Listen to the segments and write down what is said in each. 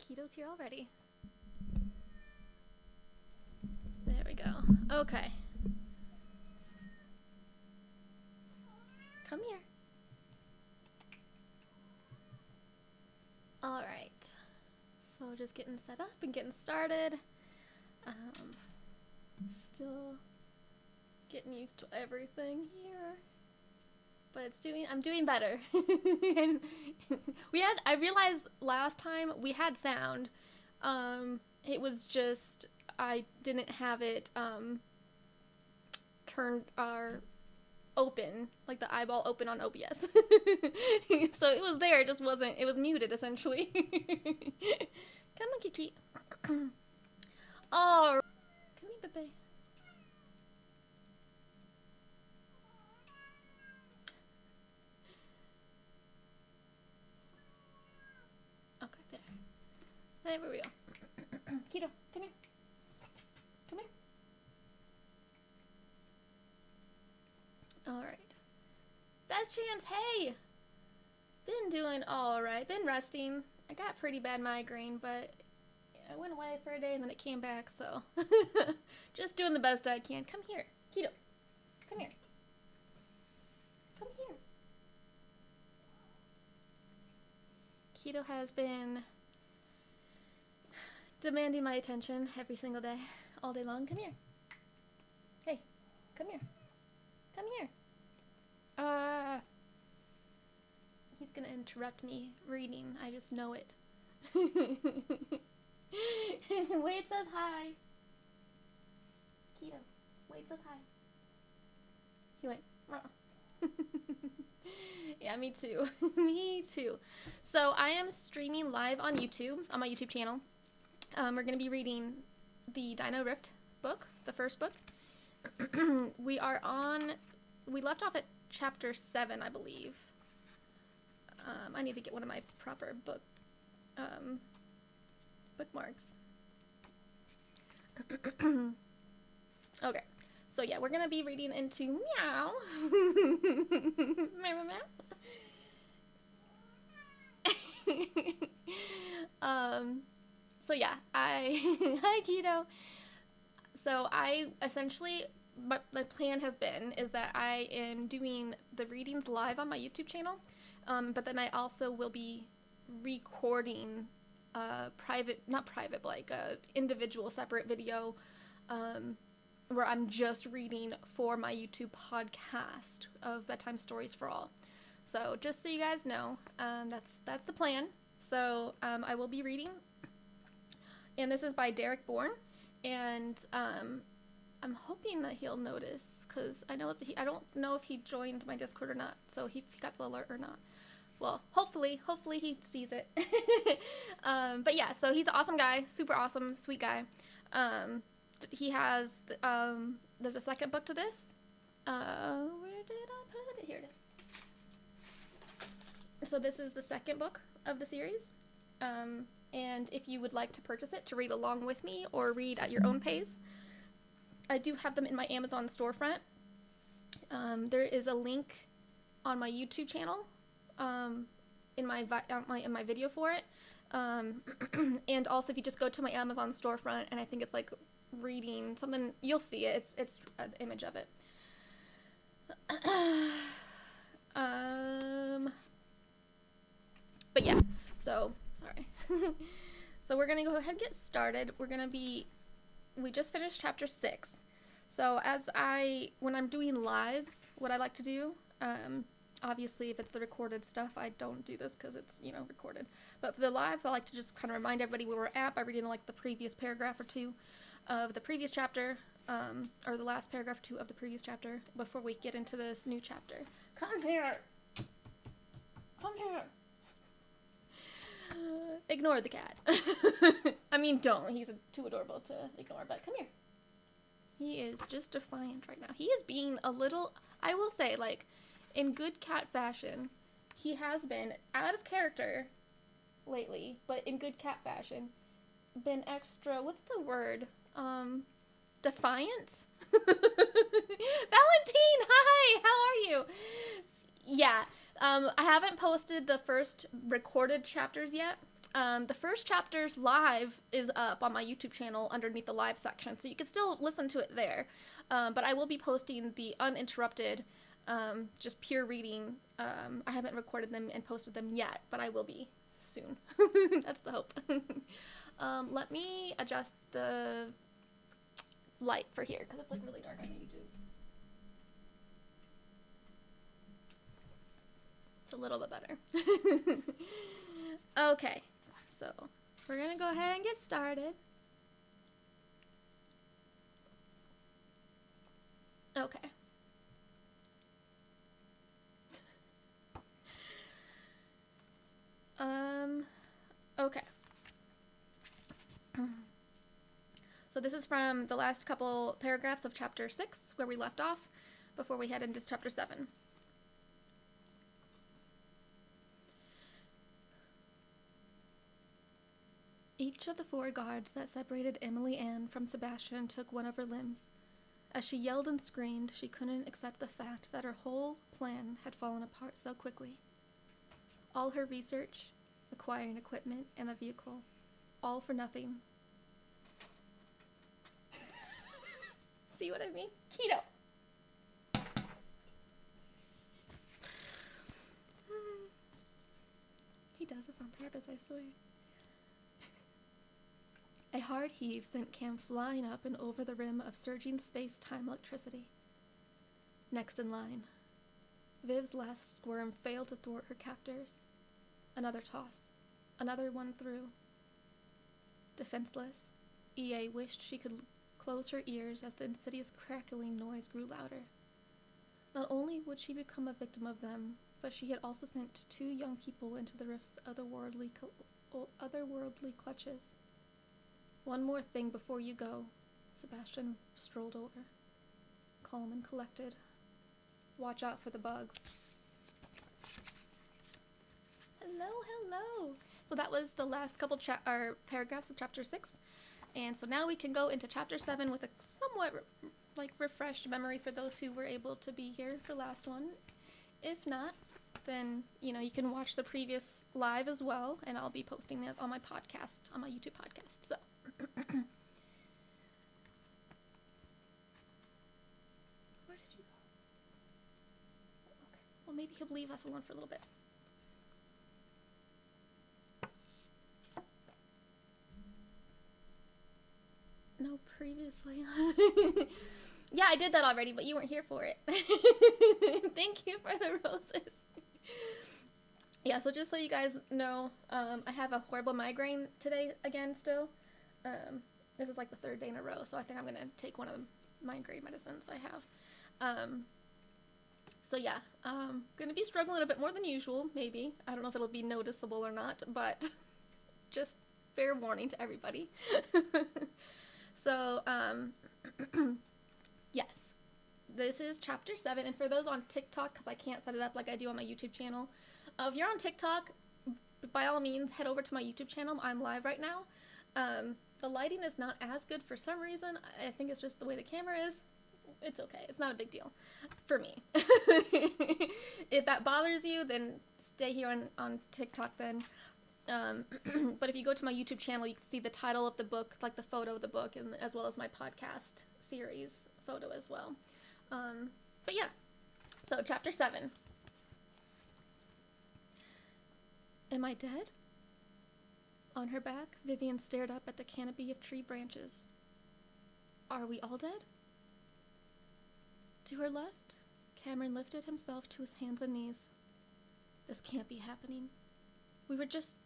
Keto's here already. There we go. Okay. Come here. Alright. So just getting set up and getting started. Still getting used to everything here. But I'm doing better. And I realized last time we had sound. It was just, I didn't have it, turned open, like the eyeball open on OBS. So it was there, it just wasn't, it was muted essentially. Come on, Kiki. Oh, come here, baby. Okay, there. There we go. Keto, come here. Come here. Alright. Best chance, hey! Been doing alright. Been resting. I got pretty bad migraine, but I went away for a day and then it came back, so. Just doing the best I can. Come here. Keto. Come here. Come here. Keto has been demanding my attention every single day, all day long. Come here. Hey, come here. Come here. He's gonna interrupt me reading. I just know it. Wade says hi. Keto. Wade says hi. He went, yeah, me too. Me too. So I am streaming live on YouTube, on my YouTube channel. We're going to be reading the Dino Rift book, the first book. We left off at chapter 7, I believe. I need to get one of my proper bookmarks. Okay, so yeah, we're going to be reading into meow. Meow, meow, meow. So yeah, hi Keto. So I essentially, what my plan has been is that I am doing the readings live on my YouTube channel, but then I also will be recording individual separate video, where I'm just reading for my YouTube podcast of Bedtime Stories for All. So just so you guys know, that's the plan. So I will be reading, and this is by Derek Borne, and I'm hoping that he'll notice, because I don't know if he joined my Discord or not, so if he got the alert or not. Well, hopefully he sees it. But yeah, so he's an awesome guy, super awesome, sweet guy. He has, there's a second book to this. Where did I put it? Here it is. So this is the second book of the series. And if you would like to purchase it to read along with me or read at your own pace, I do have them in my Amazon storefront. There is a link on my YouTube channel, in my video for it. And also if you just go to my Amazon storefront, and I think it's like reading something, you'll see it. It's an image of it. But yeah, so sorry. So we're gonna go ahead and get started. We just finished chapter 6. So when I'm doing lives, what I like to do, obviously if it's the recorded stuff, I don't do this because it's, recorded. But for the lives, I like to just kind of remind everybody where we're at by reading like the previous paragraph or two of the previous chapter, or the last paragraph or two of the previous chapter before we get into this new chapter. Come here. Come here. Ignore the cat. I mean, don't. He's too adorable to ignore, but come here. He is just defiant right now. He is being a little, I will say, like, in good cat fashion, he has been out of character lately, but in good cat fashion, been extra, what's the word? Defiant? Valentine, hi! How are you? Yeah. I haven't posted the first recorded chapters yet, The first chapter's live is up on my YouTube channel underneath the live section, so you can still listen to it there. But I will be posting the uninterrupted, just pure reading. I haven't recorded them and posted them yet, but I will be soon. That's the hope. Let me adjust the light for here, because it's like really dark on YouTube. It's a little bit better. Okay, so we're gonna go ahead and get started. Okay. Okay. So this is from the last couple paragraphs of chapter 6, where we left off, before we head into chapter 7. Each of the 4 guards that separated Emily Ann from Sebastian took one of her limbs. As she yelled and screamed, she couldn't accept the fact that her whole plan had fallen apart so quickly. All her research, acquiring equipment, and a vehicle, all for nothing. See what I mean? Keto! He does this on purpose, I swear. A hard heave sent Cam flying up and over the rim of surging space-time electricity. Next in line, Viv's last squirm failed to thwart her captors. Another toss. Another one through. Defenseless, EA wished she could close her ears as the insidious crackling noise grew louder. Not only would she become a victim of them, but she had also sent 2 young people into the rift's otherworldly clutches. One more thing before you go, Sebastian strolled over, calm and collected. Watch out for the bugs. Hello, hello. So that was the last couple paragraphs of chapter 6. And so now we can go into chapter 7 with a somewhat refreshed memory for those who were able to be here for the last one. If not, then, you can watch the previous live as well, and I'll be posting it on my podcast, on my YouTube podcast, so. Where did you go? Okay, well maybe he'll leave us alone for a little bit. No, previously. Yeah, I did that already, but you weren't here for it. Thank you for the roses. Yeah, so just so you guys know, I have a horrible migraine today again still. This is like the 3rd day in a row, so I think I'm going to take one of the migraine medicines I have. So yeah, going to be struggling a bit more than usual, maybe. I don't know if it'll be noticeable or not, but just fair warning to everybody. So, yes, this is chapter 7, and for those on TikTok, because I can't set it up like I do on my YouTube channel, if you're on TikTok, by all means, head over to my YouTube channel. I'm live right now. The lighting is not as good for some reason. I think it's just the way the camera is. It's okay. It's not a big deal for me. If that bothers you, then stay here on TikTok then. But if you go to my YouTube channel, you can see the title of the book, like the photo of the book, and as well as my podcast series photo as well. But yeah, so chapter 7. Am I dead? On her back, Vivian stared up at the canopy of tree branches. Are we all dead? To her left, Cameron lifted himself to his hands and knees. This can't be happening. We were just...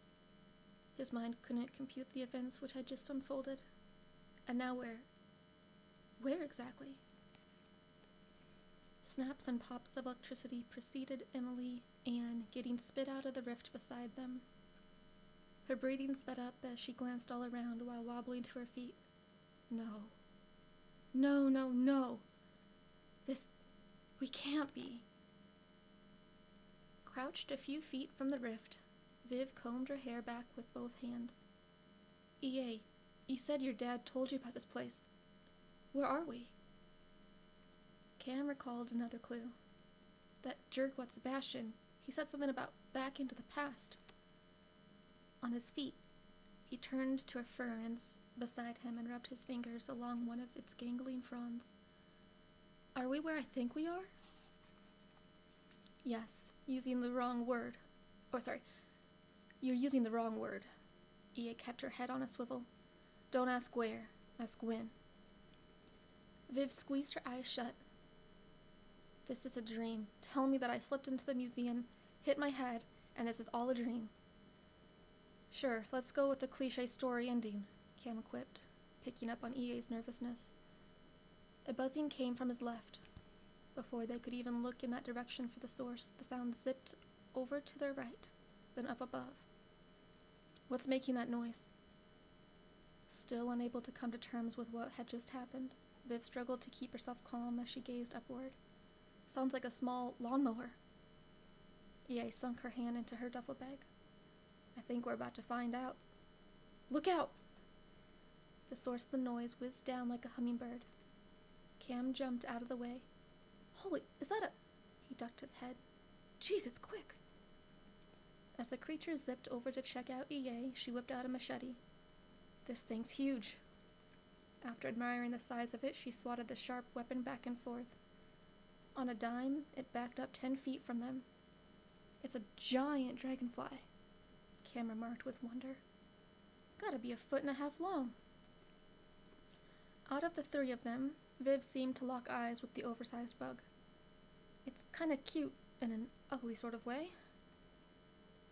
His mind couldn't compute the events which had just unfolded. And now where? Where exactly? Snaps and pops of electricity preceded Emily Ann getting spit out of the rift beside them. Her breathing sped up as she glanced all around while wobbling to her feet. No. No, no, no. We can't be. Crouched a few feet from the rift, Viv combed her hair back with both hands. EA, you said your dad told you about this place. Where are we? Cam recalled another clue. That jerkwad Sebastian, he said something about back into the past. on his feet. He turned to a fern beside him and rubbed his fingers along one of its gangling fronds. Are we where I think we are? Yes, using the wrong word. You're using the wrong word. Ia kept her head on a swivel. Don't ask where, ask when. Viv squeezed her eyes shut. This is a dream. Tell me that I slipped into the museum, hit my head, and this is all a dream. Sure, let's go with the cliché story ending, Cam quipped, picking up on Ia's nervousness. A buzzing came from his left. Before they could even look in that direction for the source, the sound zipped over to their right, then up above. What's making that noise? Still unable to come to terms with what had just happened, Viv struggled to keep herself calm as she gazed upward. Sounds like a small lawnmower. Ia sunk her hand into her duffel bag. I think we're about to find out. Look out! The source of the noise whizzed down like a hummingbird. Cam jumped out of the way. Holy, is that a... He ducked his head. Jeez, it's quick. As the creature zipped over to check out Ia, she whipped out a machete. This thing's huge. After admiring the size of it, she swatted the sharp weapon back and forth. On a dime, it backed up 10 feet from them. It's a giant dragonfly, Cam remarked with wonder. Gotta be 1.5 feet long. Out of the 3 of them, Viv seemed to lock eyes with the oversized bug. It's kinda cute, in an ugly sort of way.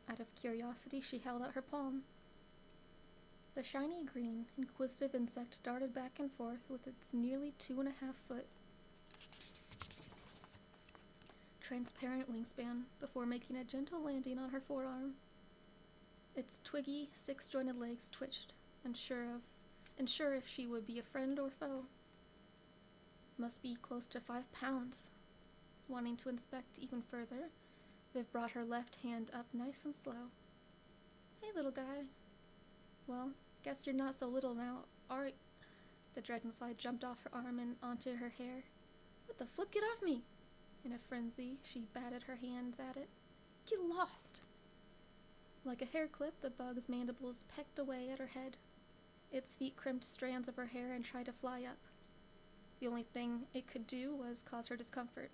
Out of curiosity, she held out her palm. The shiny green, inquisitive insect darted back and forth with its nearly 2.5-foot transparent wingspan before making a gentle landing on her forearm. Its twiggy, 6-jointed legs twitched, unsure if she would be a friend or foe. Must be close to 5 pounds. Wanting to inspect even further, Viv brought her left hand up nice and slow. Hey, little guy. Well, guess you're not so little now, are you? The dragonfly jumped off her arm and onto her hair. What the flip? Get off me! In a frenzy, she batted her hands at it. Get lost! Like a hair clip, the bug's mandibles pecked away at her head. Its feet crimped strands of her hair and tried to fly up. The only thing it could do was cause her discomfort.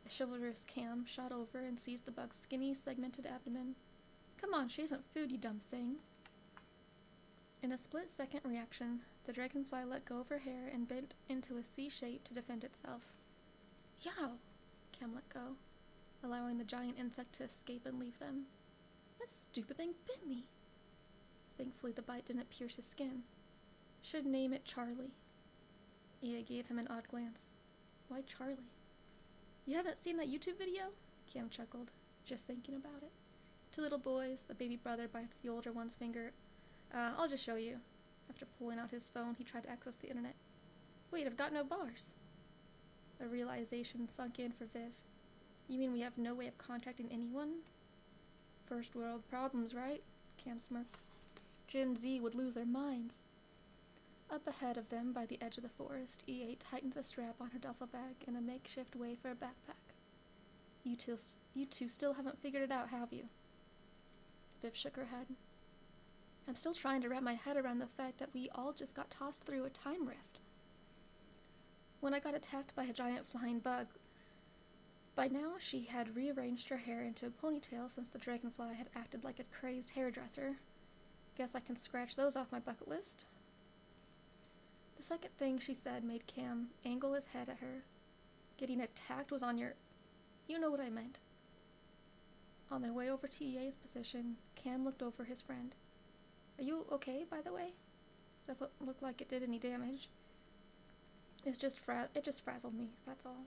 A chivalrous Cam shot over and seized the bug's skinny, segmented abdomen. Come on, she isn't food, you dumb thing. In a split-second reaction, the dragonfly let go of her hair and bent into a C shape to defend itself. Yow! Cam let go, allowing the giant insect to escape and leave them. That stupid thing bit me. Thankfully, the bite didn't pierce his skin. Should name it Charlie. Ia gave him an odd glance. Why Charlie? You haven't seen that YouTube video? Cam chuckled, just thinking about it. 2 little boys, the baby brother bites the older one's finger. I'll just show you. After pulling out his phone, he tried to access the internet. Wait, I've got no bars. A realization sunk in for Viv. You mean we have no way of contacting anyone? First world problems, right? Cam smirked. Gen Z would lose their minds. Up ahead of them, by the edge of the forest, EA tightened the strap on her duffel bag in a makeshift way for a backpack. You two still haven't figured it out, have you? Viv shook her head. I'm still trying to wrap my head around the fact that we all just got tossed through a time rift. When I got attacked by a giant flying bug, by now she had rearranged her hair into a ponytail since the dragonfly had acted like a crazed hairdresser. Guess I can scratch those off my bucket list. The second thing she said made Cam angle his head at her. Getting attacked was on your... You know what I meant. On their way over to EA's position, Cam looked over his friend. Are you okay, by the way? Doesn't look like it did any damage. It just frazzled me, that's all.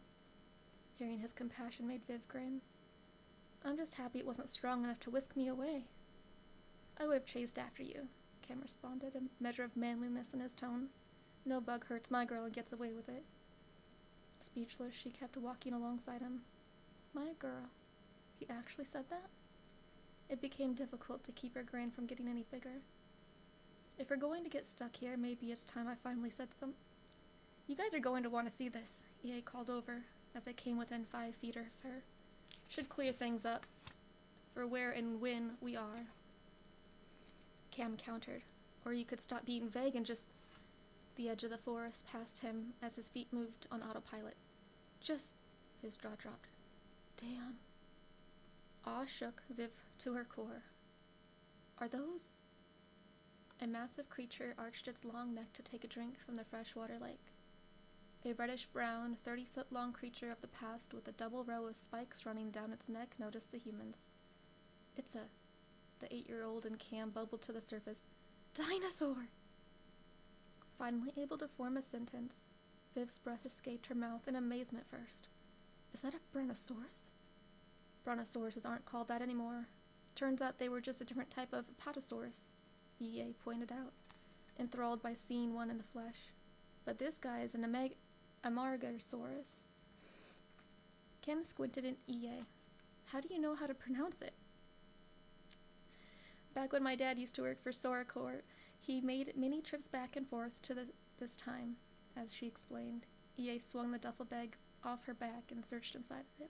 Hearing his compassion made Viv grin. I'm just happy it wasn't strong enough to whisk me away. I would have chased after you, Cam responded, a measure of manliness in his tone. No bug hurts my girl and gets away with it. Speechless, she kept walking alongside him. My girl. He actually said that? It became difficult to keep her grin from getting any bigger. If we're going to get stuck here, maybe it's time I finally said some... You guys are going to want to see this, EA called over, as they came within 5 feet of her. Should clear things up for where and when we are. Cam countered. Or you could stop being vague and just... The edge of the forest passed him as his feet moved on autopilot. Just... His jaw dropped. Damn. Awe shook Viv to her core. Are those... A massive creature arched its long neck to take a drink from the freshwater lake. A reddish-brown, 30-foot-long creature of the past with a double row of spikes running down its neck noticed the humans. It's a... The 8-year-old in Cam bubbled to the surface. Dinosaur! Finally able to form a sentence, Viv's breath escaped her mouth in amazement first. Is that a brontosaurus? Brontosauruses aren't called that anymore. Turns out they were just a different type of apatosaurus, EA pointed out, enthralled by seeing one in the flesh. But this guy is an Amargasaurus. Cam squinted at EA. How do you know how to pronounce it? Back when my dad used to work for Soracorp, he made many trips back and forth to this time, as she explained. EA swung the duffel bag off her back and searched inside of it.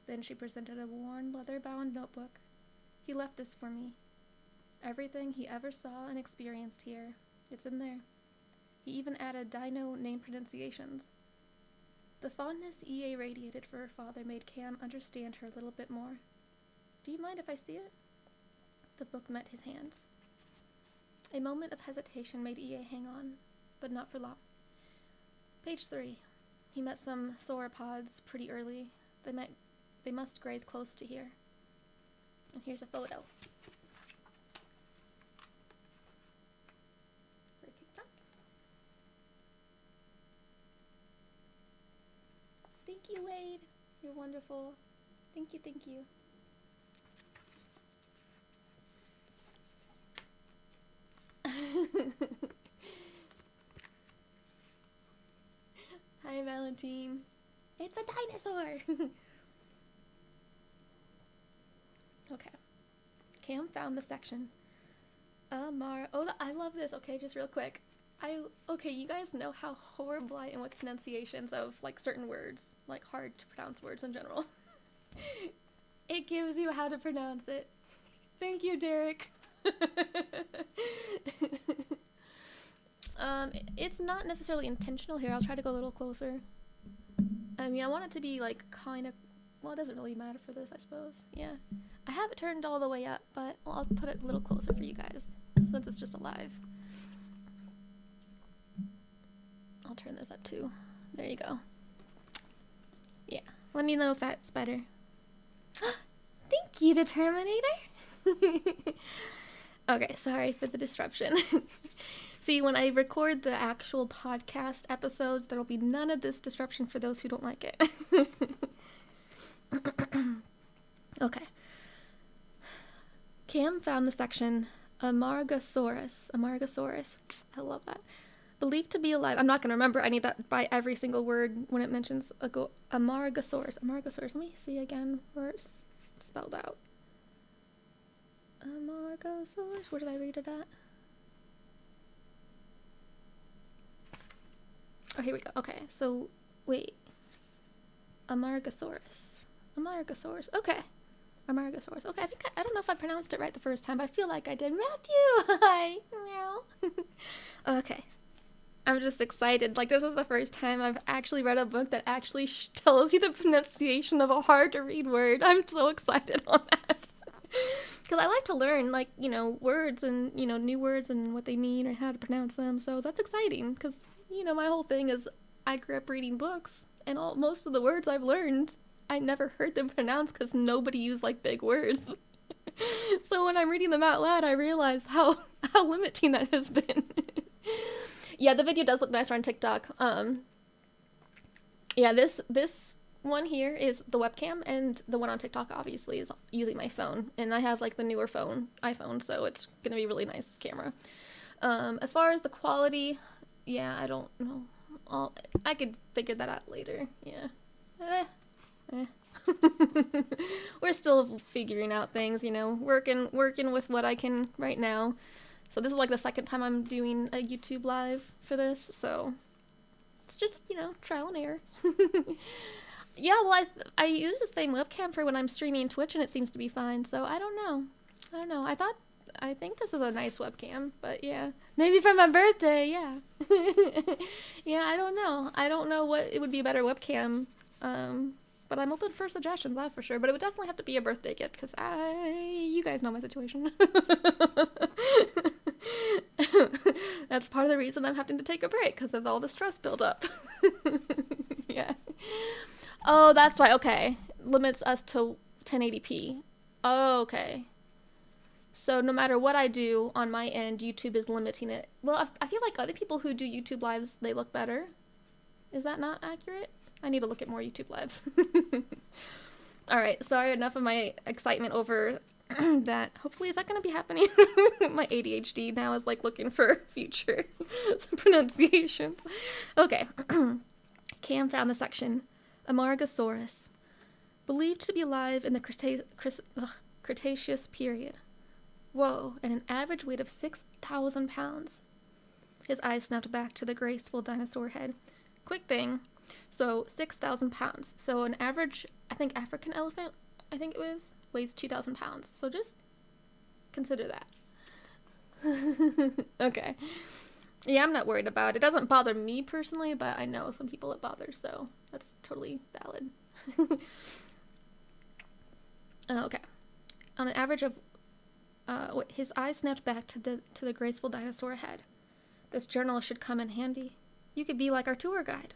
Then she presented a worn, leather-bound notebook. He left this for me. Everything he ever saw and experienced here, it's in there. He even added dino name pronunciations. The fondness EA radiated for her father made Cam understand her a little bit more. Do you mind if I see it? The book met his hands. A moment of hesitation made EA hang on, but not for long. Page 3. He met some sauropods pretty early. They must graze close to here. And here's a photo. For TikTok. Thank you, Wade. You're wonderful. Thank you, thank you. Hi, Valentine. It's a dinosaur! Okay. Cam found the section. I love this. Okay, just real quick. Okay, you guys know how horrible I am with pronunciations of, like, certain words. Like, hard to pronounce words in general. It gives you how to pronounce it. Thank you, Derek. It's not necessarily intentional here. I'll try to go a little closer. I mean, I want it to be, like, kind of... Well, it doesn't really matter for this, I suppose. Yeah. I have it turned all the way up, but I'll put it a little closer for you guys, since it's just a live. I'll turn this up, too. There you go. Yeah. Let me know if that's better. Thank you, Determinator! Okay, sorry for the disruption. See, when I record the actual podcast episodes, there will be none of this disruption for those who don't like it. Okay. Cam found the section Amargasaurus. I love that. Believed to be alive. I'm not going to remember any of that by every single word when it mentions Amargasaurus. Let me see again where it's spelled out. Amargasaurus. Where did I read it at? Oh, here we go. Okay, so, wait. Amargasaurus. Okay. Amargasaurus. Okay, I don't know if I pronounced it right the first time, but I feel like I did. Matthew! Hi! Meow. Okay. I'm just excited. Like, this is the first time I've actually read a book that actually tells you the pronunciation of a hard-to-read word. I'm so excited on that. Because I like to learn, like, you know, words and, you know, new words and what they mean or how to pronounce them. So that's exciting because, you know, my whole thing is I grew up reading books and most of the words I've learned, I never heard them pronounced because nobody used, like, big words. So when I'm reading them out loud, I realize how limiting that has been. Yeah, the video does look nicer on TikTok. Yeah, this one here is the webcam, and the one on TikTok obviously is using my phone, and I have, like, the newer iPhone, so it's gonna be a really nice camera. As far as the quality, yeah, I don't know. I could figure that out later. Yeah. We're still figuring out things, you know, working with what I can right now. So this is, like, the second time I'm doing a YouTube live for this, so it's just, you know, trial and error. Yeah, well, I use the same webcam for when I'm streaming Twitch, and it seems to be fine, so I don't know. I thought I think this is a nice webcam, but yeah. Maybe for my birthday, yeah. Yeah, I don't know. I don't know what it would be a better webcam. But I'm open for suggestions, that's for sure. But it would definitely have to be a birthday gift, because you guys know my situation. That's part of the reason I'm having to take a break, because of all the stress buildup. Yeah. Oh, that's why. Okay. Limits us to 1080p. Oh, okay. So no matter what I do on my end, YouTube is limiting it. Well, I feel like other people who do YouTube lives, they look better. Is that not accurate? I need to look at more YouTube lives. Alright, sorry, enough of my excitement over that. Hopefully, is that going to be happening? My ADHD now is like looking for future pronunciations. Okay. Cam found the section. Amargasaurus. Believed to be alive in the Cretaceous period. Whoa, and an average weight of 6,000 pounds. His eyes snapped back to the graceful dinosaur head. Quick thing. So, 6,000 pounds. So, an average, I think, African elephant, I think it was, weighs 2,000 pounds. So, just consider that. Okay. Yeah, I'm not worried about it. It doesn't bother me personally, but I know some people it bothers, so that's totally valid. Okay. On an average of, his eyes snapped back to the graceful dinosaur head. This journal should come in handy. You could be like our tour guide.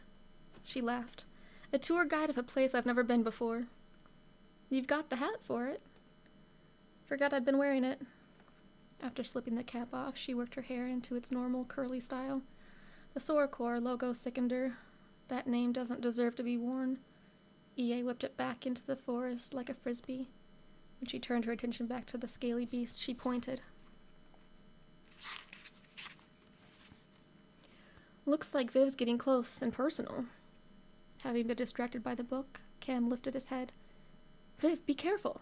She laughed. A tour guide of a place I've never been before. You've got the hat for it. Forgot I'd been wearing it. After slipping the cap off, she worked her hair into its normal curly style. The Soracor logo sickened her. That name doesn't deserve to be worn. EA whipped it back into the forest like a frisbee. When she turned her attention back to the scaly beast, she pointed. Looks like Viv's getting close and personal. Having been distracted by the book, Cam lifted his head. Viv, be careful!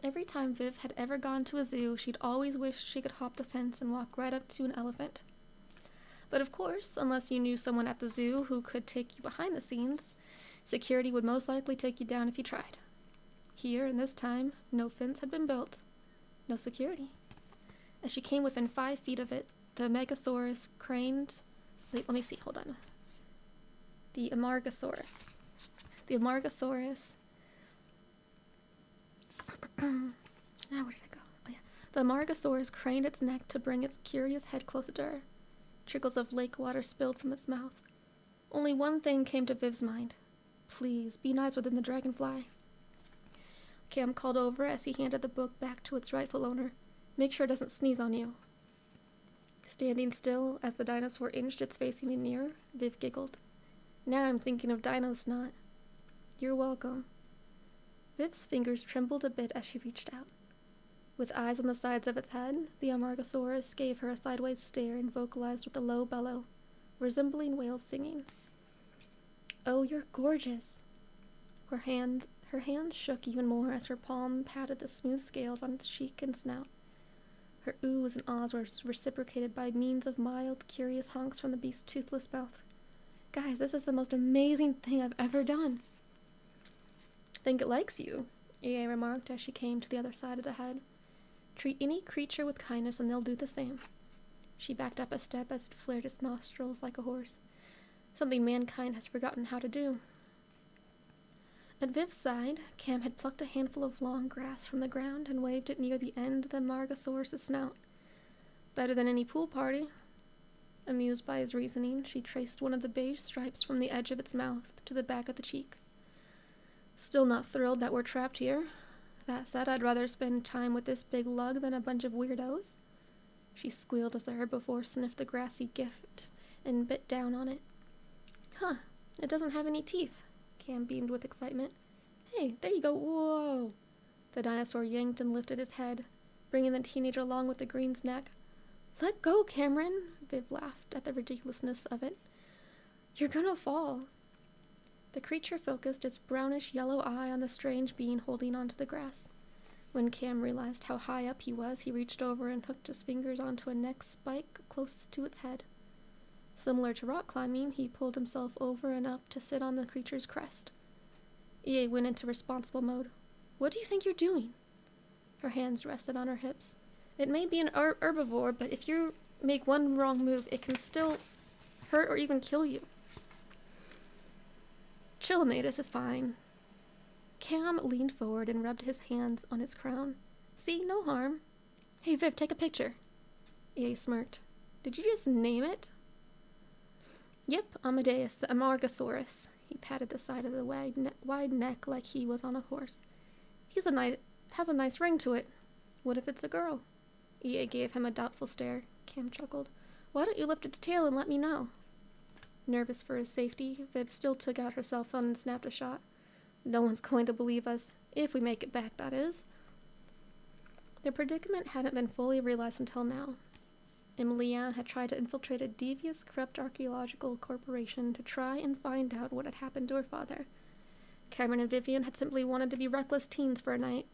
Every time Viv had ever gone to a zoo, she'd always wished she could hop the fence and walk right up to an elephant. But of course, unless you knew someone at the zoo who could take you behind the scenes, security would most likely take you down if you tried. Here, in this time, no fence had been built. No security. As she came within 5 feet of it, the Megasaurus craned... Wait, let me see, hold on. The Amargasaurus. Now, where did it go? Oh, yeah. The Amargasaurus craned its neck to bring its curious head closer to her. Trickles of lake water spilled from its mouth. Only one thing came to Viv's mind. Please, be nicer than the dragonfly. Cam called over as he handed the book back to its rightful owner. Make sure it doesn't sneeze on you. Standing still as the dinosaur inched its face even nearer, Viv giggled. Now I'm thinking of dino snot. You're welcome. Viv's fingers trembled a bit as she reached out. With eyes on the sides of its head, the Amargasaurus gave her a sideways stare and vocalized with a low bellow, resembling whales singing. Oh, you're gorgeous. Her hands shook even more as her palm patted the smooth scales on its cheek and snout. Her oohs and ahs were reciprocated by means of mild, curious honks from the beast's toothless mouth. Guys, this is the most amazing thing I've ever done. Think it likes you, EA remarked as she came to the other side of the head. Treat any creature with kindness and they'll do the same. She backed up a step as it flared its nostrils like a horse. Something mankind has forgotten how to do. At Viv's side, Cam had plucked a handful of long grass from the ground and waved it near the end of the Amargasaurus' snout. Better than any pool party. Amused by his reasoning, she traced one of the beige stripes from the edge of its mouth to the back of the cheek. Still not thrilled that we're trapped here. That said, I'd rather spend time with this big lug than a bunch of weirdos. She squealed as the herbivore sniffed the grassy gift and bit down on it. Huh, it doesn't have any teeth. Cam beamed with excitement. Hey, there you go. Whoa! The dinosaur yanked and lifted his head, bringing the teenager along with the green's neck. Let go, Cameron! Viv laughed at the ridiculousness of it. You're gonna fall. The creature focused its brownish-yellow eye on the strange being holding onto the grass. When Cam realized how high up he was, he reached over and hooked his fingers onto a neck spike closest to its head. Similar to rock climbing, he pulled himself over and up to sit on the creature's crest. EA went into responsible mode. What do you think you're doing? Her hands rested on her hips. It may be an herbivore, but if you make one wrong move, it can still hurt or even kill you. Chillimatus is fine. Cam leaned forward and rubbed his hands on its crown. See, no harm. Hey, Viv, take a picture. EA smirked. Did you just name it? Yep, Amadeus, the Amargasaurus. He patted the side of the wide neck like he was on a horse. Has a nice ring to it. What if it's a girl? EA gave him a doubtful stare. Cam chuckled. Why don't you lift its tail and let me know? Nervous for his safety, Viv still took out her cell phone and snapped a shot. No one's going to believe us. If we make it back, that is. Their predicament hadn't been fully realized until now. Emilia had tried to infiltrate a devious, corrupt archaeological corporation to try and find out what had happened to her father. Cameron and Vivian had simply wanted to be reckless teens for a night.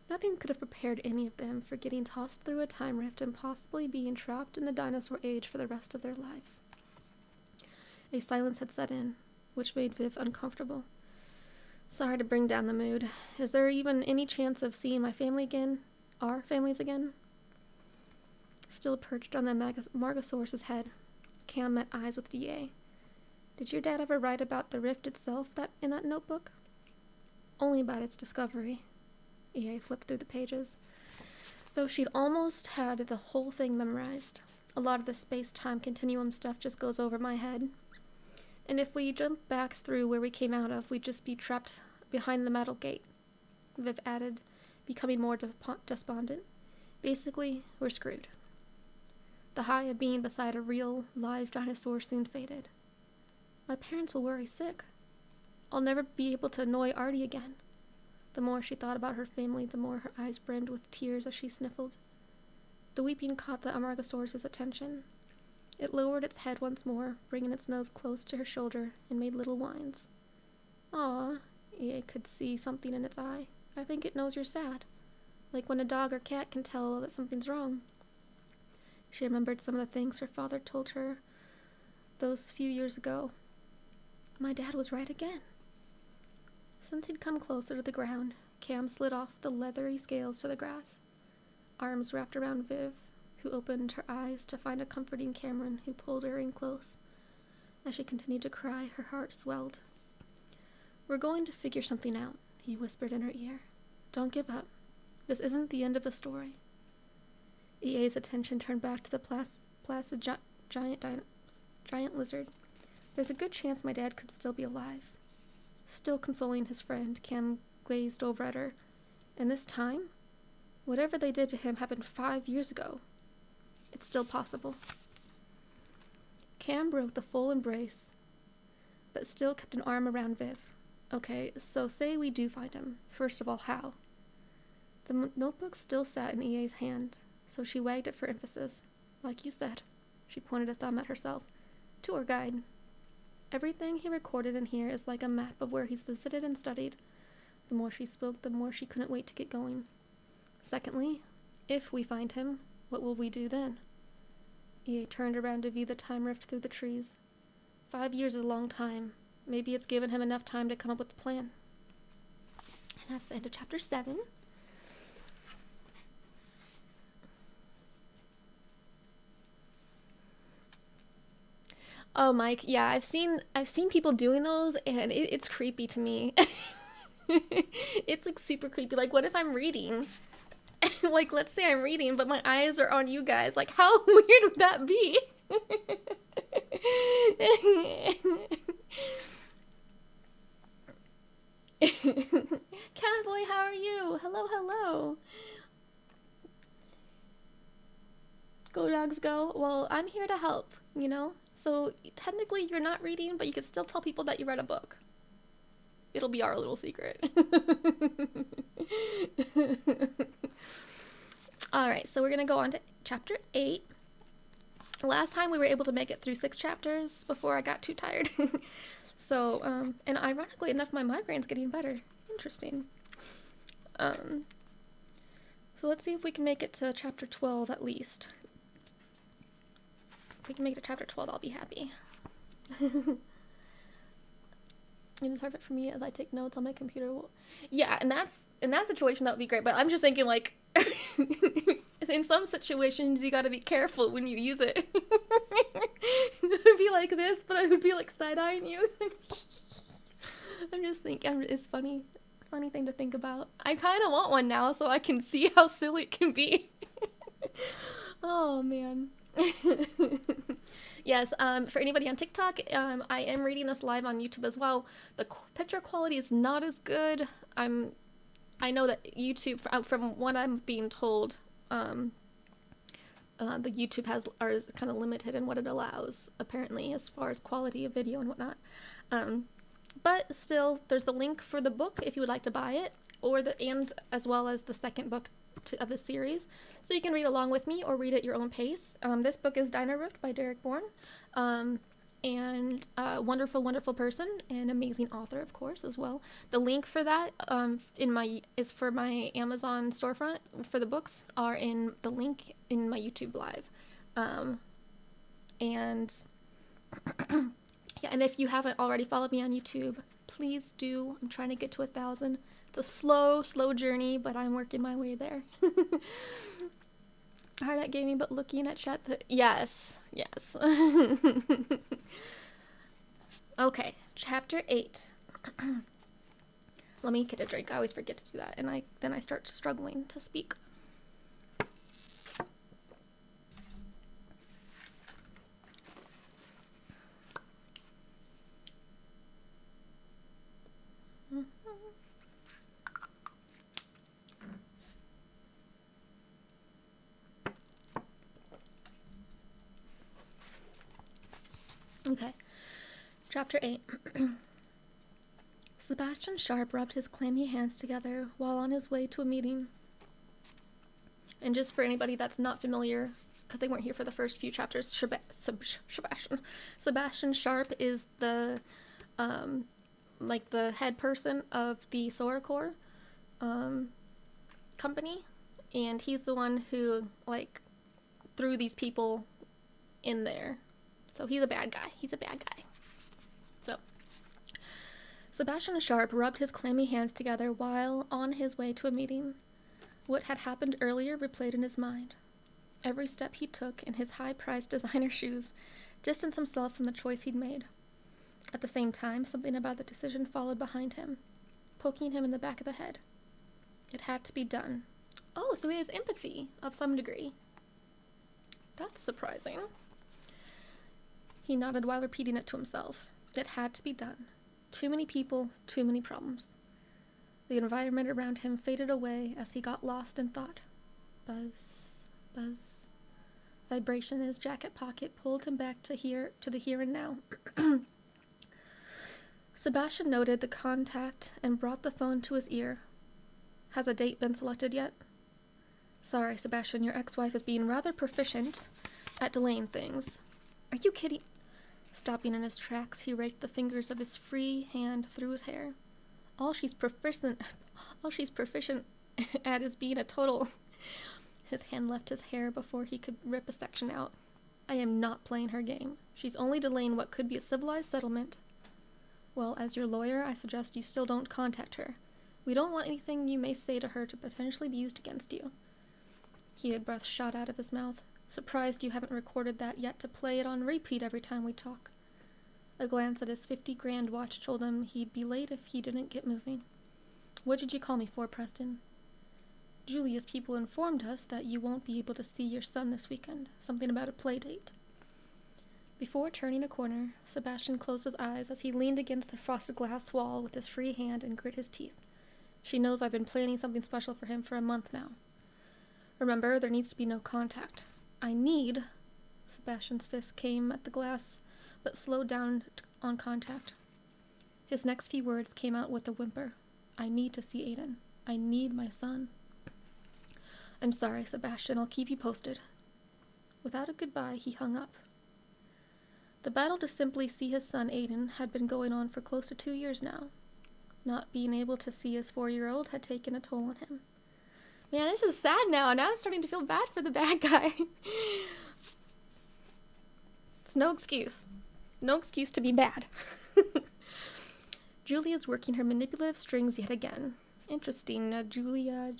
Nothing could have prepared any of them for getting tossed through a time rift and possibly being trapped in the dinosaur age for the rest of their lives. A silence had set in, which made Viv uncomfortable. Sorry to bring down the mood. Is there even any chance of seeing my family again? Our families again? Still perched on the Margosaurus's head, Cam met eyes with DA. Did your dad ever write about the rift itself in that notebook? Only about its discovery. EA flipped through the pages. Though she'd almost had the whole thing memorized. A lot of the space-time continuum stuff just goes over my head. And if we jump back through where we came out of, we'd just be trapped behind the metal gate. Viv added, becoming more despondent. Basically, we're screwed. The high of being beside a real, live dinosaur soon faded. My parents will worry sick. I'll never be able to annoy Artie again. The more she thought about her family, the more her eyes brimmed with tears as she sniffled. The weeping caught the Amargasaurus's attention. It lowered its head once more, bringing its nose close to her shoulder, and made little whines. Aw, EA could see something in its eye. I think it knows you're sad. Like when a dog or cat can tell that something's wrong. She remembered some of the things her father told her those few years ago. My dad was right again. Since he'd come closer to the ground, Cam slid off the leathery scales to the grass. Arms wrapped around Viv, who opened her eyes to find a comforting Cameron who pulled her in close. As she continued to cry, her heart swelled. We're going to figure something out, he whispered in her ear. Don't give up. This isn't the end of the story. EA's attention turned back to the placid giant lizard. There's a good chance my dad could still be alive. Still consoling his friend, Cam glazed over at her. And this time, whatever they did to him happened 5 years ago. It's still possible. Cam broke the full embrace, but still kept an arm around Viv. Okay, so say we do find him. First of all, how? The notebook still sat in EA's hand, so she wagged it for emphasis. Like you said, she pointed a thumb at herself. Tour guide. Everything he recorded in here is like a map of where he's visited and studied. The more she spoke, the more she couldn't wait to get going. Secondly, if we find him, what will we do then? EA turned around to view the time rift through the trees. 5 years is a long time. Maybe it's given him enough time to come up with a plan. And that's the end of chapter 7. Oh, Mike, yeah, I've seen people doing those, and it's creepy to me. It's like super creepy. Like, what if I'm reading? Like, let's say I'm reading, but my eyes are on you guys. Like, how weird would that be? Cowboy, how are you? Hello, hello. Go dogs go. Well, I'm here to help, you know? So technically you're not reading, but you can still tell people that you read a book. It'll be our little secret. Alright, so we're going to go on to chapter 8. Last time we were able to make it through 6 chapters before I got too tired. So, and ironically enough, my migraine's getting better. Interesting. So let's see if we can make it to chapter 12 at least. If we can make it to chapter 12, I'll be happy. It's perfect for me as I take notes on my computer. Yeah, and in that situation, that would be great. But I'm just thinking, like, in some situations, you gotta be careful when you use it. It would be like this, but I would be like side-eyeing you. I'm just thinking, it's funny. Funny thing to think about. I kind of want one now so I can see how silly it can be. Oh, man. Yes, for anybody on TikTok, I am reading this live on YouTube as well. The picture quality is not as good. I know that YouTube, from what I'm being told, the YouTube are kind of limited in what it allows, apparently, as far as quality of video and whatnot. But still, there's the link for the book if you would like to buy it, and as well as the second book of the series, so you can read along with me or read at your own pace. This book is Dino Rift by Derek Borne, and a wonderful, wonderful person and amazing author, of course, as well. The link for that is for my Amazon storefront for the books are in the link in my YouTube live, and yeah, and if you haven't already followed me on YouTube, please do. I'm trying to get to 1,000. It's a slow, slow journey, but I'm working my way there. Hard at gaming, but looking at chat. Yes. Okay, chapter 8. Let me get a drink. I always forget to do that, and then I start struggling to speak. Okay, chapter 8. Sebastian Sharp rubbed his clammy hands together while on his way to a meeting. And just for anybody that's not familiar, because they weren't here for the first few chapters, Sebastian Sharp is the the head person of the Sora Corps company, and he's the one who threw these people in there. So he's a bad guy. So Sebastian Sharp rubbed his clammy hands together while on his way to a meeting. What had happened earlier replayed in his mind. Every step he took in his high-priced designer shoes distanced himself from the choice he'd made. At the same time, something about the decision followed behind him, poking him in the back of the head. It had to be done. Oh, so he has empathy of some degree. That's surprising. He nodded while repeating it to himself. It had to be done. Too many people, too many problems. The environment around him faded away as he got lost in thought. Buzz, buzz. Vibration in his jacket pocket pulled him back to the here and now. Sebastian noted the contact and brought the phone to his ear. Has a date been selected yet? Sorry, Sebastian, your ex-wife is being rather proficient at delaying things. Are you kidding? Stopping in his tracks, he raked the fingers of his free hand through his hair. All she's proficient at is being a total. His hand left his hair before he could rip a section out. I am not playing her game. She's only delaying what could be a civilized settlement. Well, as your lawyer, I suggest you still don't contact her. We don't want anything you may say to her to potentially be used against you. Heated breath shot out of his mouth. Surprised you haven't recorded that yet to play it on repeat every time we talk. A glance at his 50-grand watch told him he'd be late if he didn't get moving. What did you call me for, Preston? Julia's people informed us that you won't be able to see your son this weekend. Something about a play date. Before turning a corner, Sebastian closed his eyes as he leaned against the frosted glass wall with his free hand and grit his teeth. She knows I've been planning something special for him for a month now. Remember, there needs to be no contact. Sebastian's fist came at the glass, but slowed down on contact. His next few words came out with a whimper. I need to see Aiden. I need my son. I'm sorry, Sebastian. I'll keep you posted. Without a goodbye, he hung up. The battle to simply see his son Aiden had been going on for close to 2 years now. Not being able to see his 4-year-old had taken a toll on him. Man, this is sad now. Now I'm starting to feel bad for the bad guy. It's no excuse. No excuse to be bad. Julia's working her manipulative strings yet again. Interesting, Julia.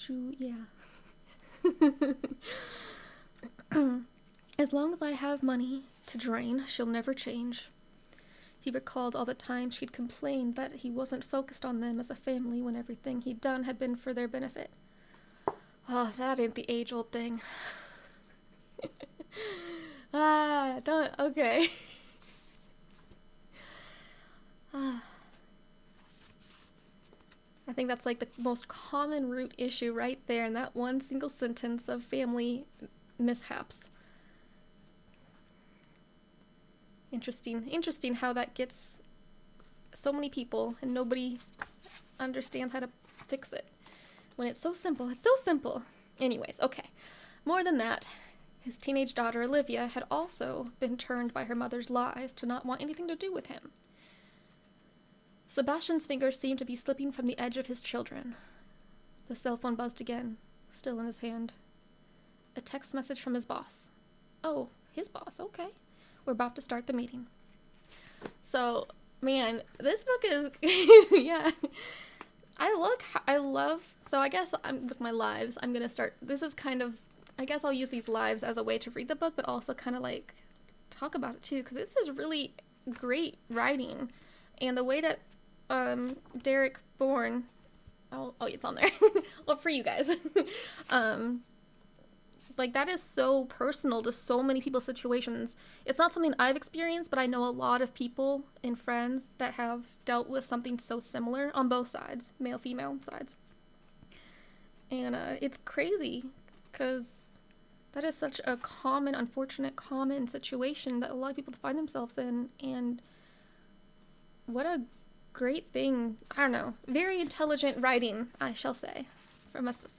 As long as I have money to drain, she'll never change. He recalled all the time she'd complained that he wasn't focused on them as a family when everything he'd done had been for their benefit. Oh, that ain't the age-old thing. Okay. I think that's like the most common root issue right there in that one single sentence of family mishaps. Interesting how that gets so many people and nobody understands how to fix it. When it's so simple, it's so simple. Anyways, okay. More than that, his teenage daughter Olivia had also been turned by her mother's lies to not want anything to do with him. Sebastian's fingers seemed to be slipping from the edge of his children. The cell phone buzzed again, still in his hand. A text message from his boss. Oh, his boss, okay. We're about to start the meeting. So, man, this book is, yeah. So I guess with my lives, I'm going to start, this is kind of, I guess I'll use these lives as a way to read the book, but also kind of like talk about it too, because this is really great writing. And the way that Derek Borne, oh, it's on there, well, for you guys, like, that is so personal to so many people's situations. It's not something I've experienced, but I know a lot of people and friends that have dealt with something so similar on both sides, male, female sides. And it's crazy, because that is such a common, unfortunate, common situation that a lot of people find themselves in, and what a great thing. I don't know, very intelligent writing, I shall say,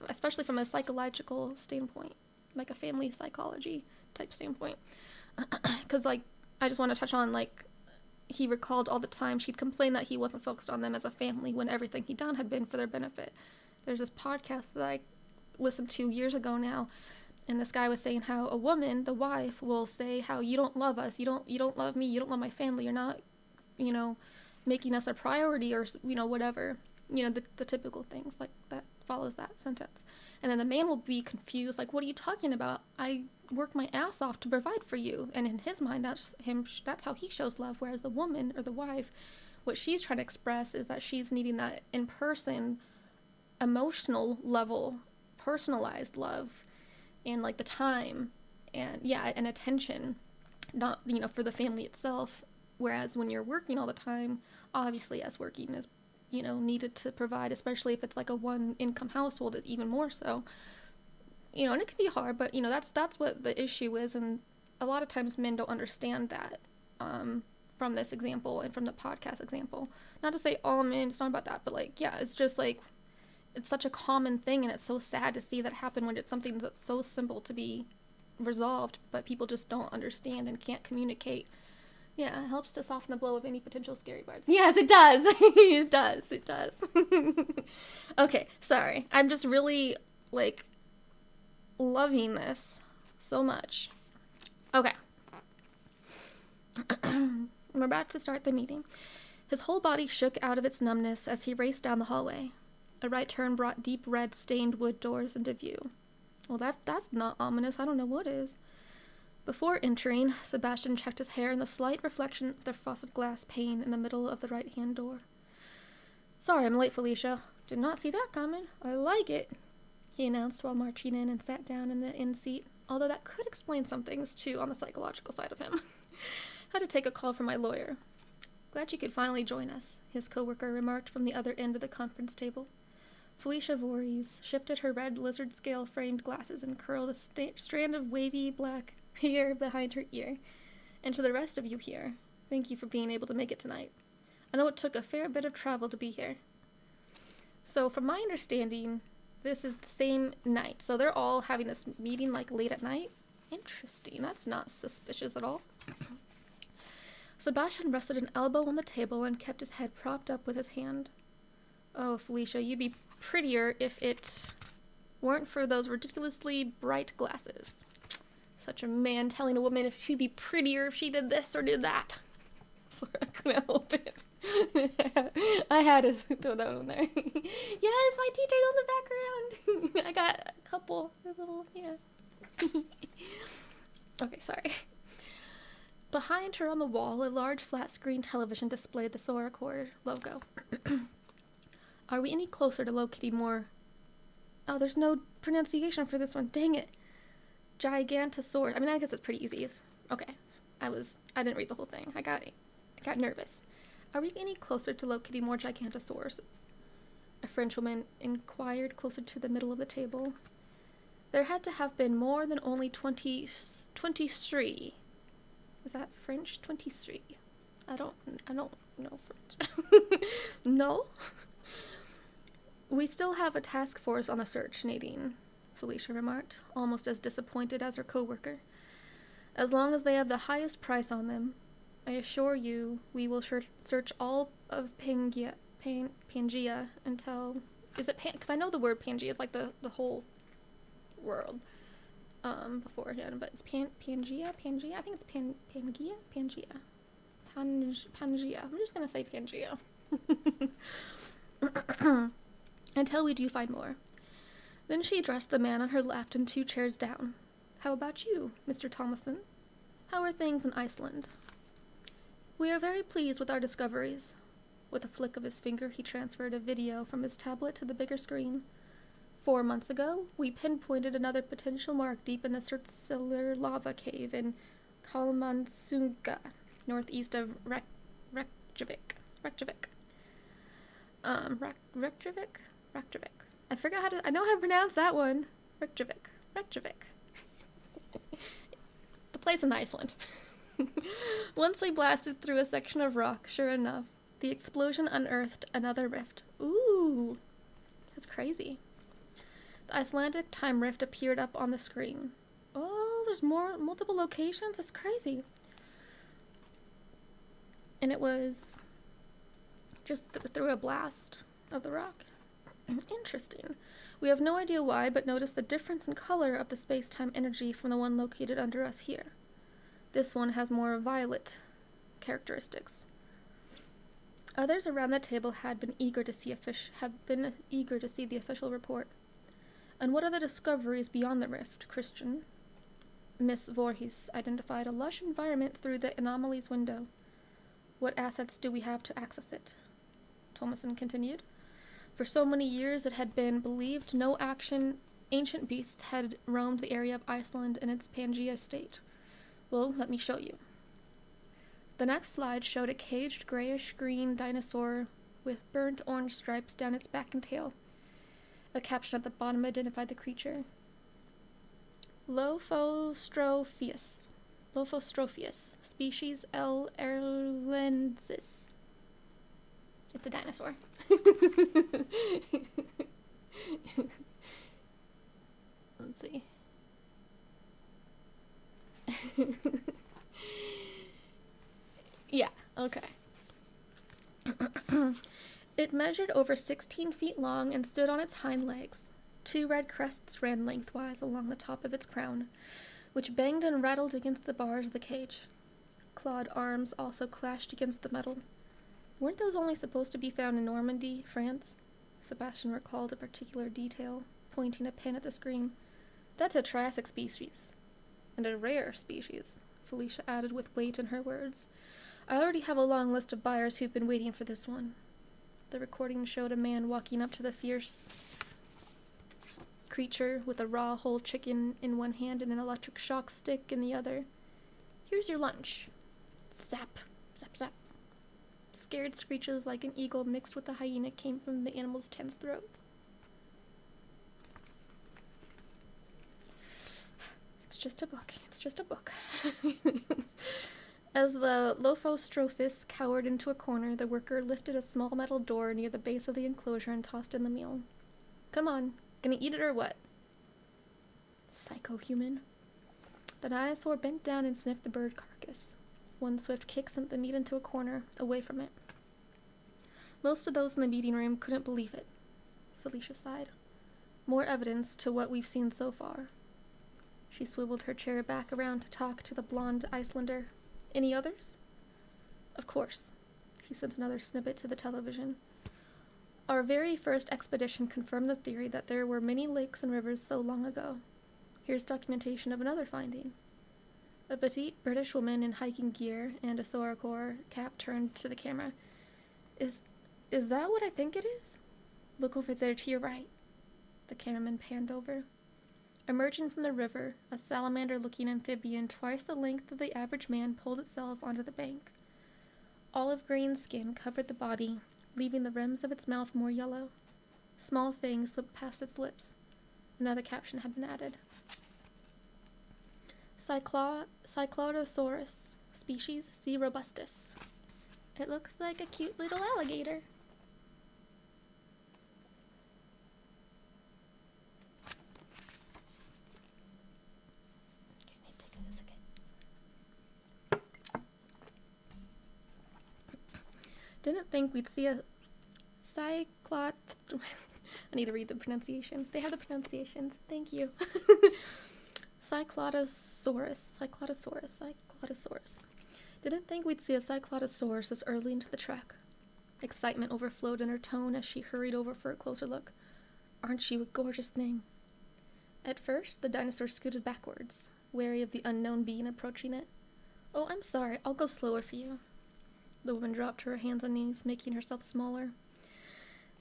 especially from a psychological standpoint. Like a family psychology type standpoint. Because, like, I just want to touch on, like, he recalled all the time she'd complained that he wasn't focused on them as a family when everything he'd done had been for their benefit. There's this podcast that I listened to years ago now, and this guy was saying how a woman, the wife, will say how you don't love us, you don't love me, you don't love my family, you're not, making us a priority, or, whatever. The typical things like that follows that sentence. And then the man will be confused, like, what are you talking about? I work my ass off to provide for you. And in his mind, that's how he shows love. Whereas the woman, or the wife, what she's trying to express is that she's needing that in-person, emotional level, personalized love, and, like, the time, and, and attention, not, for the family itself. Whereas when you're working all the time, obviously, as working is needed to provide, especially if it's like a one-income household, even more so. And it can be hard, but, that's what the issue is, and a lot of times men don't understand that, from this example and from the podcast example. Not to say all men, it's not about that, but, like, yeah, it's just, like, it's such a common thing, and it's so sad to see that happen when it's something that's so simple to be resolved, but people just don't understand and can't communicate. Yeah, it helps to soften the blow of any potential scary parts. Yes, it does. It does. Okay, sorry. I'm just really, like, loving this so much. Okay. We're about to start the meeting. His whole body shook out of its numbness as he raced down the hallway. A right turn brought deep red stained wood doors into view. Well, that's not ominous. I don't know what is. Before entering, Sebastian checked his hair in the slight reflection of the frosted glass pane in the middle of the right-hand door. Sorry I'm late, Felicia. Did not see that coming. I like it, he announced while marching in and sat down in the end seat, although that could explain some things, too, on the psychological side of him. Had to take a call from my lawyer. Glad you could finally join us, his coworker remarked from the other end of the conference table. Felicia Voorhees shifted her red lizard scale framed glasses and curled a strand of wavy black hair behind her ear. And to the rest of you here, thank you for being able to make it tonight. I know it took a fair bit of travel to be here. So from my understanding, this is the same night. So they're all having this meeting like late at night. Interesting. That's not suspicious at all. Sebastian rested an elbow on the table and kept his head propped up with his hand. Oh, Felicia, you'd be prettier if it weren't for those ridiculously bright glasses. Such a man telling a woman if she'd be prettier if she did this or did that. Sorry, I couldn't help it. I had to throw that one there. Yes, my teacher's on the background. I got couple. A little, yeah. Okay, sorry. Behind her on the wall, a large flat-screen television displayed the Soracore logo. Are we any closer to locating more... Oh, there's no pronunciation for this one. Dang it. Gigantosaurus. I mean, I guess it's pretty easy. Okay. I didn't read the whole thing. I got nervous. Are we any closer to locating more Gigantosauruses? A Frenchwoman inquired closer to the middle of the table. There had to have been more than only 23. Is that French? 23. I don't know French. No? We still have a task force on the search, Nadine, Felicia remarked, almost as disappointed as her co-worker. As long as they have the highest price on them, I assure you we will search all of Pangea until... Is it Pan... Because I know the word Pangea is like the whole world beforehand, but it's Pangea? I think it's Pangea? Pangea. I'm just going to say Pangea. Until we do find more. Then she addressed the man on her left and 2 chairs down. How about you, Mr. Thomason? How are things in Iceland? We are very pleased with our discoveries. With a flick of his finger, he transferred a video from his tablet to the bigger screen. 4 months ago, we pinpointed another potential mark deep in the circular lava cave in Kalmansunga, northeast of Reykjavik. Reykjavik. I forgot I know how to pronounce that one. Reykjavik. The place in Iceland. Once we blasted through a section of rock, sure enough, the explosion unearthed another rift. Ooh, that's crazy. The Icelandic time rift appeared up on the screen. Oh, there's multiple locations? That's crazy. And it was just through a blast of the rock. Interesting. We have no idea why, but notice the difference in color of the space-time energy from the one located under us here. This one has more violet characteristics. Others around the table had been eager to see the official report. And what are the discoveries beyond the rift, Christian? Miss Voorhees identified a lush environment through the anomaly's window. What assets do we have to access it? Thomason continued. For so many years it had been believed no ancient beasts had roamed the area of Iceland in its Pangea state. Well, let me show you. The next slide showed a caged grayish-green dinosaur with burnt orange stripes down its back and tail. A caption at the bottom identified the creature. Lophostrophius, species L. erlensis. It's a dinosaur. Let's see. Yeah, okay. It measured over 16 feet long and stood on its hind legs. 2 red crests ran lengthwise along the top of its crown, which banged and rattled against the bars of the cage. Clawed arms also clashed against the metal. Weren't those only supposed to be found in Normandy, France? Sebastian recalled a particular detail, pointing a pin at the screen. That's a Triassic species. And a rare species, Felicia added with weight in her words. I already have a long list of buyers who've been waiting for this one. The recording showed a man walking up to the fierce creature with a raw whole chicken in one hand and an electric shock stick in the other. Here's your lunch. Zap, zap, zap. Scared screeches like an eagle mixed with a hyena came from the animal's tense throat. It's just a book. It's just a book. As the Lophostrophis cowered into a corner, the worker lifted a small metal door near the base of the enclosure and tossed in the meal. Come on, gonna eat it or what? Psycho-human. The dinosaur bent down and sniffed the bird carcass. One swift kick sent the meat into a corner, away from it. Most of those in the meeting room couldn't believe it. Felicia sighed. More evidence to what we've seen so far. She swiveled her chair back around to talk to the blonde Icelander. Any others? Of course. He sent another snippet to the television. Our very first expedition confirmed the theory that there were many lakes and rivers so long ago. Here's documentation of another finding. A petite British woman in hiking gear and a Soracor cap turned to the camera. Is that what I think it is? Look over there to your right. The cameraman panned over. Emerging from the river, a salamander-looking amphibian twice the length of the average man pulled itself onto the bank. Olive green skin covered the body, leaving the rims of its mouth more yellow. Small fangs slipped past its lips. Another caption had been added. Cyclodosaurus, species C. robustus. It looks like a cute little alligator. Didn't think we'd see a cyclot... I need to read the pronunciation. They have the pronunciations. Thank you. Cyclodosaurus. Didn't think we'd see a Cyclodosaurus this early into the trek. Excitement overflowed in her tone as she hurried over for a closer look. Aren't you a gorgeous thing? At first, the dinosaur scooted backwards, wary of the unknown being approaching it. Oh, I'm sorry. I'll go slower for you. The woman dropped to her hands and knees, making herself smaller.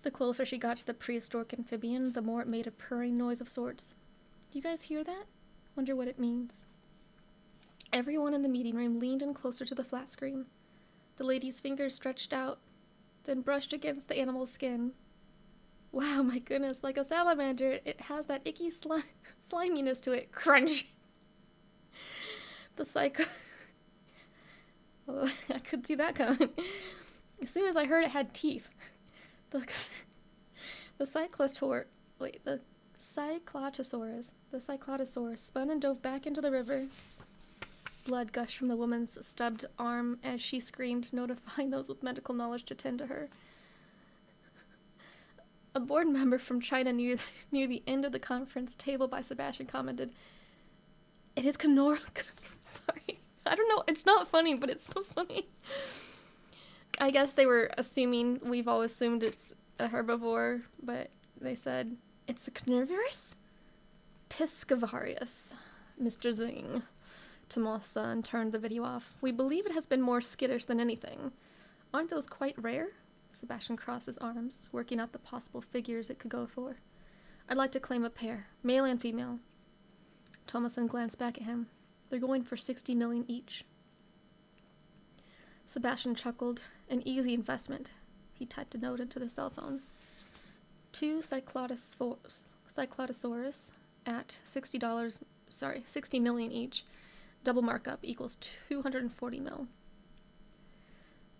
The closer she got to the prehistoric amphibian, the more it made a purring noise of sorts. Do you guys hear that? Wonder what it means. Everyone in the meeting room leaned in closer to the flat screen. The lady's fingers stretched out, then brushed against the animal's skin. Wow, my goodness, like a salamander, it has that icky sliminess to it. Crunch! The cycle... Oh, I could see that coming. As soon as I heard it had teeth. The cyclosaurus spun and dove back into the river. Blood gushed from the woman's stubbed arm as she screamed, notifying those with medical knowledge to tend to her. A board member from China near the end of the conference table by Sebastian commented, "It is Canora." Sorry. I don't know, it's not funny, but it's so funny. I guess they were assuming, we've all assumed it's a herbivore, but they said, it's a carnivorous? Piscivarius, Mr. Zing. Tomosa turned the video off. We believe it has been more skittish than anything. Aren't those quite rare? Sebastian crossed his arms, working out the possible figures it could go for. I'd like to claim a pair, male and female. Thomason glanced back at him. They're going for 60 million each. Sebastian chuckled. An easy investment. He typed a note into the cell phone. 2 Cyclodosaurus at $60 million each. Double markup equals 240 mil.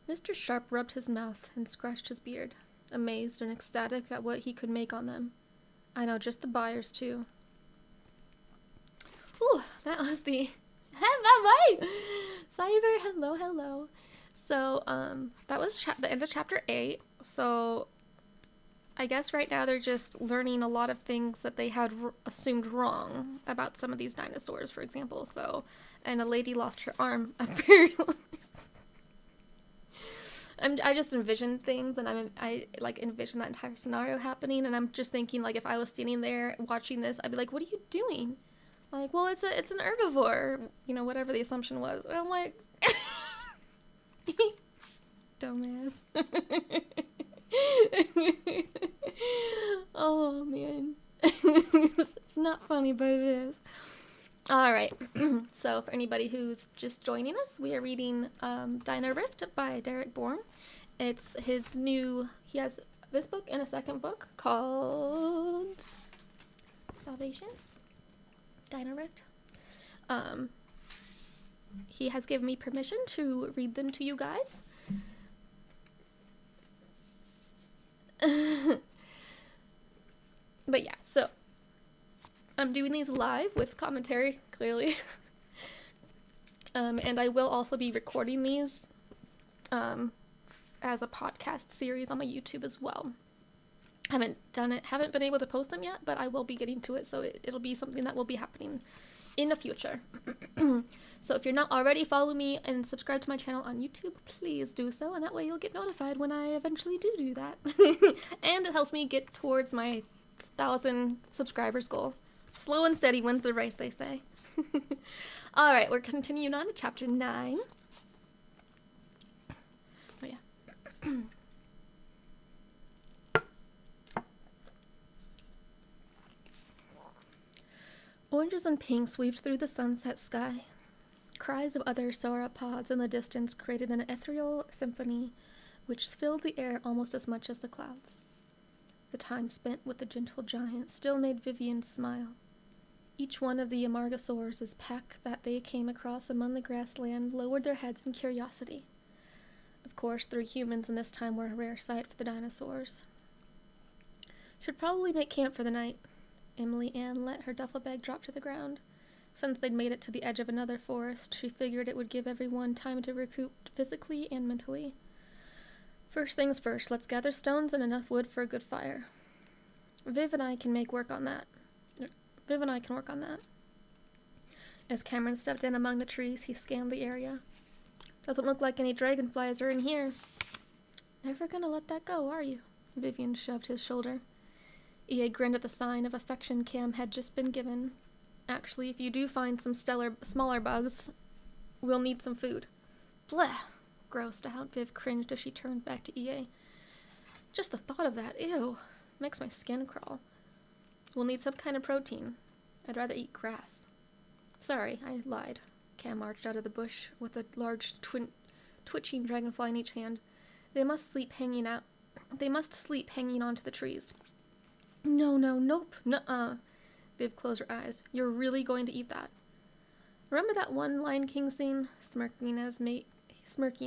Mr. Sharp rubbed his mouth and scratched his beard, amazed and ecstatic at what he could make on them. I know just the buyers, too. Whew, that was the... Bye-bye! Cyber, hello. So, that was the end of chapter 8. So, I guess right now they're just learning a lot of things that they had assumed wrong about some of these dinosaurs, for example. So, and a lady lost her arm, apparently. I just envision things, and I envision that entire scenario happening, and I'm just thinking, like, if I was standing there watching this, I'd be like, what are you doing? Like, well, it's an herbivore, you know, whatever the assumption was. And I'm like, dumbass. Oh, man. It's not funny, but it is. Alright, so for anybody who's just joining us, we are reading Dino Rift by Derek Borne. It's his new, he has this book and a second book called Salvation? Dino Rift. He has given me permission to read them to you guys. But yeah, so I'm doing these live with commentary, clearly. And I will also be recording these as a podcast series on my YouTube as well. Haven't been able to post them yet, but I will be getting to it, so it'll be something that will be happening in the future. So if you're not already, follow me and subscribe to my channel on YouTube. Please do so, and that way you'll get notified when I eventually do that. And it helps me get towards my 1,000 subscribers goal. Slow and steady wins the race, they say. Alright, we're continuing on to chapter 9. Oh yeah. Oranges and pinks weaved through the sunset sky. Cries of other sauropods in the distance created an ethereal symphony which filled the air almost as much as the clouds. The time spent with the gentle giant still made Vivian smile. Each one of the Amargasaurs' pack that they came across among the grassland lowered their heads in curiosity. Of course, 3 humans in this time were a rare sight for the dinosaurs. Should probably make camp for the night. Emily Ann let her duffel bag drop to the ground. Since they'd made it to the edge of another forest, she figured it would give everyone time to recoup physically and mentally. First things first, let's gather stones and enough wood for a good fire. Viv and I can work on that. As Cameron stepped in among the trees, he scanned the area. Doesn't look like any dragonflies are in here. Never gonna let that go, are you? Vivian shoved his shoulder. EA grinned at the sign of affection Cam had just been given. Actually, if you do find some smaller bugs, we'll need some food. Bleh! Grossed out, Viv cringed as she turned back to EA. Just the thought of that, ew, makes my skin crawl. We'll need some kind of protein. I'd rather eat grass. Sorry, I lied. Cam marched out of the bush with a large twitching dragonfly in each hand. They must sleep hanging onto the trees. Nope, nuh-uh. Viv closed her eyes. You're really going to eat that? Remember that one Lion King scene? Smirking,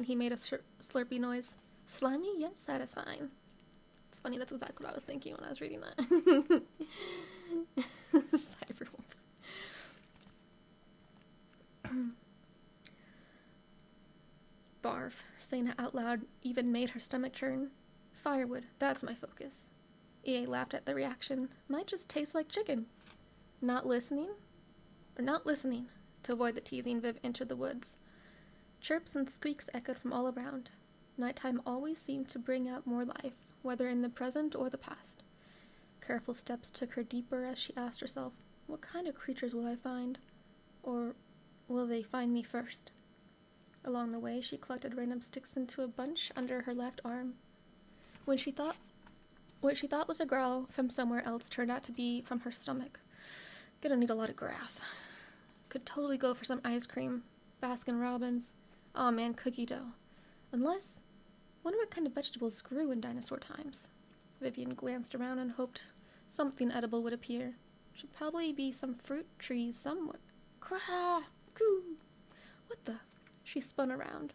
he made a slurpy noise. Slimy, yet satisfying. It's funny, that's exactly what I was thinking when I was reading that. Cyberwolf. Barf. Saying it out loud even made her stomach churn. Firewood, that's my focus. EA laughed at the reaction. Might just taste like chicken. Not listening. To avoid the teasing, Viv entered the woods. Chirps and squeaks echoed from all around. Nighttime always seemed to bring out more life, whether in the present or the past. Careful steps took her deeper as she asked herself, what kind of creatures will I find? Or will they find me first? Along the way, she collected random sticks into a bunch under her left arm. What she thought was a growl from somewhere else turned out to be from her stomach. Gonna need a lot of grass. Could totally go for some ice cream. Baskin Robbins. Aw man, cookie dough. Unless, wonder what kind of vegetables grew in dinosaur times. Vivian glanced around and hoped something edible would appear. Should probably be some fruit trees somewhere. Coo! What the? She spun around.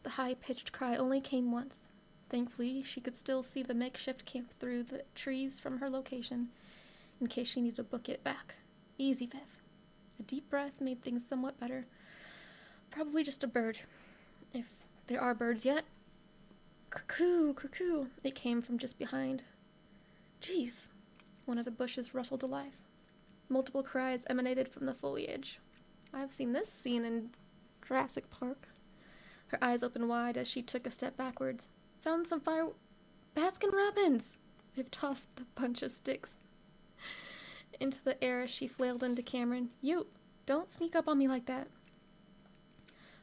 The high-pitched cry only came once. Thankfully, she could still see the makeshift camp through the trees from her location, in case she needed to book it back. Easy, Viv. A deep breath made things somewhat better. Probably just a bird. If there are birds yet. Cuckoo, cuckoo. It came from just behind. Jeez. One of the bushes rustled to life. Multiple cries emanated from the foliage. I've seen this scene in Jurassic Park. Her eyes opened wide as she took a step backwards. Found some Baskin Robbins! Viv tossed the bunch of sticks into the air as she flailed into Cameron. You! Don't sneak up on me like that.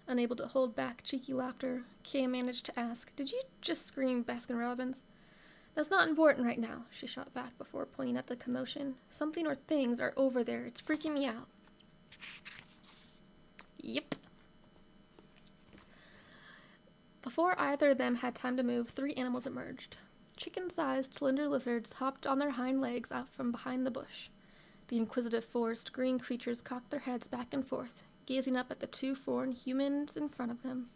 Unable to hold back cheeky laughter, Cam managed to ask, did you just scream Baskin Robbins? That's not important right now, she shot back before pointing at the commotion. Something or things are over there. It's freaking me out. Yep. Before either of them had time to move, 3 animals emerged. Chicken-sized slender lizards hopped on their hind legs out from behind the bush. The inquisitive forest green creatures cocked their heads back and forth, gazing up at the 2 foreign humans in front of them.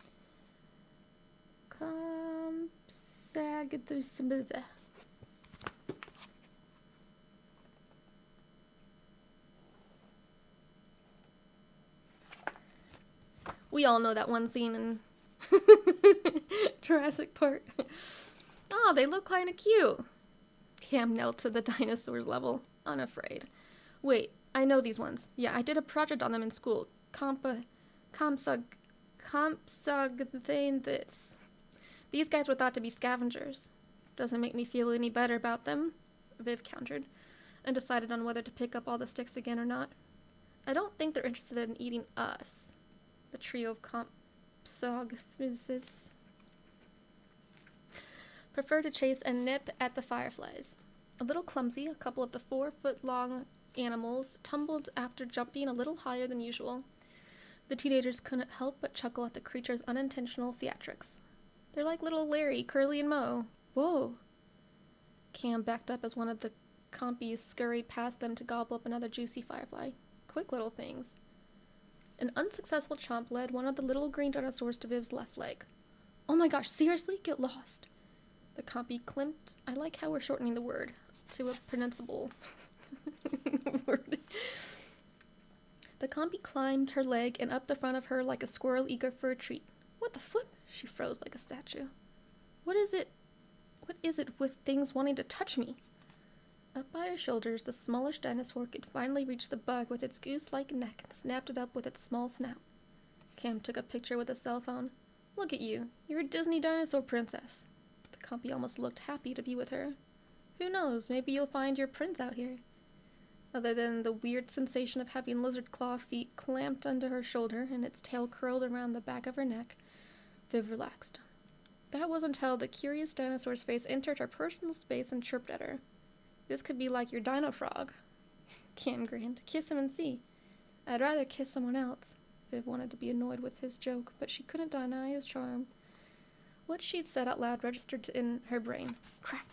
We all know that one scene in Jurassic Park. Oh, they look kind of cute. Cam knelt to the dinosaur's level, unafraid. Wait, I know these ones. Yeah, I did a project on them in school. Compsog this. These guys were thought to be scavengers. Doesn't make me feel any better about them, Viv countered, and decided on whether to pick up all the sticks again or not. I don't think they're interested in eating us. The trio of Compsogths prefer to chase and nip at the fireflies. A little clumsy, a couple of the 4-foot-long animals tumbled after jumping a little higher than usual. The teenagers couldn't help but chuckle at the creature's unintentional theatrics. They're like little Larry, Curly, and Mo. Whoa! Cam backed up as one of the compies scurried past them to gobble up another juicy firefly. Quick little things. An unsuccessful chomp led one of the little green dinosaurs to Viv's left leg. Oh my gosh, seriously? Get lost. The compy climped. I like how we're shortening the word to a pronounceable word. The compy climbed her leg and up the front of her like a squirrel eager for a treat. What the flip? She froze like a statue. What is it with things wanting to touch me? Up by her shoulders, the smallish dinosaur could finally reach the bug with its goose-like neck and snapped it up with its small snout. Cam took a picture with a cell phone. Look at you. You're a Disney dinosaur princess. The compy almost looked happy to be with her. Who knows, maybe you'll find your prince out here. Other than the weird sensation of having lizard claw feet clamped under her shoulder and its tail curled around the back of her neck, Viv relaxed. That was until the curious dinosaur's face entered her personal space and chirped at her. This could be like your dino frog. Cam grinned. Kiss him and see. I'd rather kiss someone else. Viv wanted to be annoyed with his joke, but she couldn't deny his charm. What she'd said out loud registered in her brain. Crap.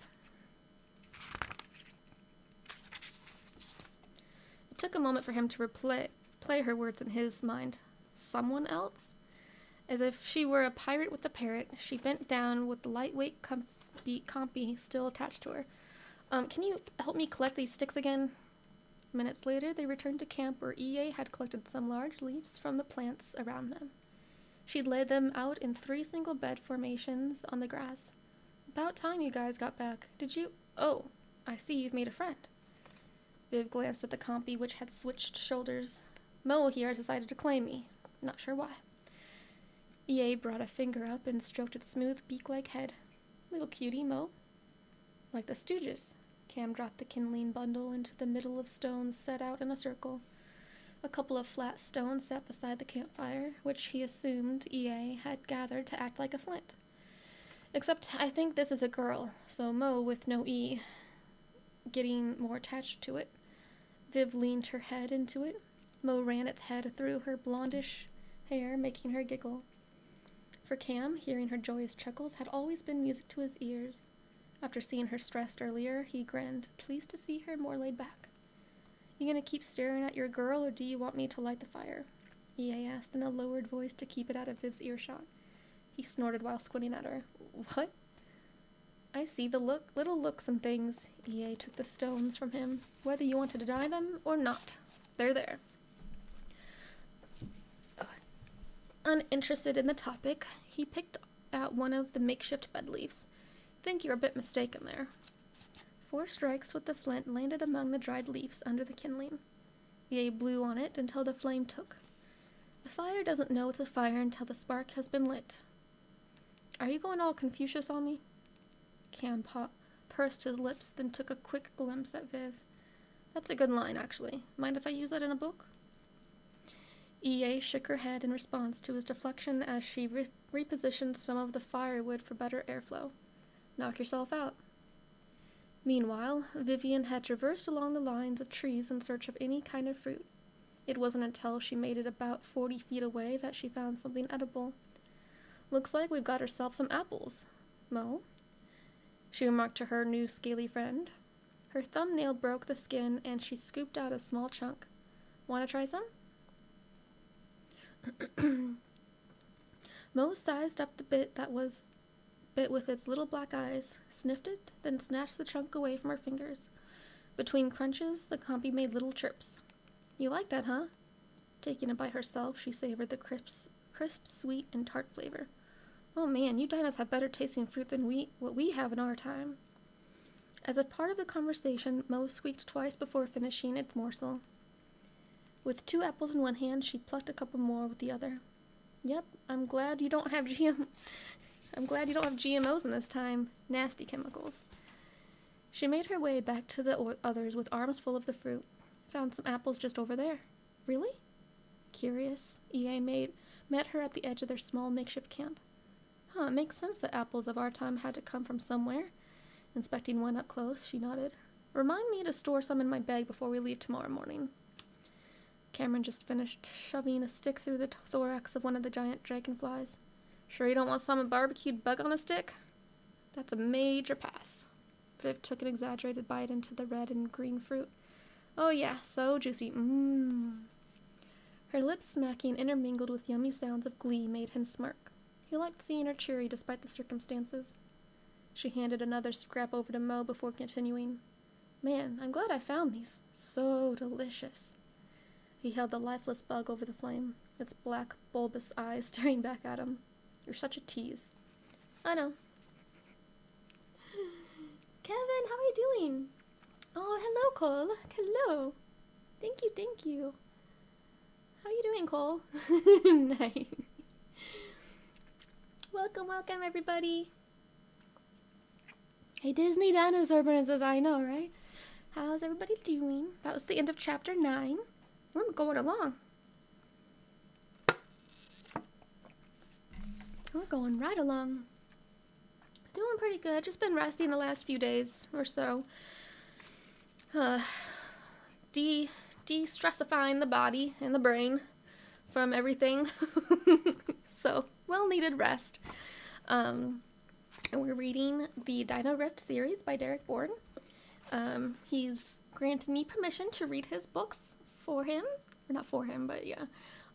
It took a moment for him to play her words in his mind. Someone else? As if she were a pirate with a parrot, she bent down with the lightweight compy still attached to her. Can you help me collect these sticks again? Minutes later, they returned to camp where EA had collected some large leaves from the plants around them. She'd laid them out in 3 single bed formations on the grass. About time you guys got back. Did you? Oh, I see you've made a friend. Viv glanced at the compy, which had switched shoulders. Mo here has decided to claim me. Not sure why. EA brought a finger up and stroked its smooth beak-like head. Little cutie, Mo. Like the Stooges. Cam dropped the kindling bundle into the middle of stones set out in a circle. A couple of flat stones sat beside the campfire, which he assumed EA had gathered to act like a flint. Except I think this is a girl, so Mo with no E, getting more attached to it. Viv leaned her head into it. Mo ran its head through her blondish hair, making her giggle. For Cam, hearing her joyous chuckles had always been music to his ears. After seeing her stressed earlier, he grinned, pleased to see her more laid back. You gonna keep staring at your girl, or do you want me to light the fire? EA asked in a lowered voice to keep it out of Viv's earshot. He snorted while squinting at her. What? I see the little looks and things. EA took the stones from him, whether you want to deny them or not. They're there. Uninterested in the topic, he picked out one of the makeshift bed leaves. Think you're a bit mistaken there. 4 strikes with the flint landed among the dried leaves under the kindling. EA blew on it until the flame took. The fire doesn't know it's a fire until the spark has been lit. Are you going all Confucius on me? Cam pursed his lips, then took a quick glimpse at Viv. That's a good line, actually. Mind if I use that in a book? EA shook her head in response to his deflection as she repositioned some of the firewood for better airflow. Knock yourself out. Meanwhile, Vivian had traversed along the lines of trees in search of any kind of fruit. It wasn't until she made it about 40 feet away that she found something edible. Looks like we've got ourselves some apples, Mo, she remarked to her new scaly friend. Her thumbnail broke the skin and she scooped out a small chunk. Want to try some? Mo sized up the bit with its little black eyes, sniffed it, then snatched the chunk away from her fingers. Between crunches, the compy made little chirps. You like that, huh? Taking a bite herself, she savored the crisp, sweet, and tart flavor. Oh man, you dinos have better tasting fruit than what we have in our time. As a part of the conversation, Mo squeaked twice before finishing its morsel. With 2 apples in one hand, she plucked a couple more with the other. Yep, I'm glad you don't have GMOs in this time. Nasty chemicals. She made her way back to the others with arms full of the fruit. Found some apples just over there. Really? Curious, EA met her at the edge of their small makeshift camp. It makes sense that apples of our time had to come from somewhere. Inspecting one up close, she nodded. Remind me to store some in my bag before we leave tomorrow morning. Cameron just finished shoving a stick through the thorax of one of the giant dragonflies. Sure you don't want some barbecued bug on a stick? That's a major pass. Viv took an exaggerated bite into the red and green fruit. Oh yeah, so juicy. Mmm. Her lips smacking intermingled with yummy sounds of glee made him smirk. He liked seeing her cheery despite the circumstances. She handed another scrap over to Mo before continuing. Man, I'm glad I found these. So delicious. He held the lifeless bug over the flame, its black, bulbous eyes staring back at him. You're such a tease. I know. Kevin, how are you doing? Oh, hello, Cole. Hello. Thank you. How are you doing, Cole? Nice. Welcome, everybody. Hey, Disney Dinosaur Princess, I know, right? How's everybody doing? That was the end of chapter 9. We're going along. We're going right along. Doing pretty good. Just been resting the last few days or so. De-stressifying the body and the brain from everything. So, well-needed rest. And we're reading the Dino Rift series by Derek Borne. He's granted me permission to read his books for him. Or not for him, but yeah,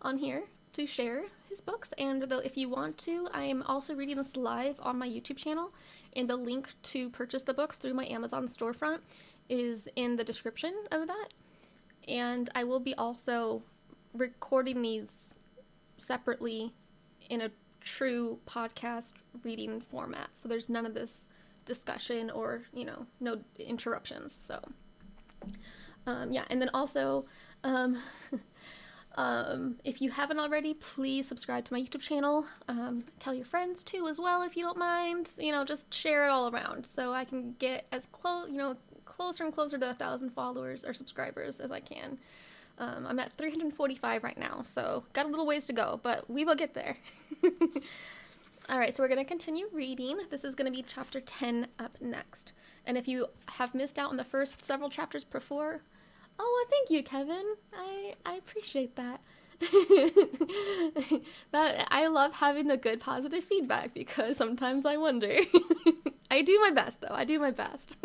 on here to share his books. And if you want to, I am also reading this live on my YouTube channel. And the link to purchase the books through my Amazon storefront is in the description of that. And I will be also recording these separately in a true podcast reading format. So there's none of this discussion or, no interruptions. So, yeah. And then also, if you haven't already, please subscribe to my YouTube channel. Tell your friends too as well if you don't mind. Just share it all around so I can get as closer and closer to 1,000 followers or subscribers as I can. I'm at 345 right now, so got a little ways to go, but we will get there. Alright, so we're going to continue reading. This is going to be chapter 10 up next. And if you have missed out on the first several chapters before, well, thank you, Kevin. I appreciate that. I love having the good positive feedback because sometimes I wonder. I do my best, though. I do my best.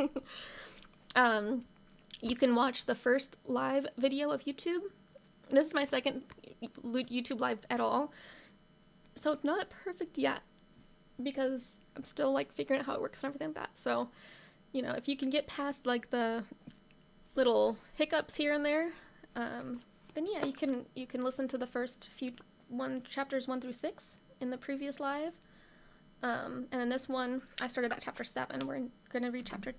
You can watch the first live video of YouTube. This is my second YouTube live at all. So it's not perfect yet because I'm still figuring out how it works and everything like that. So, if you can get past the little hiccups here and there, then yeah, you can listen to the first chapters 1 through 6 in the previous live. And then this one, I started at chapter 7. We're going to read chapter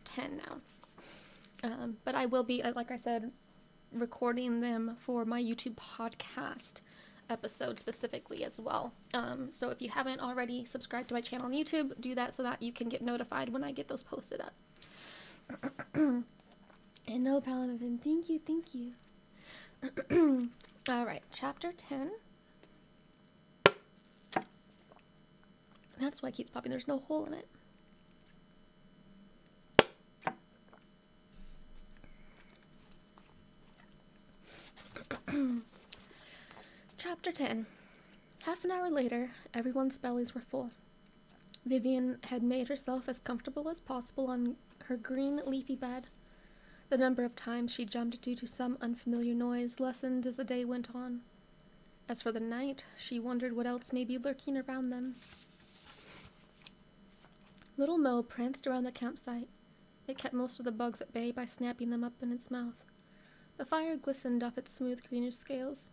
10 now. But I will be, like I said, recording them for my YouTube podcast episode specifically as well. So if you haven't already subscribed to my channel on YouTube, do that so that you can get notified when I get those posted up. And no problem, Evan. Thank you. Alright, chapter 10. That's why it keeps popping. There's no hole in it. Chapter 10. Half an hour later, everyone's bellies were full. Vivian had made herself as comfortable as possible on her green, leafy bed. The number of times she jumped due to some unfamiliar noise lessened as the day went on. As for the night, she wondered what else may be lurking around them. Little Mo pranced around the campsite. It kept most of the bugs at bay by snapping them up in its mouth. The fire glistened off its smooth greenish scales.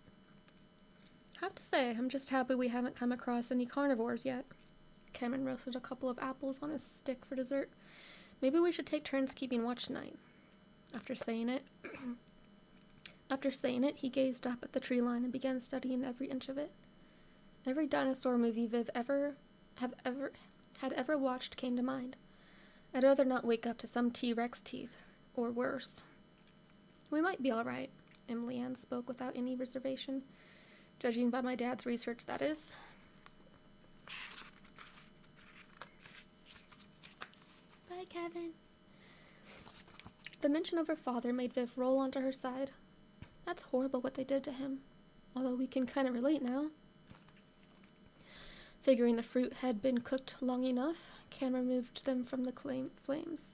I have to say, I'm just happy we haven't come across any carnivores yet. Cameron roasted a couple of apples on his stick for dessert. Maybe we should take turns keeping watch tonight. After saying it, After saying it, he gazed up at the tree line and began studying every inch of it. Every dinosaur movie Viv had ever watched came to mind. I'd rather not wake up to some T-Rex teeth, or worse. We might be all right, Emily Ann spoke without any reservation, judging by my dad's research, that is. Bye, Kevin. The mention of her father made Viv roll onto her side. That's horrible what they did to him, although we can kind of relate now. Figuring the fruit had been cooked long enough, Cam removed them from the flames.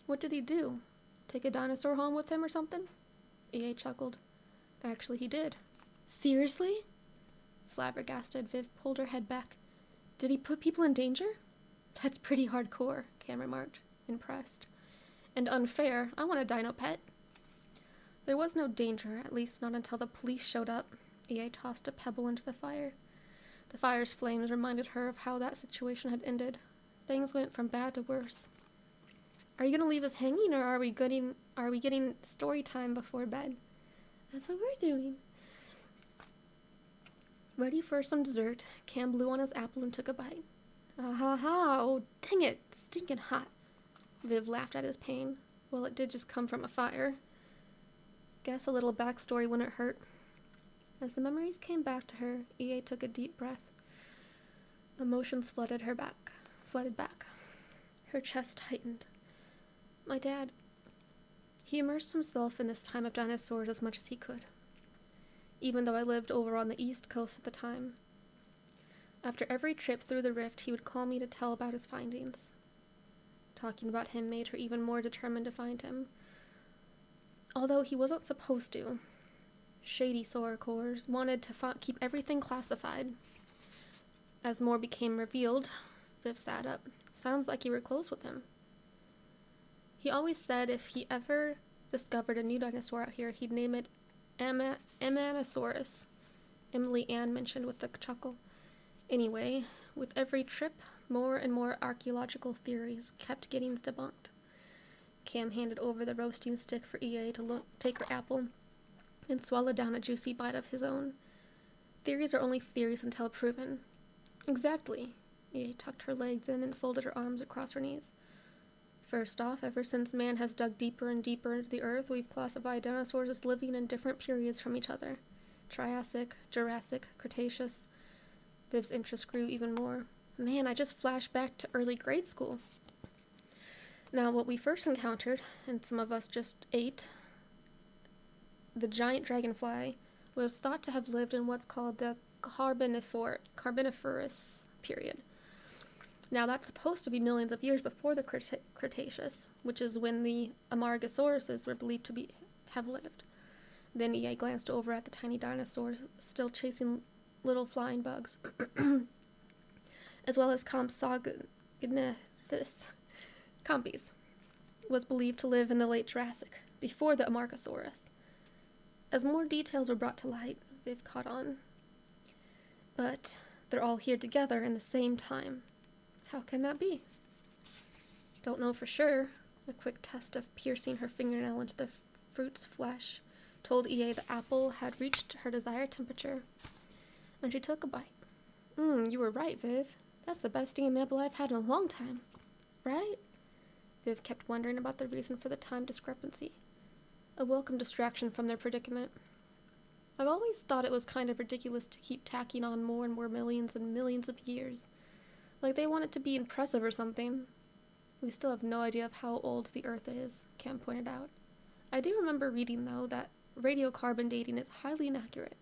What did he do? Take a dinosaur home with him or something? EA chuckled. Actually, he did. Seriously? Flabbergasted, Viv pulled her head back. Did he put people in danger? That's pretty hardcore, Cam remarked, impressed. And unfair. I want a dino pet. There was no danger, at least not until the police showed up. EA tossed a pebble into the fire. The fire's flames reminded her of how that situation had ended. Things went from bad to worse. Are you gonna leave us hanging, or are we getting story time before bed? That's what we're doing. Ready for some dessert, Cam blew on his apple and took a bite. Oh, dang it, stinking hot. Viv laughed at his pain. Well, it did just come from a fire. Guess a little backstory wouldn't hurt. As the memories came back to her, EA took a deep breath. Emotions flooded back. Her chest tightened. My dad. He immersed himself in this time of dinosaurs as much as he could, even though I lived over on the East Coast at the time. After every trip through the rift, he would call me to tell about his findings. Talking about him made her even more determined to find him. Although he wasn't supposed to. Shady Soracors wanted to keep everything classified. As more became revealed, Viv sat up. Sounds like you were close with him. He always said if he ever discovered a new dinosaur out here, he'd name it Amanosaurus, Emily Ann mentioned with a chuckle. Anyway, with every trip, more and more archaeological theories kept getting debunked. Cam handed over the roasting stick for EA to take her apple and swallowed down a juicy bite of his own. Theories are only theories until proven. Exactly. EA tucked her legs in and folded her arms across her knees. First off, ever since man has dug deeper and deeper into the earth, we've classified dinosaurs as living in different periods from each other. Triassic, Jurassic, Cretaceous. Viv's interest grew even more. Man, I just flashed back to early grade school. Now, what we first encountered, and some of us just ate, the giant dragonfly, was thought to have lived in what's called the Carboniferous period. Now, that's supposed to be millions of years before the Cretaceous, which is when the Amargasauruses were believed to have lived. Then EA glanced over at the tiny dinosaurs still chasing little flying bugs, as well as Compsognathus. Compes was believed to live in the late Jurassic, before the Amargasaurus. As more details were brought to light, Viv caught on. But they're all here together in the same time. How can that be? Don't know for sure. A quick test of piercing her fingernail into the fruit's flesh told EA the apple had reached her desired temperature, and she took a bite. You were right, Viv. That's the best stinging apple I've had in a long time. Right? Viv kept wondering about the reason for the time discrepancy. A welcome distraction from their predicament. I've always thought it was kind of ridiculous to keep tacking on more and more millions and millions of years. Like they want it to be impressive or something. We still have no idea of how old the Earth is, Cam pointed out. I do remember reading, though, that radiocarbon dating is highly inaccurate.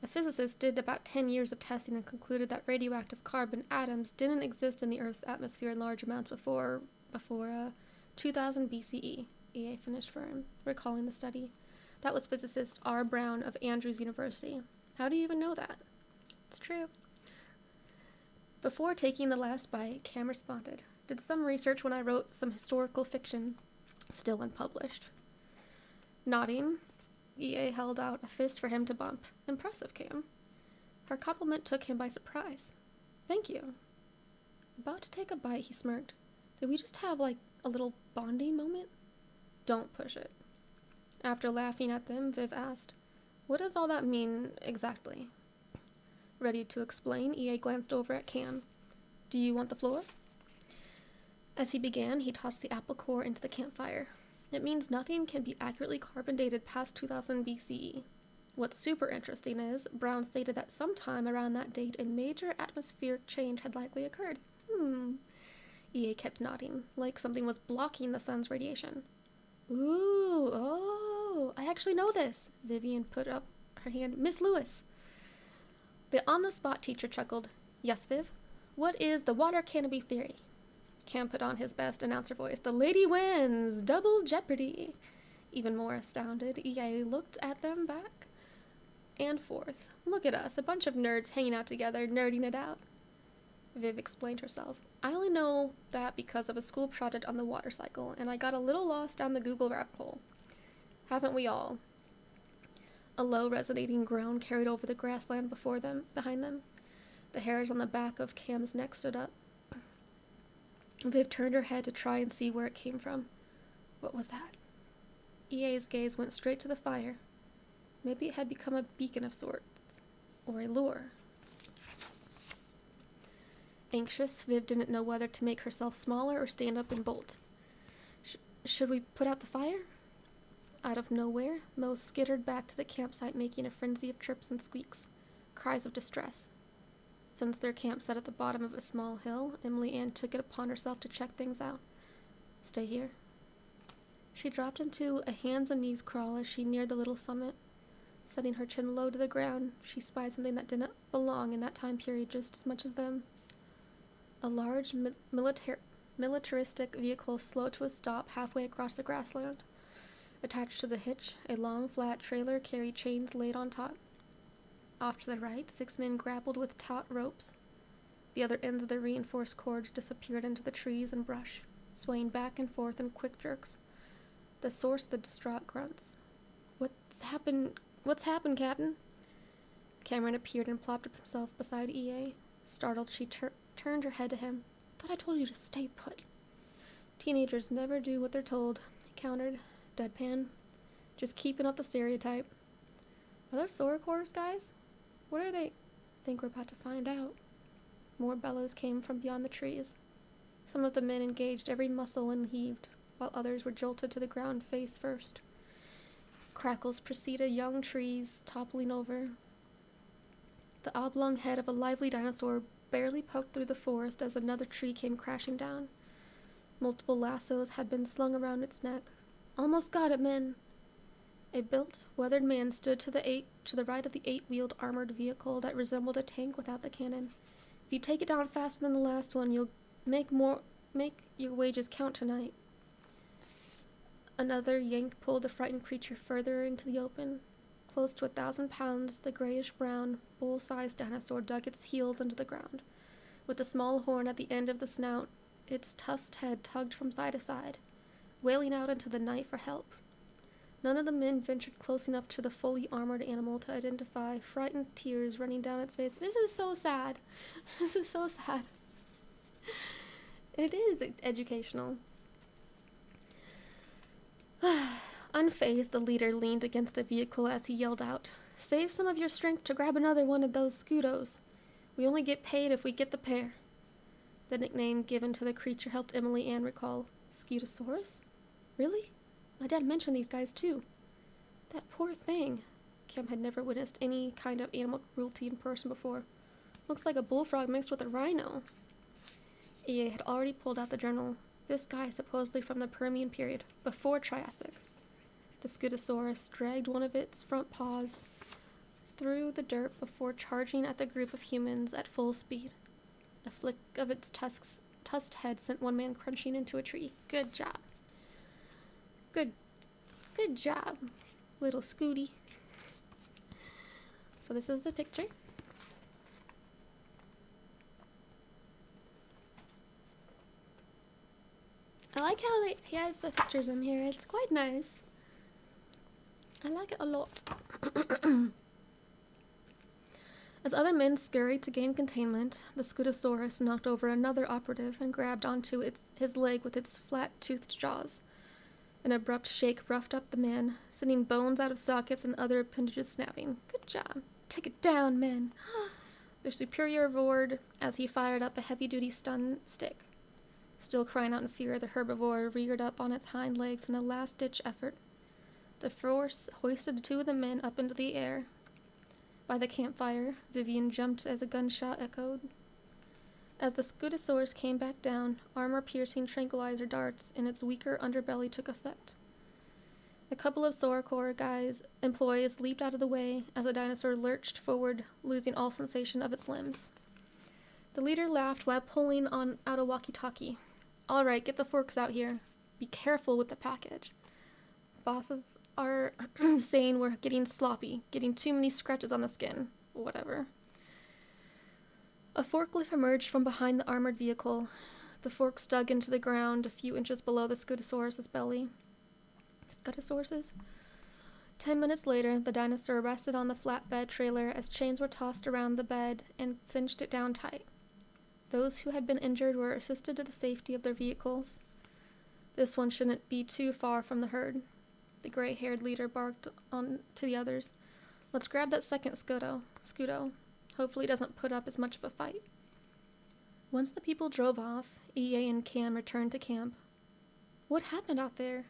A physicist did about 10 years of testing and concluded that radioactive carbon atoms didn't exist in the Earth's atmosphere in large amounts before 2000 BCE, EA finished for him, recalling the study. That was physicist R. Brown of Andrews University. How do you even know that? It's true. Before taking the last bite, Cam responded, did some research when I wrote some historical fiction, still unpublished. Nodding, EA held out a fist for him to bump. Impressive, Cam. Her compliment took him by surprise. Thank you. About to take a bite, he smirked. Did we just have, a little bonding moment? Don't push it. After laughing at them, Viv asked, "What does all that mean exactly?" Ready to explain, EA glanced over at Cam. "Do you want the floor?" As he began, he tossed the apple core into the campfire. "It means nothing can be accurately carbon dated past 2000 BCE. What's super interesting is, Brown stated that sometime around that date a major atmospheric change had likely occurred." EA kept nodding, like something was blocking the sun's radiation. "Ooh, oh, I actually know this." Vivian put up her hand. "Miss Lewis." The on-the-spot teacher chuckled. "Yes, Viv? What is the water canopy theory?" Cam put on his best announcer voice. "The lady wins! Double jeopardy!" Even more astounded, EA looked at them back and forth. "Look at us, a bunch of nerds hanging out together, nerding it out." Viv explained herself. "I only know that because of a school project on the water cycle, and I got a little lost down the Google rabbit hole. Haven't we all?" A low, resonating groan carried over the grassland behind them. The hairs on the back of Cam's neck stood up. Viv turned her head to try and see where it came from. What was that? EA's gaze went straight to the fire. Maybe it had become a beacon of sorts, or a lure. Anxious, Viv didn't know whether to make herself smaller or stand up and bolt. Should we put out the fire?" Out of nowhere, Mo skittered back to the campsite, making a frenzy of chirps and squeaks, cries of distress. Since their camp sat at the bottom of a small hill, Emily Ann took it upon herself to check things out. "Stay here." She dropped into a hands and knees crawl as she neared the little summit. Setting her chin low to the ground, she spied something that didn't belong in that time period just as much as them. A large militaristic vehicle slowed to a stop halfway across the grassland. Attached to the hitch, a long, flat trailer carried chains laid on top. Off to the right, 6 men grappled with taut ropes. The other ends of the reinforced cords disappeared into the trees and brush, swaying back and forth in quick jerks. The source of the distraught grunts. What's happened, Captain?" Cameron appeared and plopped himself beside EA. Startled, she turned her head to him. "Thought I told you to stay put." "Teenagers never do what they're told," he countered, deadpan. "Just keeping up the stereotype." "Are those Soracors, guys? What are they?" "Think we're about to find out." More bellows came from beyond the trees. Some of the men engaged every muscle and heaved, while others were jolted to the ground face first. Crackles preceded young trees toppling over. The oblong head of a lively dinosaur barely poked through the forest as another tree came crashing down. Multiple lassos had been slung around its neck. "Almost got it, men." A built, weathered man stood to the right of the 8-wheeled armored vehicle that resembled a tank without the cannon. "If you take it down faster than the last one, you'll make your wages count tonight." Another yank pulled the frightened creature further into the open. Close to 1,000 pounds, the grayish-brown, bull-sized dinosaur dug its heels into the ground. With a small horn at the end of the snout, its tusked head tugged from side to side, wailing out into the night for help. None of the men ventured close enough to the fully armored animal to identify, frightened tears running down its face. "This is so sad. This is so sad." It is educational. Unfazed, the leader leaned against the vehicle as he yelled out, "Save some of your strength to grab another one of those scudos. We only get paid if we get the pair." The nickname given to the creature helped Emily Ann recall. "Scutosaurus? Really? My dad mentioned these guys too." That poor thing. Kim had never witnessed any kind of animal cruelty in person before. Looks like a bullfrog mixed with a rhino. EA had already pulled out the journal. This guy supposedly from the Permian period, before Triassic. The Scutosaurus dragged one of its front paws through the dirt before charging at the group of humans at full speed. A flick of its tusked head sent one man crunching into a tree. "Good job. Good job, little Scooty." So this is the picture. I like how he has the pictures in here. It's quite nice. I like it a lot. As other men scurried to gain containment, the Scutosaurus knocked over another operative and grabbed onto his leg with its flat-toothed jaws. An abrupt shake roughed up the man, sending bones out of sockets and other appendages snapping. Good job. Take it down, men. Their superior roared as he fired up a heavy-duty stun stick. Still crying out in fear, the herbivore reared up on its hind legs in a last-ditch effort. The force hoisted two of the men up into the air. By the campfire, Vivian jumped as a gunshot echoed. As the Scutosaurus came back down, armor-piercing tranquilizer darts in its weaker underbelly took effect. A couple of Saurochore employees leaped out of the way as the dinosaur lurched forward, losing all sensation of its limbs. The leader laughed while pulling out a walkie-talkie. All right, get the forks out here. Be careful with the package. Bosses are saying we're getting sloppy, getting too many scratches on the skin. Whatever. A forklift emerged from behind the armored vehicle. The forks dug into the ground a few inches below the Scutosaurus's belly. Scutosaurus's? 10 minutes later, the dinosaur rested on the flatbed trailer as chains were tossed around the bed and cinched it down tight. Those who had been injured were assisted to the safety of their vehicles. This one shouldn't be too far from the herd. The gray-haired leader barked on to the others. Let's grab that second Scuto. Hopefully he doesn't put up as much of a fight. Once the people drove off, EA and Cam returned to camp. What happened out there?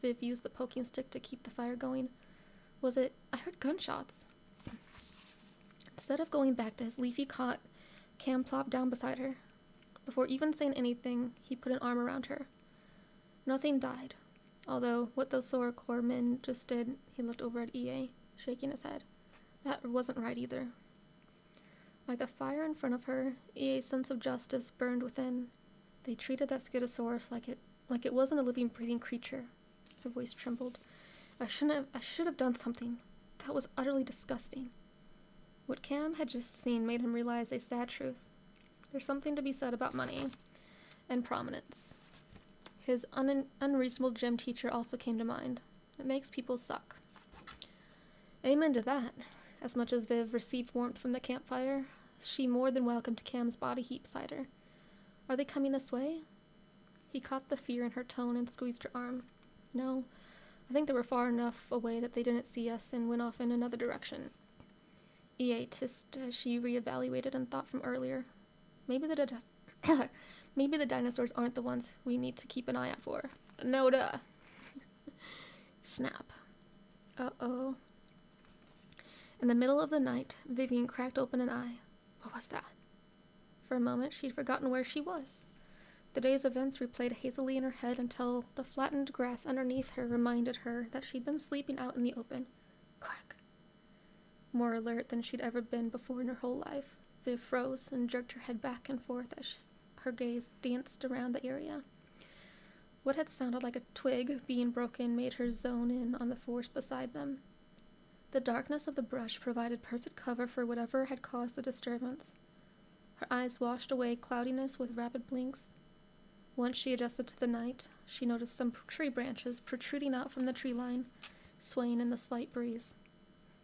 Viv used the poking stick to keep the fire going. Was it? I heard gunshots. Instead of going back to his leafy cot, Cam plopped down beside her. Before even saying anything, he put an arm around her. Nothing died. Although, what those Saurochore men just did, he looked over at EA, shaking his head. That wasn't right either. Like the fire in front of her, EA's sense of justice burned within. They treated that Scutosaurus like it wasn't a living, breathing creature. Her voice trembled. I should have done something. That was utterly disgusting. What Cam had just seen made him realize a sad truth. There's something to be said about money and prominence. His unreasonable gym teacher also came to mind. It makes people suck. Amen to that. As much as Viv received warmth from the campfire, she more than welcomed Cam's body heat beside her. Are they coming this way? He caught the fear in her tone and squeezed her arm. No, I think they were far enough away that they didn't see us and went off in another direction. EA tissed as she reevaluated and thought from earlier. Maybe the dinosaurs aren't the ones we need to keep an eye out for. No duh. Snap. Uh-oh. In the middle of the night, Vivian cracked open an eye. What was that? For a moment, she'd forgotten where she was. The day's events replayed hazily in her head until the flattened grass underneath her reminded her that she'd been sleeping out in the open. Crack. More alert than she'd ever been before in her whole life, Viv froze and jerked her head back and forth as her gaze danced around the area. What had sounded like a twig being broken made her zone in on the force beside them. The darkness of the brush provided perfect cover for whatever had caused the disturbance. Her eyes washed away cloudiness with rapid blinks. Once she adjusted to the night, she noticed some tree branches protruding out from the tree line, swaying in the slight breeze.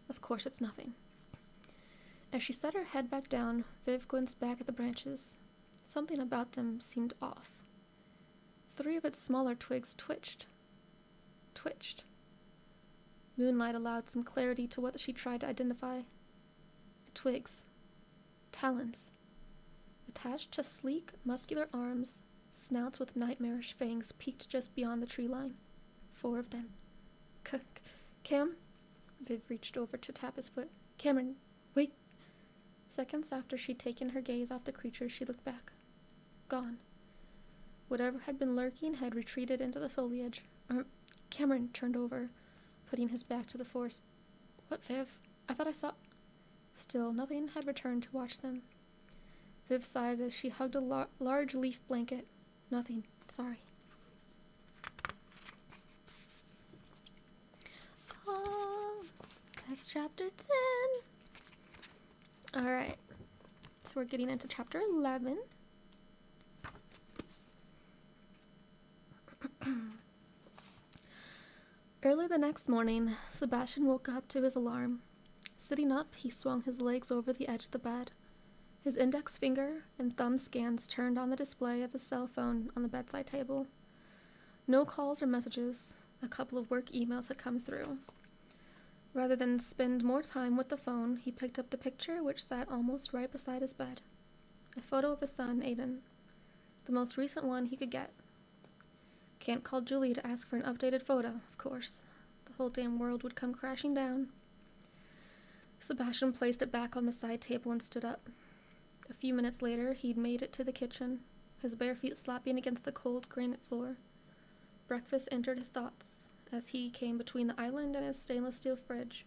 Of course it's nothing. As she set her head back down, Viv glanced back at the branches. Something about them seemed off. 3 of its smaller twigs twitched. Moonlight allowed some clarity to what she tried to identify. The twigs. Talons. Attached to sleek, muscular arms, snouts with nightmarish fangs peeked just beyond the tree line. 4 of them. Cam? Viv reached over to tap his foot. Cameron, wait! Seconds after she'd taken her gaze off the creature, she looked back. Gone. Whatever had been lurking had retreated into the foliage. Cameron turned over, putting his back to the forest. What, Viv? I thought I saw... Still, nothing had returned to watch them. Viv sighed as she hugged a large leaf blanket. Nothing. Sorry. Oh, that's chapter 10. Alright. So we're getting into chapter 11. Early the next morning, Sebastian woke up to his alarm. Sitting up, he swung his legs over the edge of the bed. His index finger and thumb scans turned on the display of his cell phone on the bedside table. No calls or messages. A couple of work emails had come through. Rather than spend more time with the phone, he picked up the picture which sat almost right beside his bed. A photo of his son, Aiden. The most recent one he could get. Can't call Julie to ask for an updated photo, of course. The whole damn world would come crashing down. Sebastian placed it back on the side table and stood up. A few minutes later, he'd made it to the kitchen, his bare feet slapping against the cold granite floor. Breakfast entered his thoughts as he came between the island and his stainless steel fridge.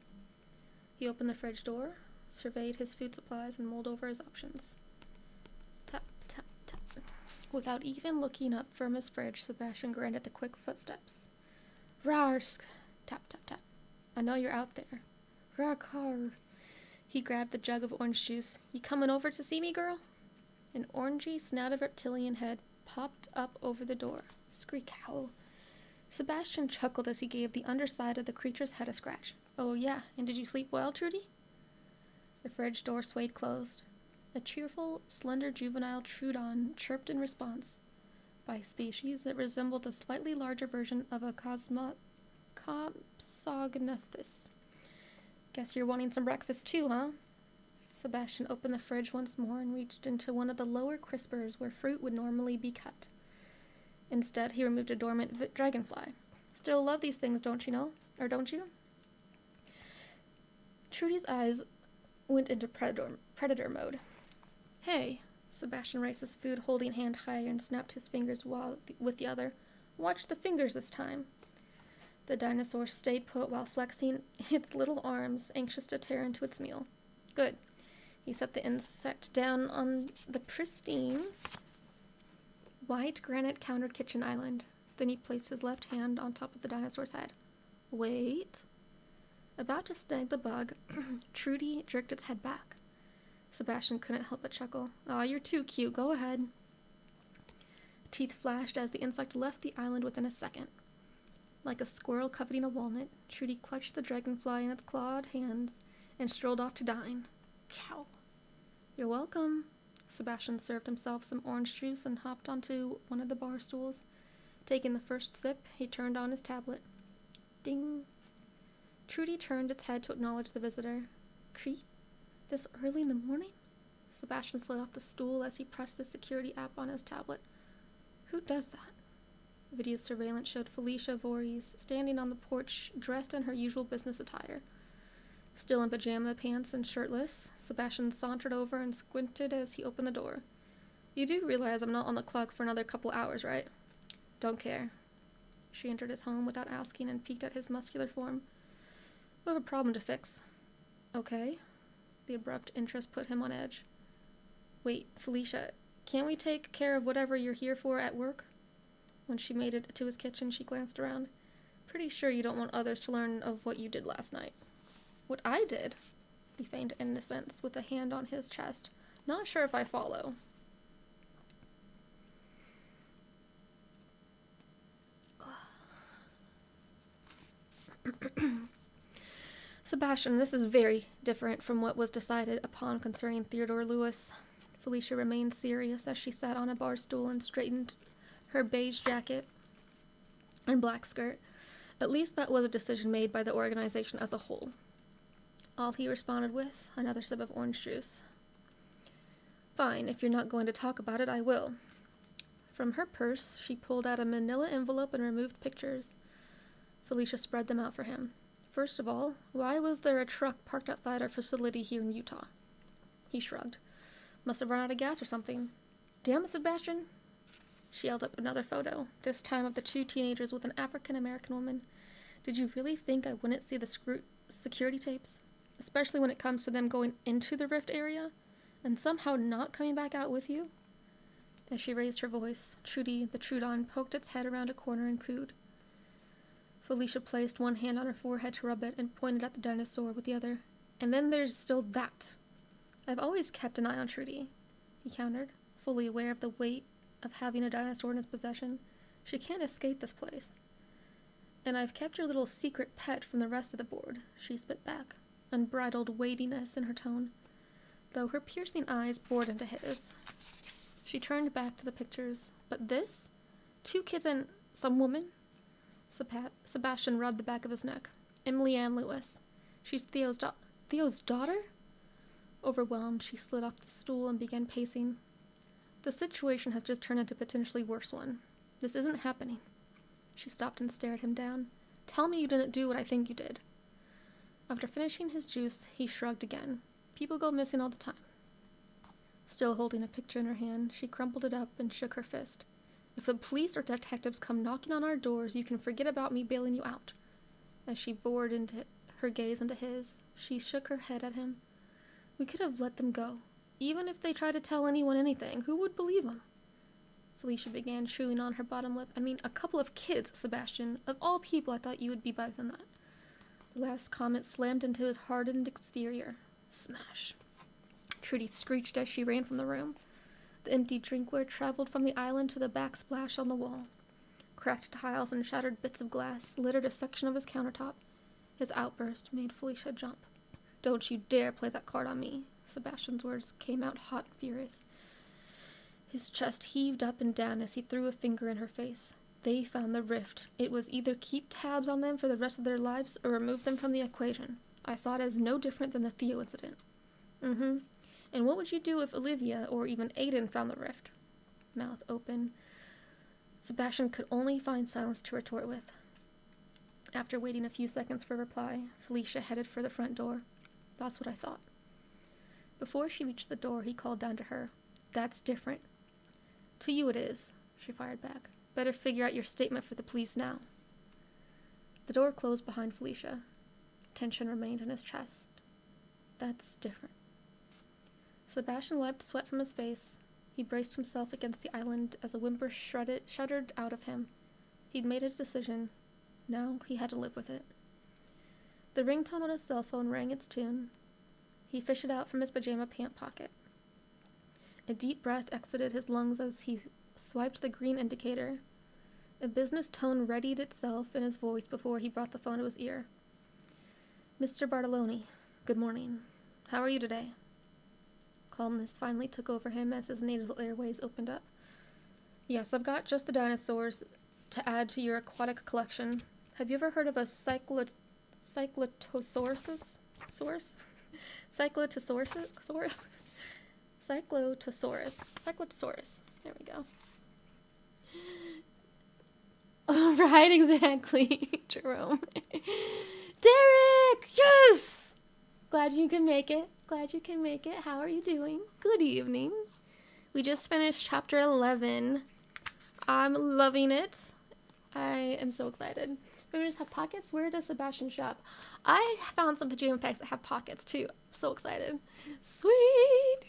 He opened the fridge door, surveyed his food supplies, and mulled over his options. Tap, tap, tap. Without even looking up from his fridge, Sebastian granted the quick footsteps. Rarsk! Tap, tap, tap. I know you're out there. Rakar! He grabbed the jug of orange juice. You coming over to see me, girl? An orangey, snouted reptilian head popped up over the door. Skreek howl. Sebastian chuckled as he gave the underside of the creature's head a scratch. Oh yeah, and did you sleep well, Trudy? The fridge door swayed closed. A cheerful, slender juvenile Trudon chirped in response. By species, it resembled a slightly larger version of a Compsognathus. Guess you're wanting some breakfast too, huh? Sebastian opened the fridge once more and reached into one of the lower crispers where fruit would normally be cut. Instead, he removed a dormant dragonfly. Still love these things, don't you know? Or don't you? Trudy's eyes went into predator mode. Hey, Sebastian raised his food holding hand higher and snapped his fingers with the other. Watch the fingers this time. The dinosaur stayed put while flexing its little arms, anxious to tear into its meal. Good. He set the insect down on the pristine, white granite-countered kitchen island. Then he placed his left hand on top of the dinosaur's head. Wait. About to snag the bug, Trudy jerked its head back. Sebastian couldn't help but chuckle. Aw, you're too cute. Go ahead. Teeth flashed as the insect left the island within a second. Like a squirrel coveting a walnut, Trudy clutched the dragonfly in its clawed hands and strolled off to dine. Cow. You're welcome. Sebastian served himself some orange juice and hopped onto one of the bar stools. Taking the first sip, he turned on his tablet. Ding. Trudy turned its head to acknowledge the visitor. Cree? This early in the morning? Sebastian slid off the stool as he pressed the security app on his tablet. Who does that? Video surveillance showed Felicia Voorhees standing on the porch, dressed in her usual business attire. Still in pajama pants and shirtless, Sebastian sauntered over and squinted as he opened the door. You do realize I'm not on the clock for another couple hours, right? Don't care. She entered his home without asking and peeked at his muscular form. We have a problem to fix. Okay. The abrupt interest put him on edge. Wait, Felicia, can't we take care of whatever you're here for at work? When she made it to his kitchen, she glanced around. Pretty sure you don't want others to learn of what you did last night. What I did? He feigned innocence with a hand on his chest. Not sure if I follow. Sebastian, this is very different from what was decided upon concerning Theodore Lewis. Felicia remained serious as she sat on a bar stool and straightened her beige jacket and black skirt. At least that was a decision made by the organization as a whole. All he responded with, another sip of orange juice. Fine, if you're not going to talk about it, I will. From her purse, she pulled out a manila envelope and removed pictures. Felicia spread them out for him. First of all, why was there a truck parked outside our facility here in Utah? He shrugged. Must have run out of gas or something. Damn it, Sebastian. She held up another photo, this time of the two teenagers with an African-American woman. Did you really think I wouldn't see the security tapes? Especially when it comes to them going into the rift area, and somehow not coming back out with you? As she raised her voice, Trudy, the Trudon, poked its head around a corner and cooed. Felicia placed one hand on her forehead to rub it and pointed at the dinosaur with the other. And then there's still that. I've always kept an eye on Trudy, he countered, fully aware of the weight of having a dinosaur in his possession. She can't escape this place. And I've kept your little secret pet from the rest of the board, she spit back, unbridled weightiness in her tone, though her piercing eyes bored into his. She turned back to the pictures. But this? 2 kids and some woman? Sebastian rubbed the back of his neck. Emily Ann Lewis. She's Theo's daughter? Overwhelmed, she slid off the stool and began pacing. The situation has just turned into a potentially worse one. This isn't happening. She stopped and stared him down. Tell me you didn't do what I think you did. After finishing his juice, he shrugged again. People go missing all the time. Still holding a picture in her hand, she crumpled it up and shook her fist. If the police or detectives come knocking on our doors, you can forget about me bailing you out. As she bored into her gaze into his, she shook her head at him. We could have let them go. Even if they tried to tell anyone anything, who would believe them? Felicia began chewing on her bottom lip. I mean, a couple of kids, Sebastian. Of all people, I thought you would be better than that. The last comment slammed into his hardened exterior. Smash. Trudy screeched as she ran from the room. The empty drinkware traveled from the island to the backsplash on the wall. Cracked tiles and shattered bits of glass littered a section of his countertop. His outburst made Felicia jump. Don't you dare play that card on me. Sebastian's words came out hot and furious. His chest heaved up and down as he threw a finger in her face. They found the rift. It was either keep tabs on them for the rest of their lives or remove them from the equation. I saw it as no different than the Theo incident. Mm-hmm. And what would you do if Olivia or even Aiden found the rift? Mouth open. Sebastian could only find silence to retort with. After waiting a few seconds for a reply, Felicia headed for the front door. That's what I thought. Before she reached the door, he called down to her. That's different. To you it is, she fired back. Better figure out your statement for the police now. The door closed behind Felicia. Tension remained in his chest. That's different. Sebastian wiped sweat from his face. He braced himself against the island as a whimper shuddered out of him. He'd made his decision. Now he had to live with it. The ringtone on his cell phone rang its tune. He fished it out from his pajama pant pocket. A deep breath exited his lungs as he swiped the green indicator. A business tone readied itself in his voice before he brought the phone to his ear. Mr. Bartoloni, good morning. How are you today? Calmness finally took over him as his nasal airways opened up. Yes, I've got just the dinosaurs to add to your aquatic collection. Have you ever heard of a cyclotosaurus? Cyclotosaurus. There we go. Oh, right, exactly. Jerome. Derek! Yes! Glad you can make it. How are you doing? Good evening. We just finished chapter 11. I'm loving it. I am so excited. We just have pockets. Where does Sebastian shop? I found some pajama packs that have pockets too. I'm so excited. Sweet.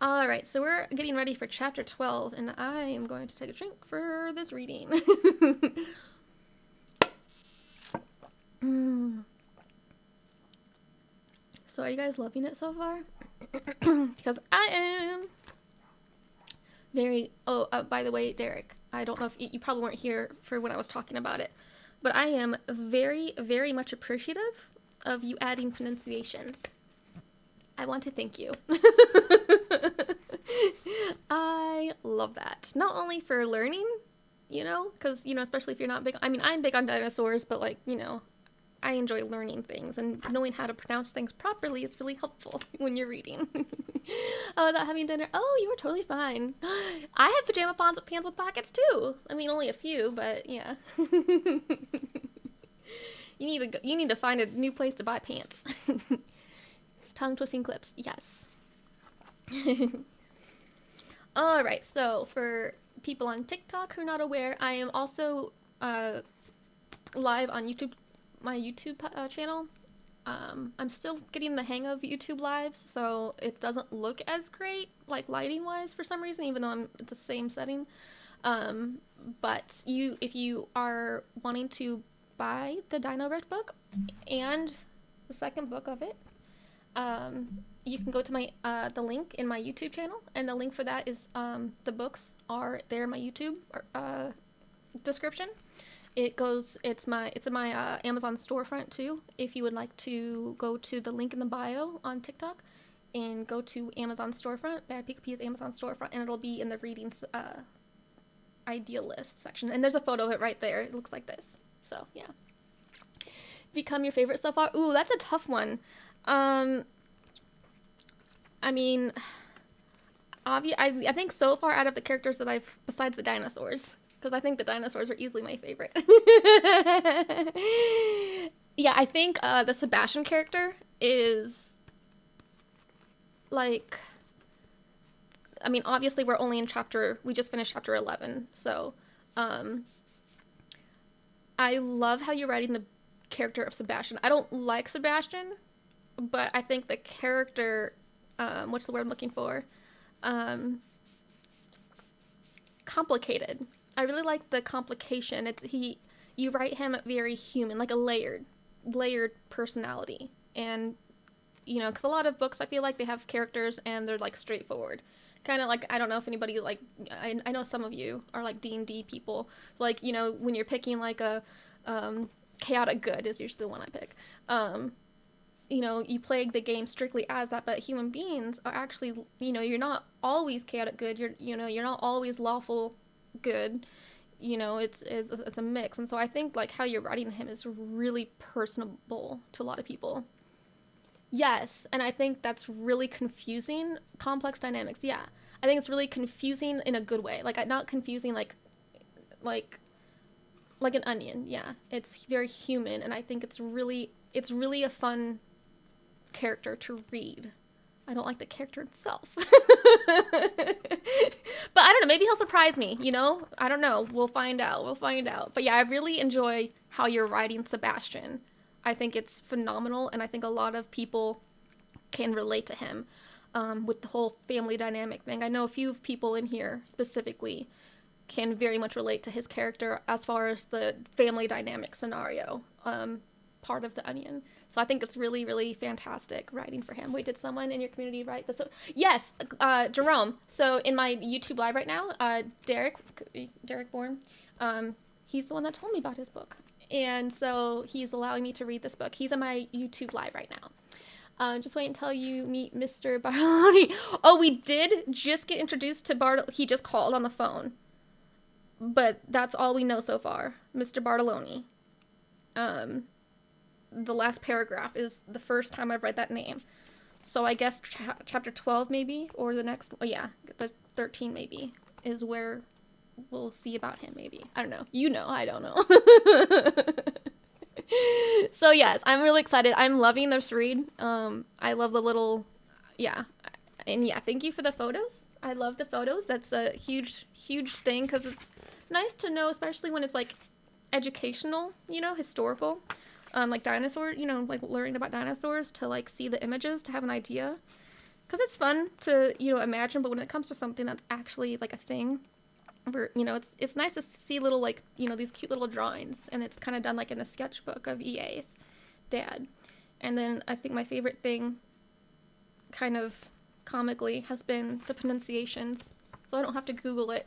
Alright, so we're getting ready for chapter 12, and I am going to take a drink for this reading. So are you guys loving it so far? Because I am. By the way, Derek, I don't know if you probably weren't here for when I was talking about it, but I am very, very much appreciative of you adding pronunciations. I want to thank you. I love that. Not only for learning, because, especially if you're not big, I'm big on dinosaurs, but I enjoy learning things, and knowing how to pronounce things properly is really helpful when you're reading. Without having dinner. Oh, you were totally fine. I have pajama pants with pockets too. Only a few, but yeah. You need to find a new place to buy pants. Tongue twisting clips, yes. All right. So for people on TikTok who are not aware, I am also live on YouTube. My YouTube channel. I'm still getting the hang of YouTube lives, so it doesn't look as great, lighting wise, for some reason, even though I'm at the same setting. But if you are wanting to buy the Dino Rift book and the second book of it, you can go to my the link in my YouTube channel, and the link for that is the books are there in my YouTube description. It's in my Amazon storefront too. If you would like to go to the link in the bio on TikTok and go to Amazon storefront, Bad Pikapi's Amazon storefront, and it'll be in the readings idealist section. And there's a photo of it right there. It looks like this. So, yeah. Become your favorite so far? Ooh, that's a tough one. I mean, I think so far out of the characters that I've, besides the dinosaurs, because I think the dinosaurs are easily my favorite. Yeah, I think the Sebastian character is, like, I mean, obviously we're only in we just finished chapter 11, so, I love how you're writing the character of Sebastian. I don't like Sebastian, but I think the character, what's the word I'm looking for? Complicated. I really like the complication. You write him very human, like a layered personality. And, you know, because a lot of books, I feel like they have characters and they're, like, straightforward. Kind of like, I don't know if anybody, like, I know some of you are, like, D&D people. So, like, you know, when you're picking, like, a, chaotic good is usually the one I pick. You know, you play the game strictly as that, but human beings are actually, you know, you're not always chaotic good. You're not always lawful good. You know, it's a mix. And so I think, like, how you're writing him is really personable to a lot of people. Yes, and I think that's really confusing. Complex dynamics, yeah. I think it's really confusing in a good way. Like, not confusing like an onion, yeah. It's very human, and I think it's really a fun character to read. I don't like the character itself. But I don't know, maybe he'll surprise me, you know? I don't know. We'll find out. But yeah, I really enjoy how you're writing Sebastian. I think it's phenomenal, and I think a lot of people can relate to him with the whole family dynamic thing. I know a few people in here specifically can very much relate to his character as far as the family dynamic scenario part of the Onion. So I think it's really, really fantastic writing for him. Wait, did someone in your community write this? Yes, Jerome. So in my YouTube live right now, Derek Borne, he's the one that told me about his book. And so he's allowing me to read this book. He's in my YouTube live right now. Just wait until you meet Mr. Bartoloni. Oh, we did just get introduced to Bartoloni. He just called on the phone. But that's all we know so far. Mr. Bartoloni. The last paragraph is the first time I've read that name. So I guess chapter 12 maybe, or the next, oh yeah, the 13 maybe, is where we'll see about him maybe. I don't know. You know, I don't know. So yes, I'm really excited. I'm loving this read. I love the little, yeah. And yeah, thank you for the photos. I love the photos. That's a huge, huge thing because it's nice to know, especially when it's like educational, you know, historical. Like dinosaurs, you know, like learning about dinosaurs, to like see the images, to have an idea. Because it's fun to, you know, imagine, but when it comes to something that's actually like a thing, where, you know, it's nice to see little, like, you know, these cute little drawings. And it's kind of done like in a sketchbook of EA's dad. And then I think my favorite thing, kind of comically, has been the pronunciations. So I don't have to Google it.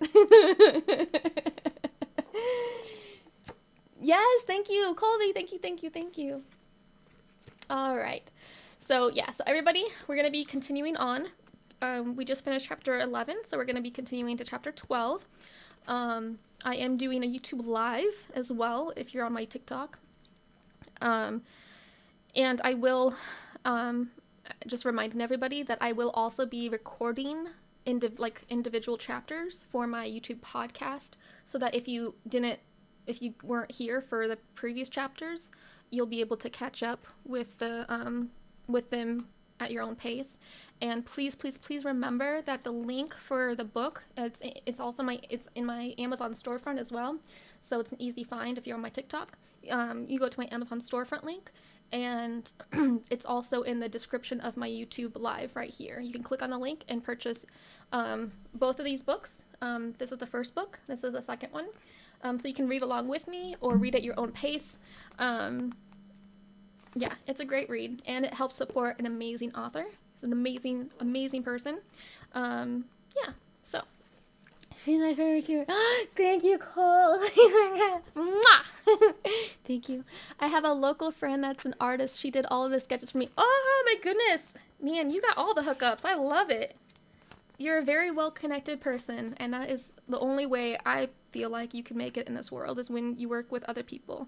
Yes, thank you, Colby. Thank you. All right. So, yeah, so everybody, we're going to be continuing on. We just finished chapter 11, so we're going to be continuing to chapter 12. I am doing a YouTube live as well, if you're on my TikTok. And I will, just reminding everybody that I will also be recording individual chapters for my YouTube podcast, so that if you weren't here for the previous chapters, you'll be able to catch up with them at your own pace. And please remember that the link for the book, it's also it's in my Amazon storefront as well. So it's an easy find if you're on my TikTok. You go to my Amazon storefront link, and it's also in the description of my YouTube live right here. You can click on the link and purchase both of these books. This is the first book. This is the second one. So you can read along with me or read at your own pace. Yeah, it's a great read, and it helps support an amazing author. He's an amazing, amazing person. Yeah, so she's my favorite too. Thank you, Cole. Thank you. I have a local friend that's an artist. She did all of the sketches for me. Oh my goodness, man, you got all the hookups. I love it. you're a very well-connected person, and that is the only way I feel like you can make it in this world, is when you work with other people.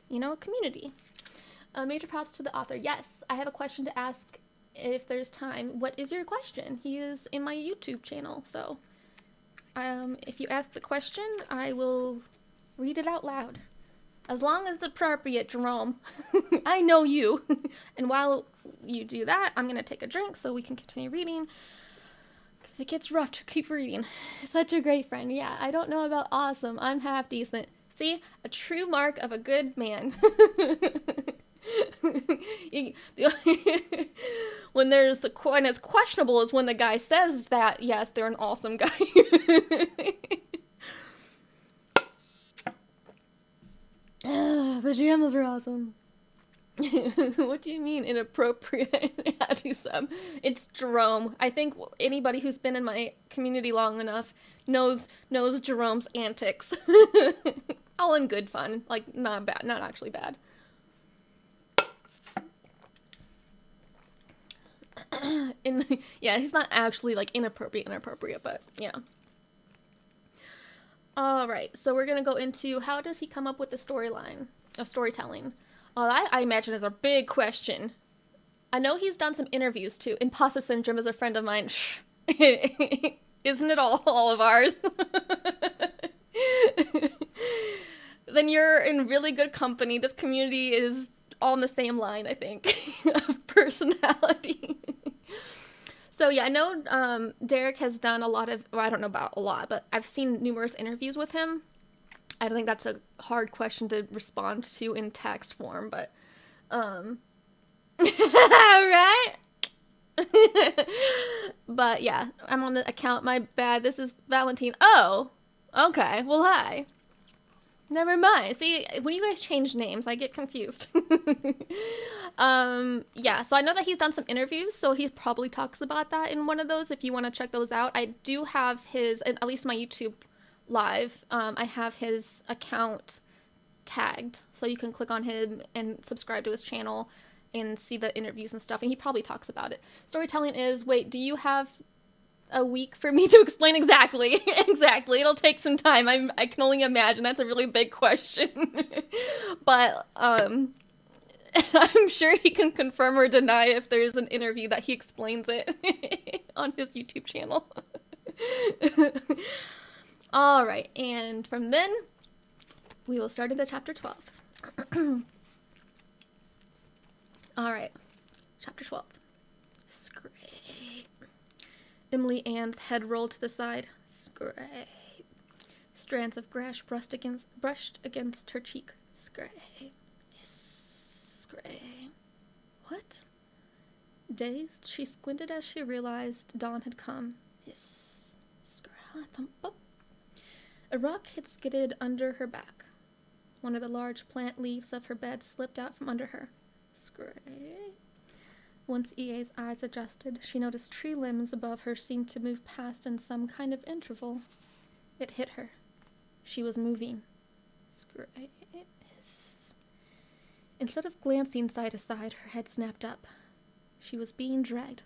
You know, a community. Major props to the author. Yes, I have a question to ask if there's time. What is your question? He is in my YouTube channel, so if you ask the question, I will read it out loud. As long as it's appropriate, Jerome. I know you. And while you do that, I'm going to take a drink so we can continue reading. Because it gets rough to keep reading. Such a great friend. Yeah, I don't know about awesome. I'm half decent. See? A true mark of a good man. When it's questionable is when the guy says that, yes, they're an awesome guy. Pajamas are awesome. What do you mean inappropriate? It's Jerome. I think anybody who's been in my community long enough knows Jerome's antics. All in good fun. Like, not bad. Not actually bad. Yeah, he's not actually, like, inappropriate, but, yeah. Alright, so we're gonna go into how does he come up with the storyline of storytelling? Well, I imagine is a big question. I know he's done some interviews, too. Imposter syndrome is a friend of mine. Shh. Isn't it all of ours? Then you're in really good company. This community is all in the same line, I think, of personality. So yeah, I know Derek has done a lot of, well, I don't know about a lot, but I've seen numerous interviews with him. I don't think that's a hard question to respond to in text form, but, right? But yeah, I'm on the account, my bad, this is Valentine. Oh, okay, well, hi. Never mind. See, when you guys change names, I get confused. Yeah, so I know that he's done some interviews, so he probably talks about that in one of those if you want to check those out. I do have his, at least my YouTube live, I have his account tagged, so you can click on him and subscribe to his channel and see the interviews and stuff, and he probably talks about it. Storytelling is, wait, do you have a week for me to explain exactly? Exactly. It'll take some time. I can only imagine. That's a really big question. But I'm sure he can confirm or deny if there's an interview that he explains it on his YouTube channel. All right, and from then we will start into chapter 12. All right, chapter 12. Scrape. Emily Ann's head rolled to the side. Scrape. Strands of grass brushed against her cheek. Scrape. Scrape. What? Dazed, she squinted as she realized dawn had come. Hiss. Scrape. Thump up. A rock had skidded under her back. One of the large plant leaves of her bed slipped out from under her. Scrape. Once EA's eyes adjusted, she noticed tree limbs above her seemed to move past in some kind of interval. It hit her. She was moving. Instead of glancing side to side, her head snapped up. She was being dragged.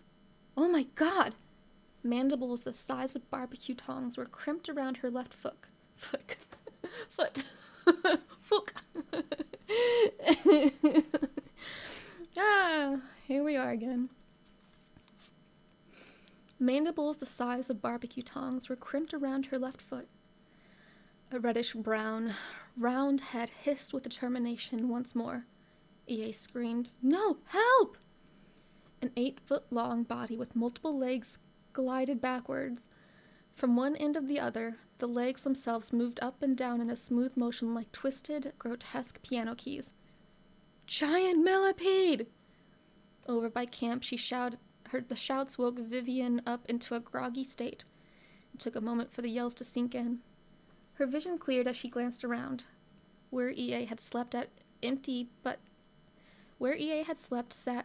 Oh my God! Mandibles the size of barbecue tongs were crimped around her left foot. Foot. Ah, here we are again. Mandibles the size of barbecue tongs were crimped around her left foot. A reddish-brown, round head hissed with determination once more. EA screamed, "No, help!" An 8-foot-long body with multiple legs glided backwards. From one end of the other, the legs themselves moved up and down in a smooth motion like twisted, grotesque piano keys. Giant millipede! Over by camp, she shouted. The shouts woke Vivian up into a groggy state. It took a moment for the yells to sink in. Her vision cleared as she glanced around. Where EA had slept sat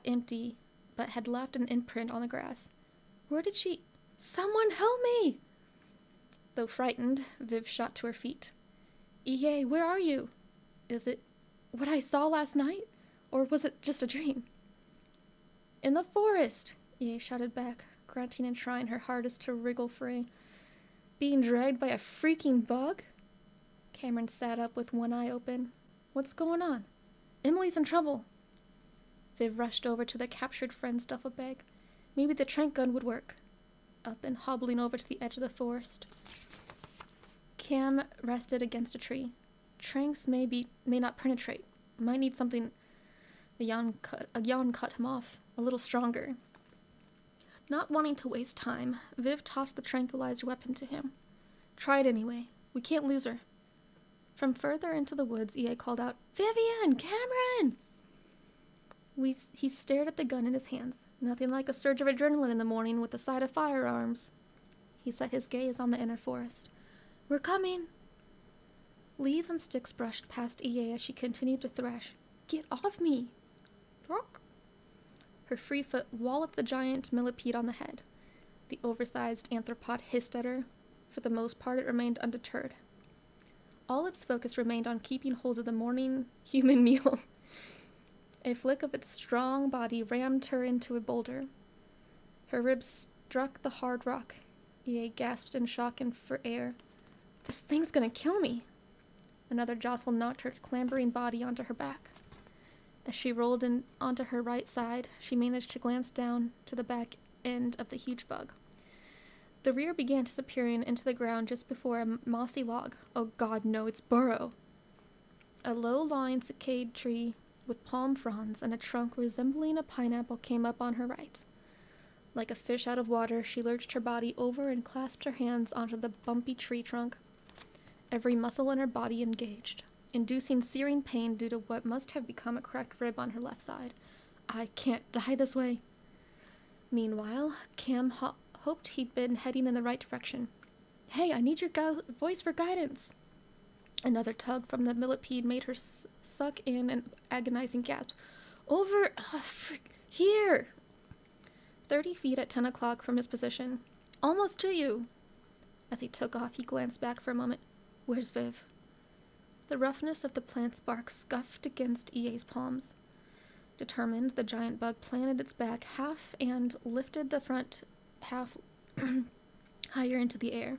empty, but had left an imprint on the grass. Where did she... Someone help me! Though frightened, Viv shot to her feet. EA, where are you? Is it what I saw last night? Or was it just a dream? In the forest, EA shouted back, grunting and trying her hardest to wriggle free. Being dragged by a freaking bug? Cameron sat up with one eye open. What's going on? Emily's in trouble. Viv rushed over to their captured friend's duffel bag. Maybe the trank gun would work. Up and hobbling over to the edge of the forest. Cam rested against a tree. Tranks may not penetrate. Might need something. A yawn cut him off. A little stronger. Not wanting to waste time, Viv tossed the tranquilizer weapon to him. Try it anyway. We can't lose her. From further into the woods, EA called out, Vivian! Cameron! He stared at the gun in his hands. Nothing like a surge of adrenaline in the morning with the sight of firearms. He set his gaze on the inner forest. We're coming! Leaves and sticks brushed past EA as she continued to thresh. Get off me! Throck! Her free foot walloped the giant millipede on the head. The oversized anthropod hissed at her. For the most part, it remained undeterred. All its focus remained on keeping hold of the morning human meal. A flick of its strong body rammed her into a boulder. Her ribs struck the hard rock. EA gasped in shock and for air. This thing's gonna kill me. Another jostle knocked her clambering body onto her back. As she rolled in onto her right side, she managed to glance down to the back end of the huge bug. The rear began disappearing into the ground just before a mossy log. Oh god, no, it's burrow. A low-lying cicada tree with palm fronds and a trunk resembling a pineapple came up on her right. Like a fish out of water, she lurched her body over and clasped her hands onto the bumpy tree trunk. Every muscle in her body engaged, inducing searing pain due to what must have become a cracked rib on her left side. I can't die this way. Meanwhile, Cam hoped he'd been heading in the right direction. Hey, I need your voice for guidance. Another tug from the millipede made her suck in an agonizing gasp. Over... here! 30 feet at 10 o'clock from his position. Almost to you. As he took off, he glanced back for a moment. Where's Viv? The roughness of the plant's bark scuffed against EA's palms. Determined, the giant bug planted its back half and lifted the front half higher into the air.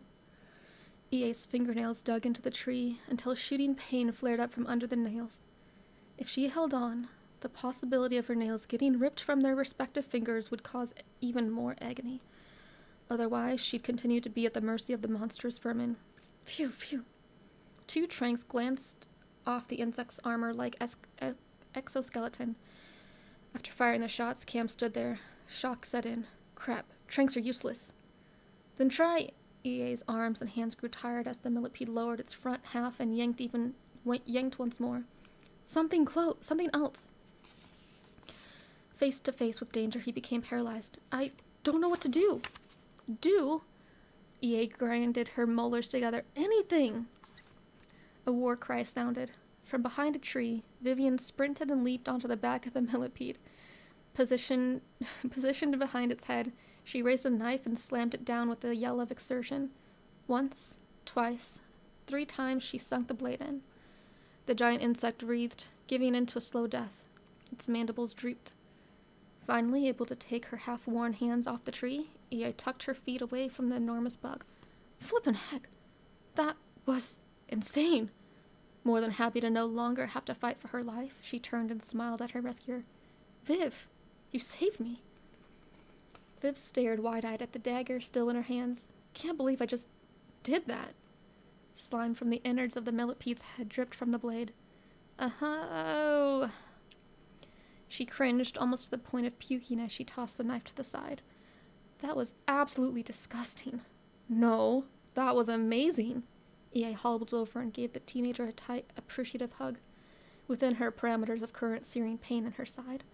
EA's fingernails dug into the tree until shooting pain flared up from under the nails. If she held on, the possibility of her nails getting ripped from their respective fingers would cause even more agony. Otherwise, she'd continue to be at the mercy of the monstrous vermin. Phew, phew. 2 tranks glanced off the insect's armor like exoskeleton. After firing the shots, Cam stood there. Shock set in. Crap, tranks are useless. Then try... EA's arms and hands grew tired as the millipede lowered its front half and yanked once more. Something else. Face to face with danger, he became paralyzed. I don't know what to do. Do? EA grinded her molars together. Anything! A war cry sounded. From behind a tree, Vivian sprinted and leaped onto the back of the millipede. Positioned behind its head, she raised a knife and slammed it down with a yell of exertion. Once, twice, 3 times she sunk the blade in. The giant insect writhed, giving in to a slow death. Its mandibles drooped. Finally, able to take her half-worn hands off the tree, EA tucked her feet away from the enormous bug. Flippin' heck! That was insane! More than happy to no longer have to fight for her life, she turned and smiled at her rescuer. Viv, you saved me. Viv stared wide-eyed at the dagger still in her hands. Can't believe I just did that. Slime from the innards of the millipede's head dripped from the blade. Oh. She cringed almost to the point of puking as she tossed the knife to the side. That was absolutely disgusting. No, that was amazing. EA hobbled over and gave the teenager a tight, appreciative hug, within her parameters of current searing pain in her side.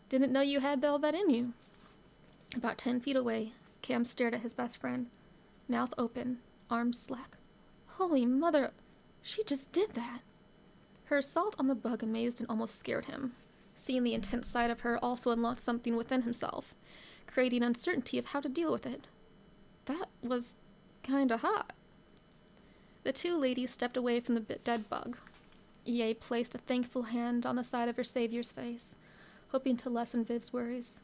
Didn't know you had all that in you. About 10 feet away, Cam stared at his best friend, mouth open, arms slack. Holy mother, she just did that. Her assault on the bug amazed and almost scared him. Seeing the intense side of her also unlocked something within himself, creating uncertainty of how to deal with it. That was kinda hot. The 2 ladies stepped away from the dead bug. EA placed a thankful hand on the side of her savior's face, hoping to lessen Viv's worries.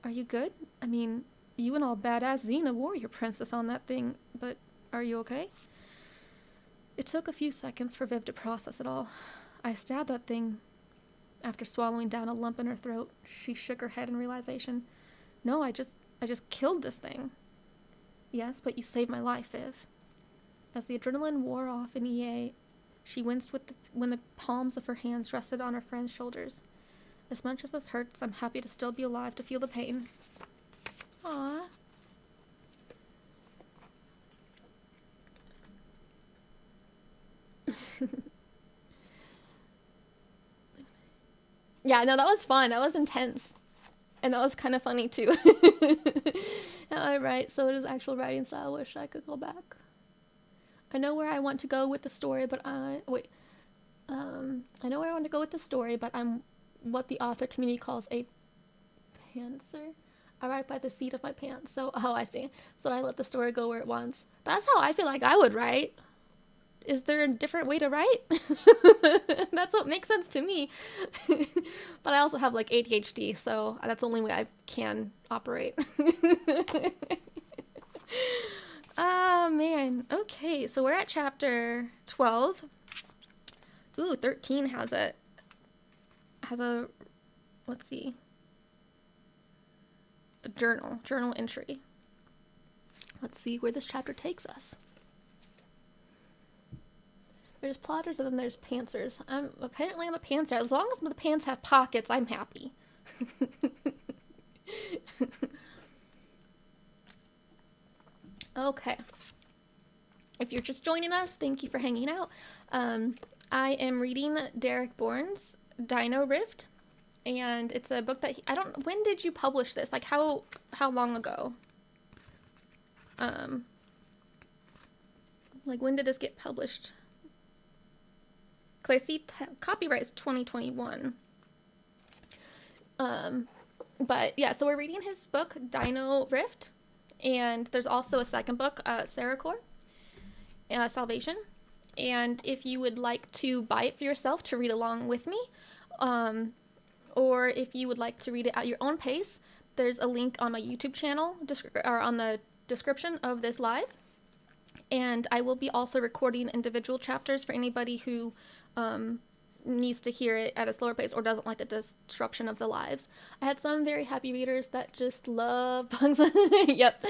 Are you good? I mean, You and all badass Xena warrior princess on that thing, but are you okay? It took a few seconds for Viv to process it all. I stabbed that thing. After swallowing down a lump in her throat, she shook her head in realization. No, I just killed this thing. Yes, but you saved my life, Viv. As the adrenaline wore off in EA, she winced when the palms of her hands rested on her friend's shoulders. As much as this hurts, I'm happy to still be alive to feel the pain. Aww. Yeah, no, that was fun. That was intense. And that was kind of funny, too. I write, so it is actual writing style. Wish I could go back. I know where I want to go with the story, but I know where I want to go with the story, but I'm what the author community calls a pantser. I write by the seat of my pants. So, oh, I see. So I let the story go where it wants. That's how I feel like I would write. Is there a different way to write? That's what makes sense to me. But I also have like ADHD, so that's the only way I can operate. Oh, man. Okay, so we're at chapter 12. Ooh, 13 has a, let's see, a journal entry. Let's see where this chapter takes us. There's plotters and then there's pantsers. Apparently I'm a pantser. As long as the pants have pockets, I'm happy. Okay. If you're just joining us, thank you for hanging out. I am reading Derek Borne's Dino Rift, and it's a book that when did you publish this? Like how long ago? Like when did this get published? Because I see copyright is 2021. But yeah, so we're reading his book, Dino Rift. And there's also a second book, Sarahcore, Salvation. And if you would like to buy it for yourself to read along with me, or if you would like to read it at your own pace, there's a link on my YouTube channel, or on the description of this live. And I will be also recording individual chapters for anybody who needs to hear it at a slower pace or doesn't like the disruption of the lives. I had some very happy readers that just love Bugs. Yep.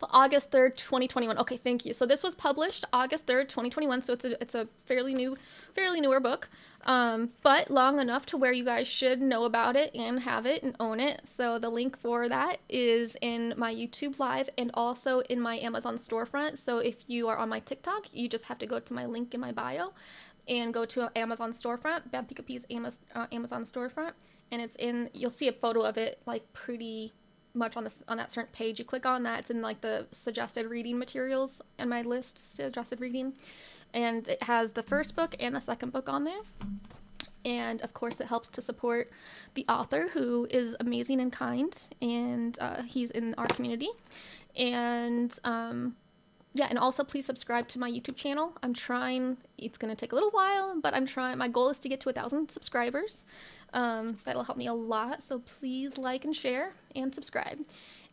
August 3rd, 2021. Okay, thank you. So this was published August 3rd, 2021, so it's a fairly newer book, but long enough to where you guys should know about it and have it and own it. So the link for that is in my YouTube live and also in my Amazon storefront. So if you are on my TikTok, you just have to go to my link in my bio and go to Amazon storefront, Bad Pika P's Amazon storefront, and it's in, you'll see a photo of it like pretty much on that certain page. You click on that, it's in like the suggested reading materials in my list, suggested reading, and it has the first book and the second book on there. And of course it helps to support the author, who is amazing and kind, and he's in our community. And yeah, and also please subscribe to my YouTube channel. I'm trying, it's going to take a little while, but I'm trying. My goal is to get to 1,000 subscribers. That'll help me a lot. So please like and share and subscribe.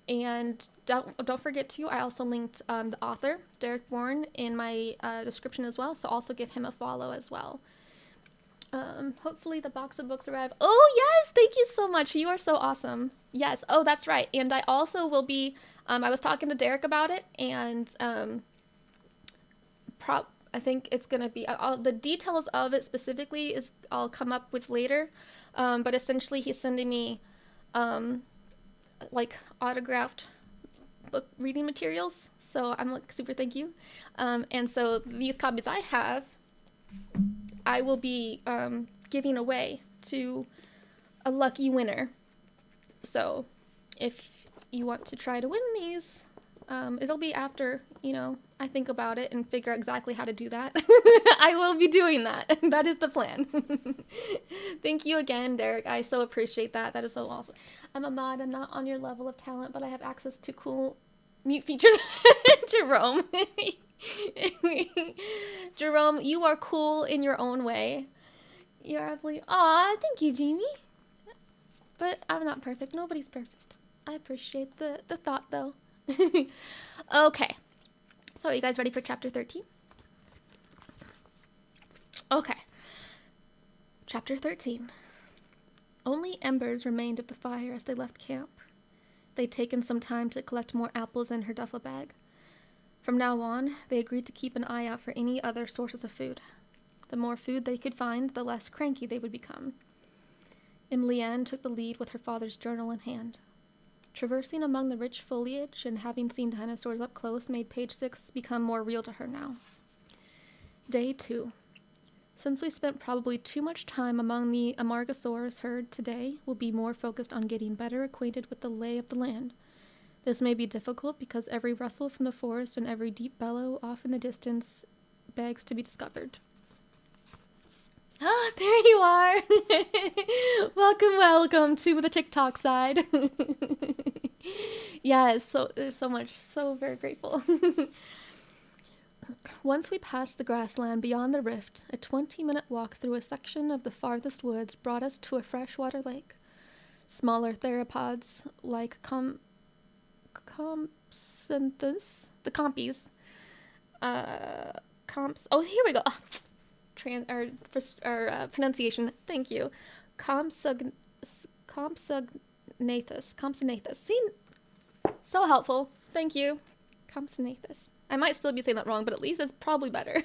And don't forget to, I also linked the author, Derek Borne, in my description as well. So also give him a follow as well. Hopefully the box of books arrive. Oh, yes. Thank you so much. You are so awesome. Yes. Oh, that's right. And I also will be, I was talking to Derek about it, and I think it's going to be, the details of it specifically I'll come up with later, but essentially he's sending me like autographed book reading materials, so I'm like super thank you. And so these copies I have, I will be giving away to a lucky winner. So if you want to try to win these, it'll be after, I think about it and figure out exactly how to do that. I will be doing that. That is the plan. Thank you again, Derek. I so appreciate that. That is so awesome. I'm a mod. I'm not on your level of talent, but I have access to cool mute features. Jerome. Jerome, you are cool in your own way. You're absolutely... Aw, thank you, Jamie. But I'm not perfect. Nobody's perfect. I appreciate the thought, though. Okay. So, are you guys ready for chapter 13? Okay. Chapter 13. Only embers remained of the fire as they left camp. They'd taken some time to collect more apples in her duffel bag. From now on, they agreed to keep an eye out for any other sources of food. The more food they could find, the less cranky they would become. Emily Ann took the lead with her father's journal in hand. Traversing among the rich foliage and having seen dinosaurs up close made page 6 become more real to her now. Day 2. Since we spent probably too much time among the Amargasaurus herd, today we'll be more focused on getting better acquainted with the lay of the land. This may be difficult because every rustle from the forest and every deep bellow off in the distance begs to be discovered. Ah, there you are! Welcome to the TikTok side. Yes, so there's so much, so very grateful. Once we passed the grassland beyond the rift, a 20-minute walk through a section of the farthest woods brought us to a freshwater lake. Smaller theropods, like Compsognathus, the compies. Oh, here we go. Oh, pronunciation. Thank you. Compsognathus. See, so helpful. Thank you. Compsognathus. I might still be saying that wrong, but at least it's probably better.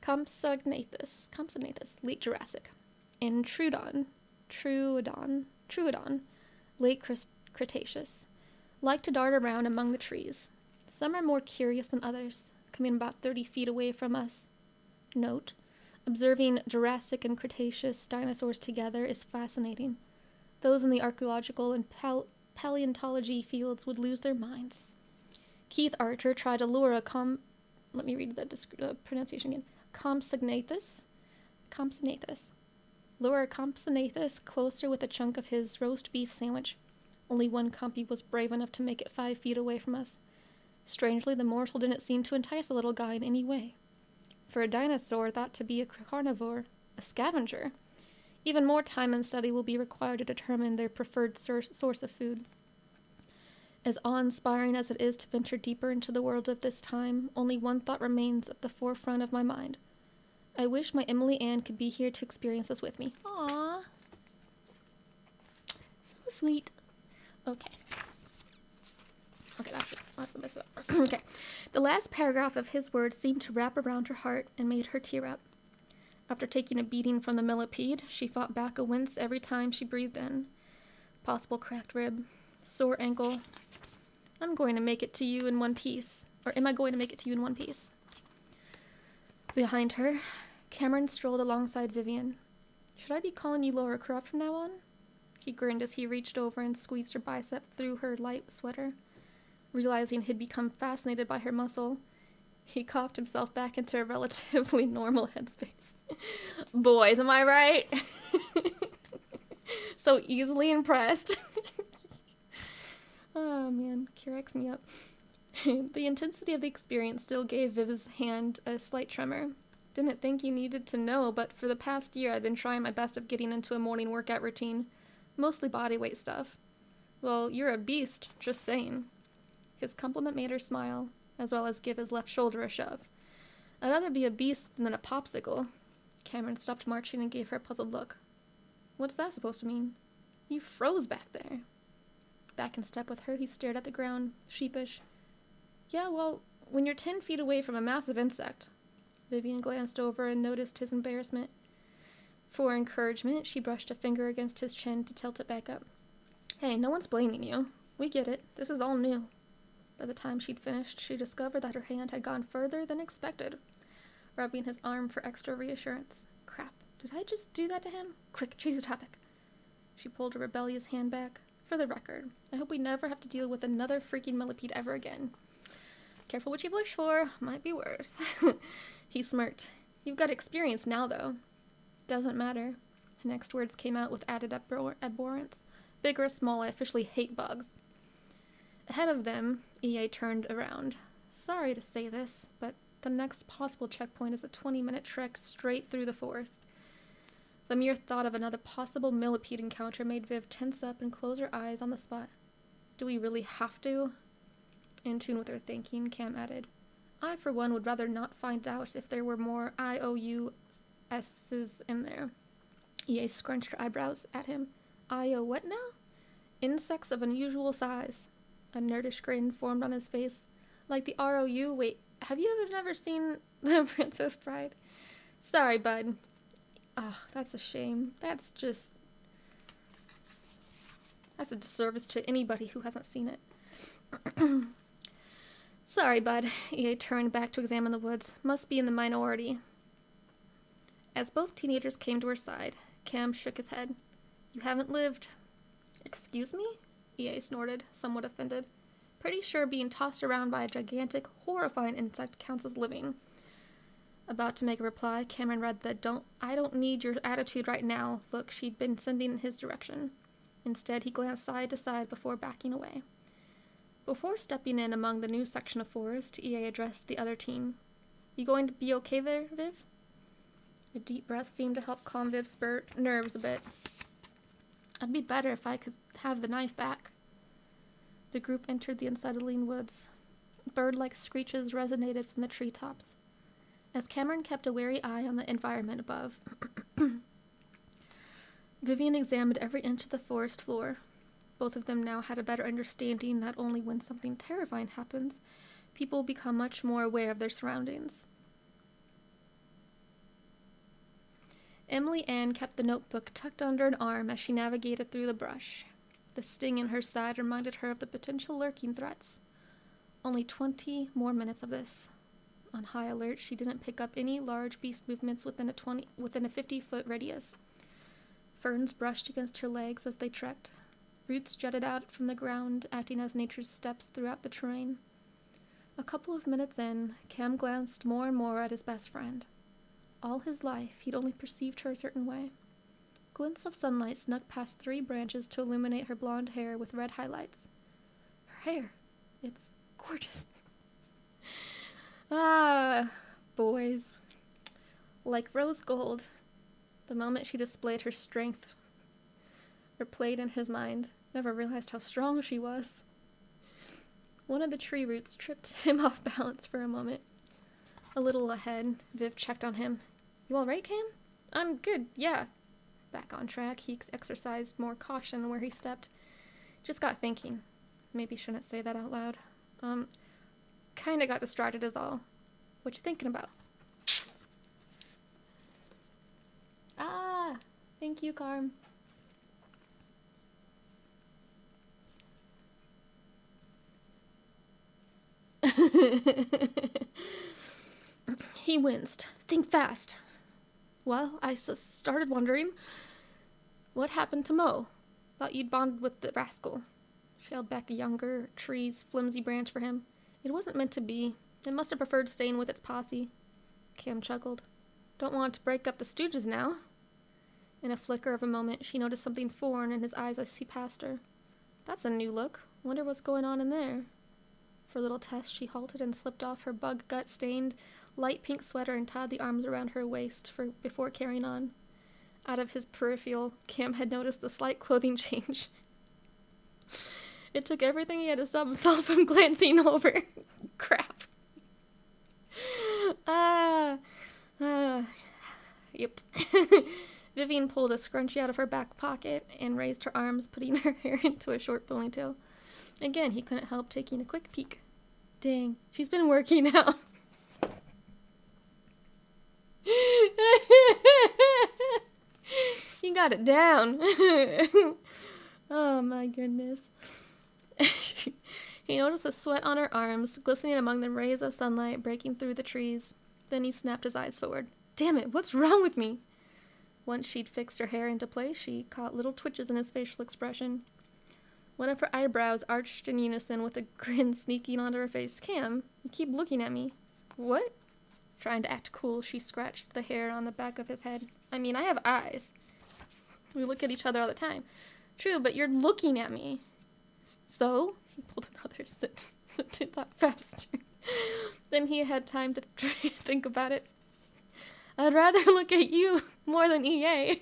Compsognathus, late Jurassic. And Troodon, late Cretaceous, like to dart around among the trees. Some are more curious than others, coming about 30 feet away from us. Note, observing Jurassic and Cretaceous dinosaurs together is fascinating. Those in the archaeological and paleontology fields would lose their minds. Keith Archer tried to lure let me read the pronunciation again. Compsognathus. Lure Compsognathus closer with a chunk of his roast beef sandwich. Only one compy was brave enough to make it 5 feet away from us. Strangely, the morsel didn't seem to entice the little guy in any way. For a dinosaur thought to be a carnivore, a scavenger, even more time and study will be required to determine their preferred source of food. As awe-inspiring as it is to venture deeper into the world of this time, only one thought remains at the forefront of my mind. I wish my Emily Ann could be here to experience this with me. Aww. So sweet. Okay, that's the best of that. Okay. The last paragraph of his words seemed to wrap around her heart and made her tear up. After taking a beating from the millipede, she fought back a wince every time she breathed in. Possible cracked rib. Sore ankle. I'm going to make it to you in one piece. Or am I going to make it to you in one piece? Behind her, Cameron strolled alongside Vivian. Should I be calling you Laura Croft from now on? He grinned as he reached over and squeezed her bicep through her light sweater. Realizing he'd become fascinated by her muscle, he coughed himself back into a relatively normal headspace. Boys, am I right? So easily impressed. Oh man, cracks me up. The intensity of the experience still gave Viv's hand a slight tremor. Didn't think you needed to know, but for the past year I've been trying my best of getting into a morning workout routine. Mostly body weight stuff. Well, you're a beast, just saying. His compliment made her smile, as well as give his left shoulder a shove. I'd rather be a beast than a popsicle. Cameron stopped marching and gave her a puzzled look. What's that supposed to mean? You froze back there. Back in step with her, he stared at the ground, sheepish. Yeah, well, when you're 10 feet away from a massive insect. Vivian glanced over and noticed his embarrassment. For encouragement, she brushed a finger against his chin to tilt it back up. Hey, no one's blaming you. We get it. This is all new. By the time she'd finished, she discovered that her hand had gone further than expected, rubbing his arm for extra reassurance. Crap, did I just do that to him? Quick, change the topic. She pulled a rebellious hand back. For the record, I hope we never have to deal with another freaking millipede ever again. Careful what you wish for. Might be worse. He smirked. You've got experience now, though. Doesn't matter. The next words came out with added abhorrence. Big or small, I officially hate bugs. Ahead of them, EA turned around. Sorry to say this, but the next possible checkpoint is a 20-minute trek straight through the forest. The mere thought of another possible millipede encounter made Viv tense up and close her eyes on the spot. Do we really have to? In tune with her thinking, Cam added, I, for one, would rather not find out if there were more IOUS's in there. EA scrunched her eyebrows at him. I-O what now? Insects of unusual size. A nerdish grin formed on his face. Like the ROU? Wait, have you ever seen The Princess Bride? Sorry, bud. Oh, that's a shame. That's a disservice to anybody who hasn't seen it. Sorry, bud. EA turned back to examine the woods. Must be in the minority. As both teenagers came to her side, Cam shook his head. You haven't lived. Excuse me? EA snorted, somewhat offended. Pretty sure being tossed around by a gigantic, horrifying insect counts as living. About to make a reply, Cameron read the I don't need your attitude right now look she'd been sending in his direction. Instead, he glanced side to side before backing away. Before stepping in among the new section of forest, EA addressed the other team. You going to be okay there, Viv? A deep breath seemed to help calm Viv's nerves a bit. I'd be better if I could have the knife back. The group entered the unsettling woods. Bird-like screeches resonated from the treetops. As Cameron kept a wary eye on the environment above, Vivian examined every inch of the forest floor. Both of them now had a better understanding that only when something terrifying happens, people become much more aware of their surroundings. Emily Ann kept the notebook tucked under an arm as she navigated through the brush. The sting in her side reminded her of the potential lurking threats. Only 20 more minutes of this. On high alert, she didn't pick up any large beast movements within a 50-foot radius. Ferns brushed against her legs as they trekked. Roots jutted out from the ground, acting as nature's steps throughout the terrain. A couple of minutes in, Cam glanced more and more at his best friend. All his life, he'd only perceived her a certain way. Glints of sunlight snuck past 3 branches to illuminate her blonde hair with red highlights. Her hair. It's gorgeous. Ah, boys. Like rose gold. The moment she displayed her strength replayed in his mind, never realized how strong she was. One of the tree roots tripped him off balance for a moment. A little ahead, Viv checked on him. You all right, Cam? I'm good, yeah. Back on track, he exercised more caution where he stepped. Just got thinking. Maybe shouldn't say that out loud. Kinda got distracted is all. What you thinking about? Ah, thank you, Carm. He winced. Think fast. Well, I started wondering, what happened to Mo? Thought you'd bonded with the rascal. She held back a younger tree's flimsy branch for him. It wasn't meant to be. It must have preferred staying with its posse. Cam chuckled. Don't want to break up the Stooges now. In a flicker of a moment, she noticed something foreign in his eyes as he passed her. That's a new look. Wonder what's going on in there. For a little test, she halted and slipped off her bug gut-stained, light pink sweater and tied the arms around her waist before carrying on. Out of his peripheral, Cam had noticed the slight clothing change. It took everything he had to stop himself from glancing over. Crap. Yep. Vivian pulled a scrunchie out of her back pocket and raised her arms, putting her hair into a short ponytail. Again, he couldn't help taking a quick peek. Dang, she's been working out. You got it down. Oh my goodness. He noticed the sweat on her arms, glistening among the rays of sunlight breaking through the trees. Then he snapped his eyes forward. Damn it, what's wrong with me? Once she'd fixed her hair into place, she caught little twitches in his facial expression. One of her eyebrows arched in unison with a grin sneaking onto her face. Cam, you keep looking at me. What? Trying to act cool, she scratched the hair on the back of his head. I mean, I have eyes. We look at each other all the time. True, but you're looking at me. So? He pulled another sentence out faster. Then he had time to think about it. I'd rather look at you more than EA.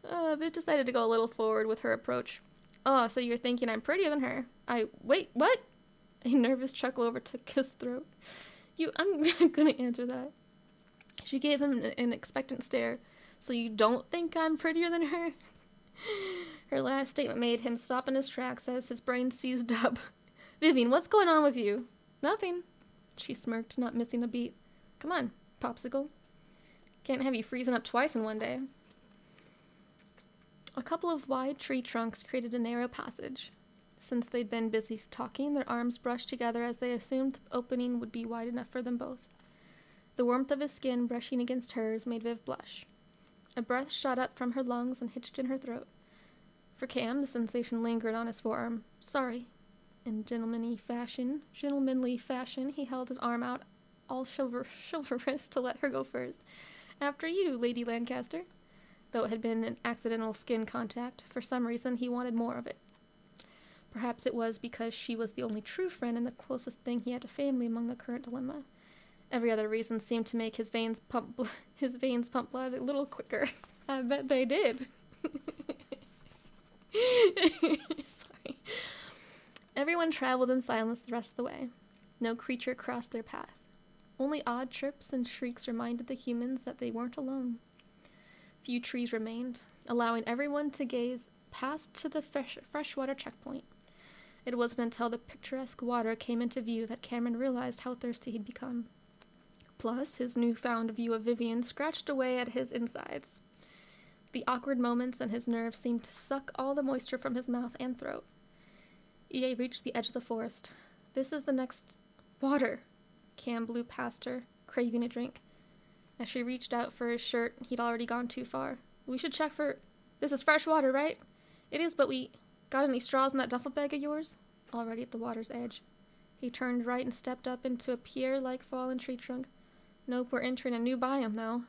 Viv decided to go a little forward with her approach. Oh, so you're thinking I'm prettier than her. Wait, what? A nervous chuckle overtook his throat. I'm gonna answer that. She gave him an expectant stare. So you don't think I'm prettier than her? Her last statement made him stop in his tracks as his brain seized up. Vivian, what's going on with you? Nothing. She smirked, not missing a beat. Come on, popsicle. Can't have you freezing up twice in one day. A couple of wide tree trunks created a narrow passage. Since they'd been busy talking, their arms brushed together as they assumed the opening would be wide enough for them both. The warmth of his skin brushing against hers made Viv blush. A breath shot up from her lungs and hitched in her throat. For Cam, the sensation lingered on his forearm. Sorry. In gentlemanly fashion, he held his arm out, all chivalrous, to let her go first. After you, Lady Lancaster. Though it had been an accidental skin contact, for some reason he wanted more of it. Perhaps it was because she was the only true friend and the closest thing he had to family among the current dilemma. Every other reason seemed to make his veins pump blood a little quicker. I bet they did. Sorry. Everyone traveled in silence the rest of the way. No creature crossed their path. Only odd chirps and shrieks reminded the humans that they weren't alone. Few trees remained, allowing everyone to gaze past to the freshwater checkpoint. It wasn't until the picturesque water came into view that Cameron realized how thirsty he'd become. Plus, his newfound view of Vivian scratched away at his insides. The awkward moments and his nerves seemed to suck all the moisture from his mouth and throat. EA reached the edge of the forest. This is the next... Water! Cam blew past her, craving a drink. As she reached out for his shirt, he'd already gone too far. We should check for... This is fresh water, right? It is, but we... Got any straws in that duffel bag of yours? Already at the water's edge. He turned right and stepped up into a pierre-like fallen tree trunk. Nope, we're entering a new biome, though.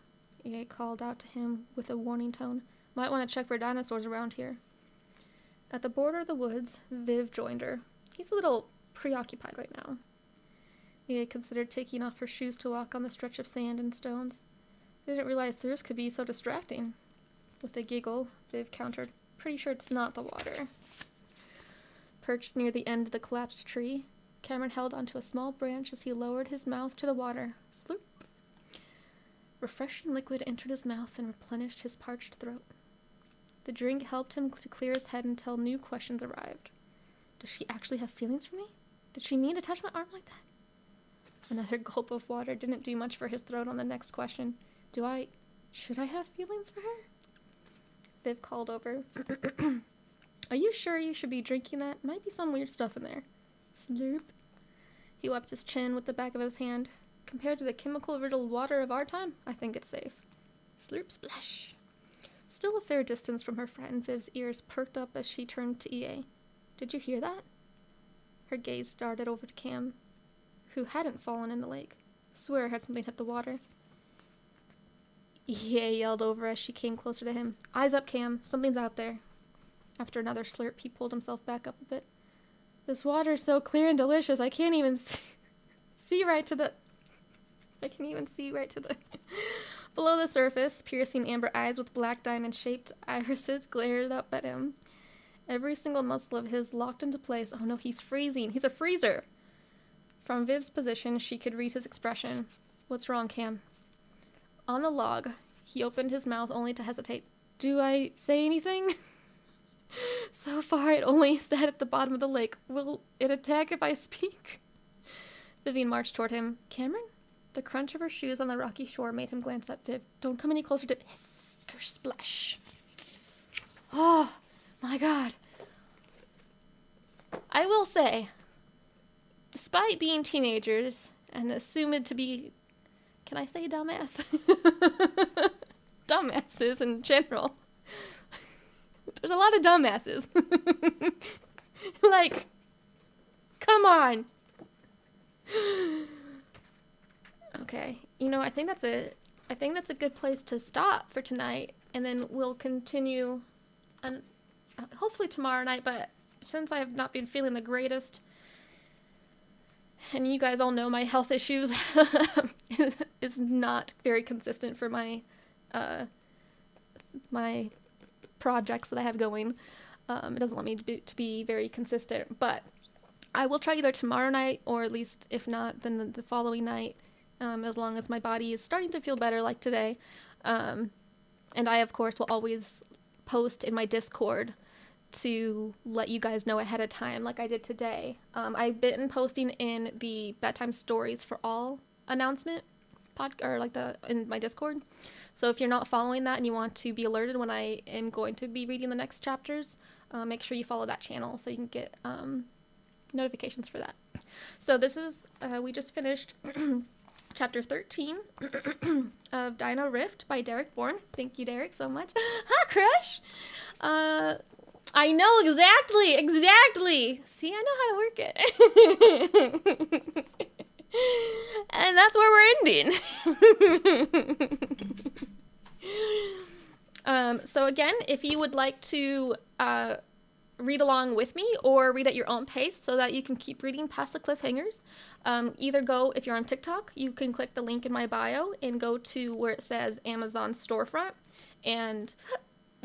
EA called out to him with a warning tone. Might want to check for dinosaurs around here. At the border of the woods, Viv joined her. He's a little preoccupied right now. EA considered taking off her shoes to walk on the stretch of sand and stones. Didn't realize thirst could be so distracting. With a giggle, Viv countered, pretty sure it's not the water. Perched near the end of the collapsed tree, Cameron held onto a small branch as he lowered his mouth to the water. Slurp. Refreshing liquid entered his mouth and replenished his parched throat. The drink helped him to clear his head until new questions arrived. Does she actually have feelings for me? Did she mean to touch my arm like that? Another gulp of water didn't do much for his throat on the next question. Should I have feelings for her? Viv called over. Are you sure you should be drinking that? Might be some weird stuff in there. Slurp. He wiped his chin with the back of his hand. Compared to the chemical-riddled water of our time, I think it's safe. Slurp splash. Still a fair distance from her friend, Viv's ears perked up as she turned to EA. Did you hear that? Her gaze darted over to Cam, who hadn't fallen in the lake. Swear had something hit the water. EA yelled over as she came closer to him. Eyes up, Cam. Something's out there. After another slurp, he pulled himself back up a bit. This water's so clear and delicious, I can't even see right to the... Below the surface, piercing amber eyes with black diamond-shaped irises glared up at him. Every single muscle of his locked into place. Oh no, he's freezing. He's a freezer! From Viv's position, she could read his expression. What's wrong, Cam? On the log, he opened his mouth only to hesitate. Do I say anything? So far, it only said at the bottom of the lake. Will it attack if I speak? Vivian marched toward him. Cameron? The crunch of her shoes on the rocky shore made him glance at Viv. Don't come any closer to... Splash. Oh, my God. I will say, despite being teenagers and assumed to be... Can I say dumbass? Dumbasses in general. There's a lot of dumbasses. Like, come on. Okay, I think that's a good place to stop for tonight, and then we'll continue, and hopefully tomorrow night. But since I have not been feeling the greatest, and you guys all know my health issues is not very consistent for my my projects that I have going. It doesn't let me to be very consistent, but I will try either tomorrow night, or at least if not, then the following night, as long as my body is starting to feel better, like today. And I, of course, will always post in my Discord to let you guys know ahead of time, like I did today. I've been posting in the Bedtime Stories for All announcement in my Discord. So if you're not following that and you want to be alerted when I am going to be reading the next chapters, make sure you follow that channel so you can get notifications for that. So this is, we just finished chapter 13 of Dino Rift by Derek Borne. Thank you, Derek, so much. Hi, Crush! I know, exactly! See, I know how to work it. And that's where we're ending. So again, if you would like to read along with me or read at your own pace so that you can keep reading past the cliffhangers, either go, if you're on TikTok, you can click the link in my bio and go to where it says Amazon storefront, and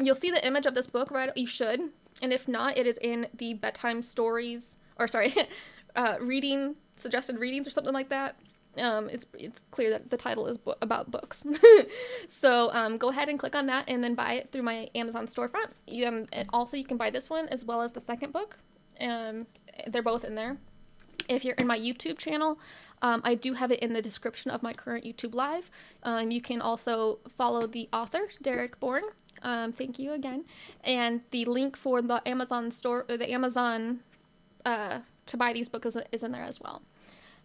you'll see the image of this book, right? You should. And if not, it is in the Bedtime Stories, or sorry, suggested readings or something like that. It's clear that the title is about books. So go ahead and click on that and then buy it through my Amazon storefront. And also you can buy this one as well as the second book. They're both in there. If you're in my YouTube channel, I do have it in the description of my current YouTube live. You can also follow the author, Derek Borne. Thank you again. And the link for the Amazon store, or the Amazon to buy these books is in there as well.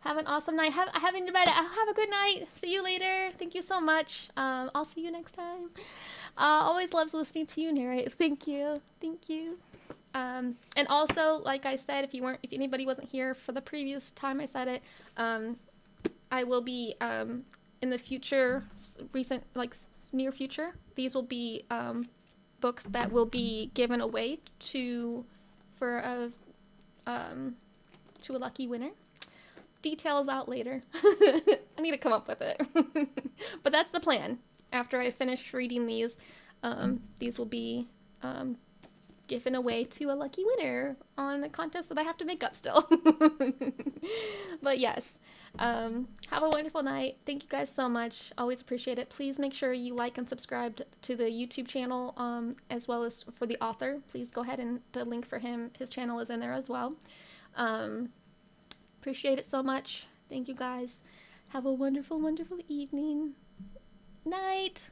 Have an awesome night. Have a good night. See you later. Thank you so much. I'll see you next time. Always loves listening to you narrate. Thank you. And also, like I said, if anybody wasn't here for the previous time I said it, I will be in the future, near future. These will be books that will be given away to a lucky winner. Details out later. I need to come up with it. But that's the plan. After I finish reading these will be given away to a lucky winner on a contest that I have to make up still. But yes, have a wonderful night. Thank you guys so much. Always appreciate it. Please make sure you like and subscribe to the YouTube channel, as well as for the author. Please go ahead, and the link for his channel is in there as well. Appreciate it so much. Thank you guys. Have a wonderful, wonderful evening. Night.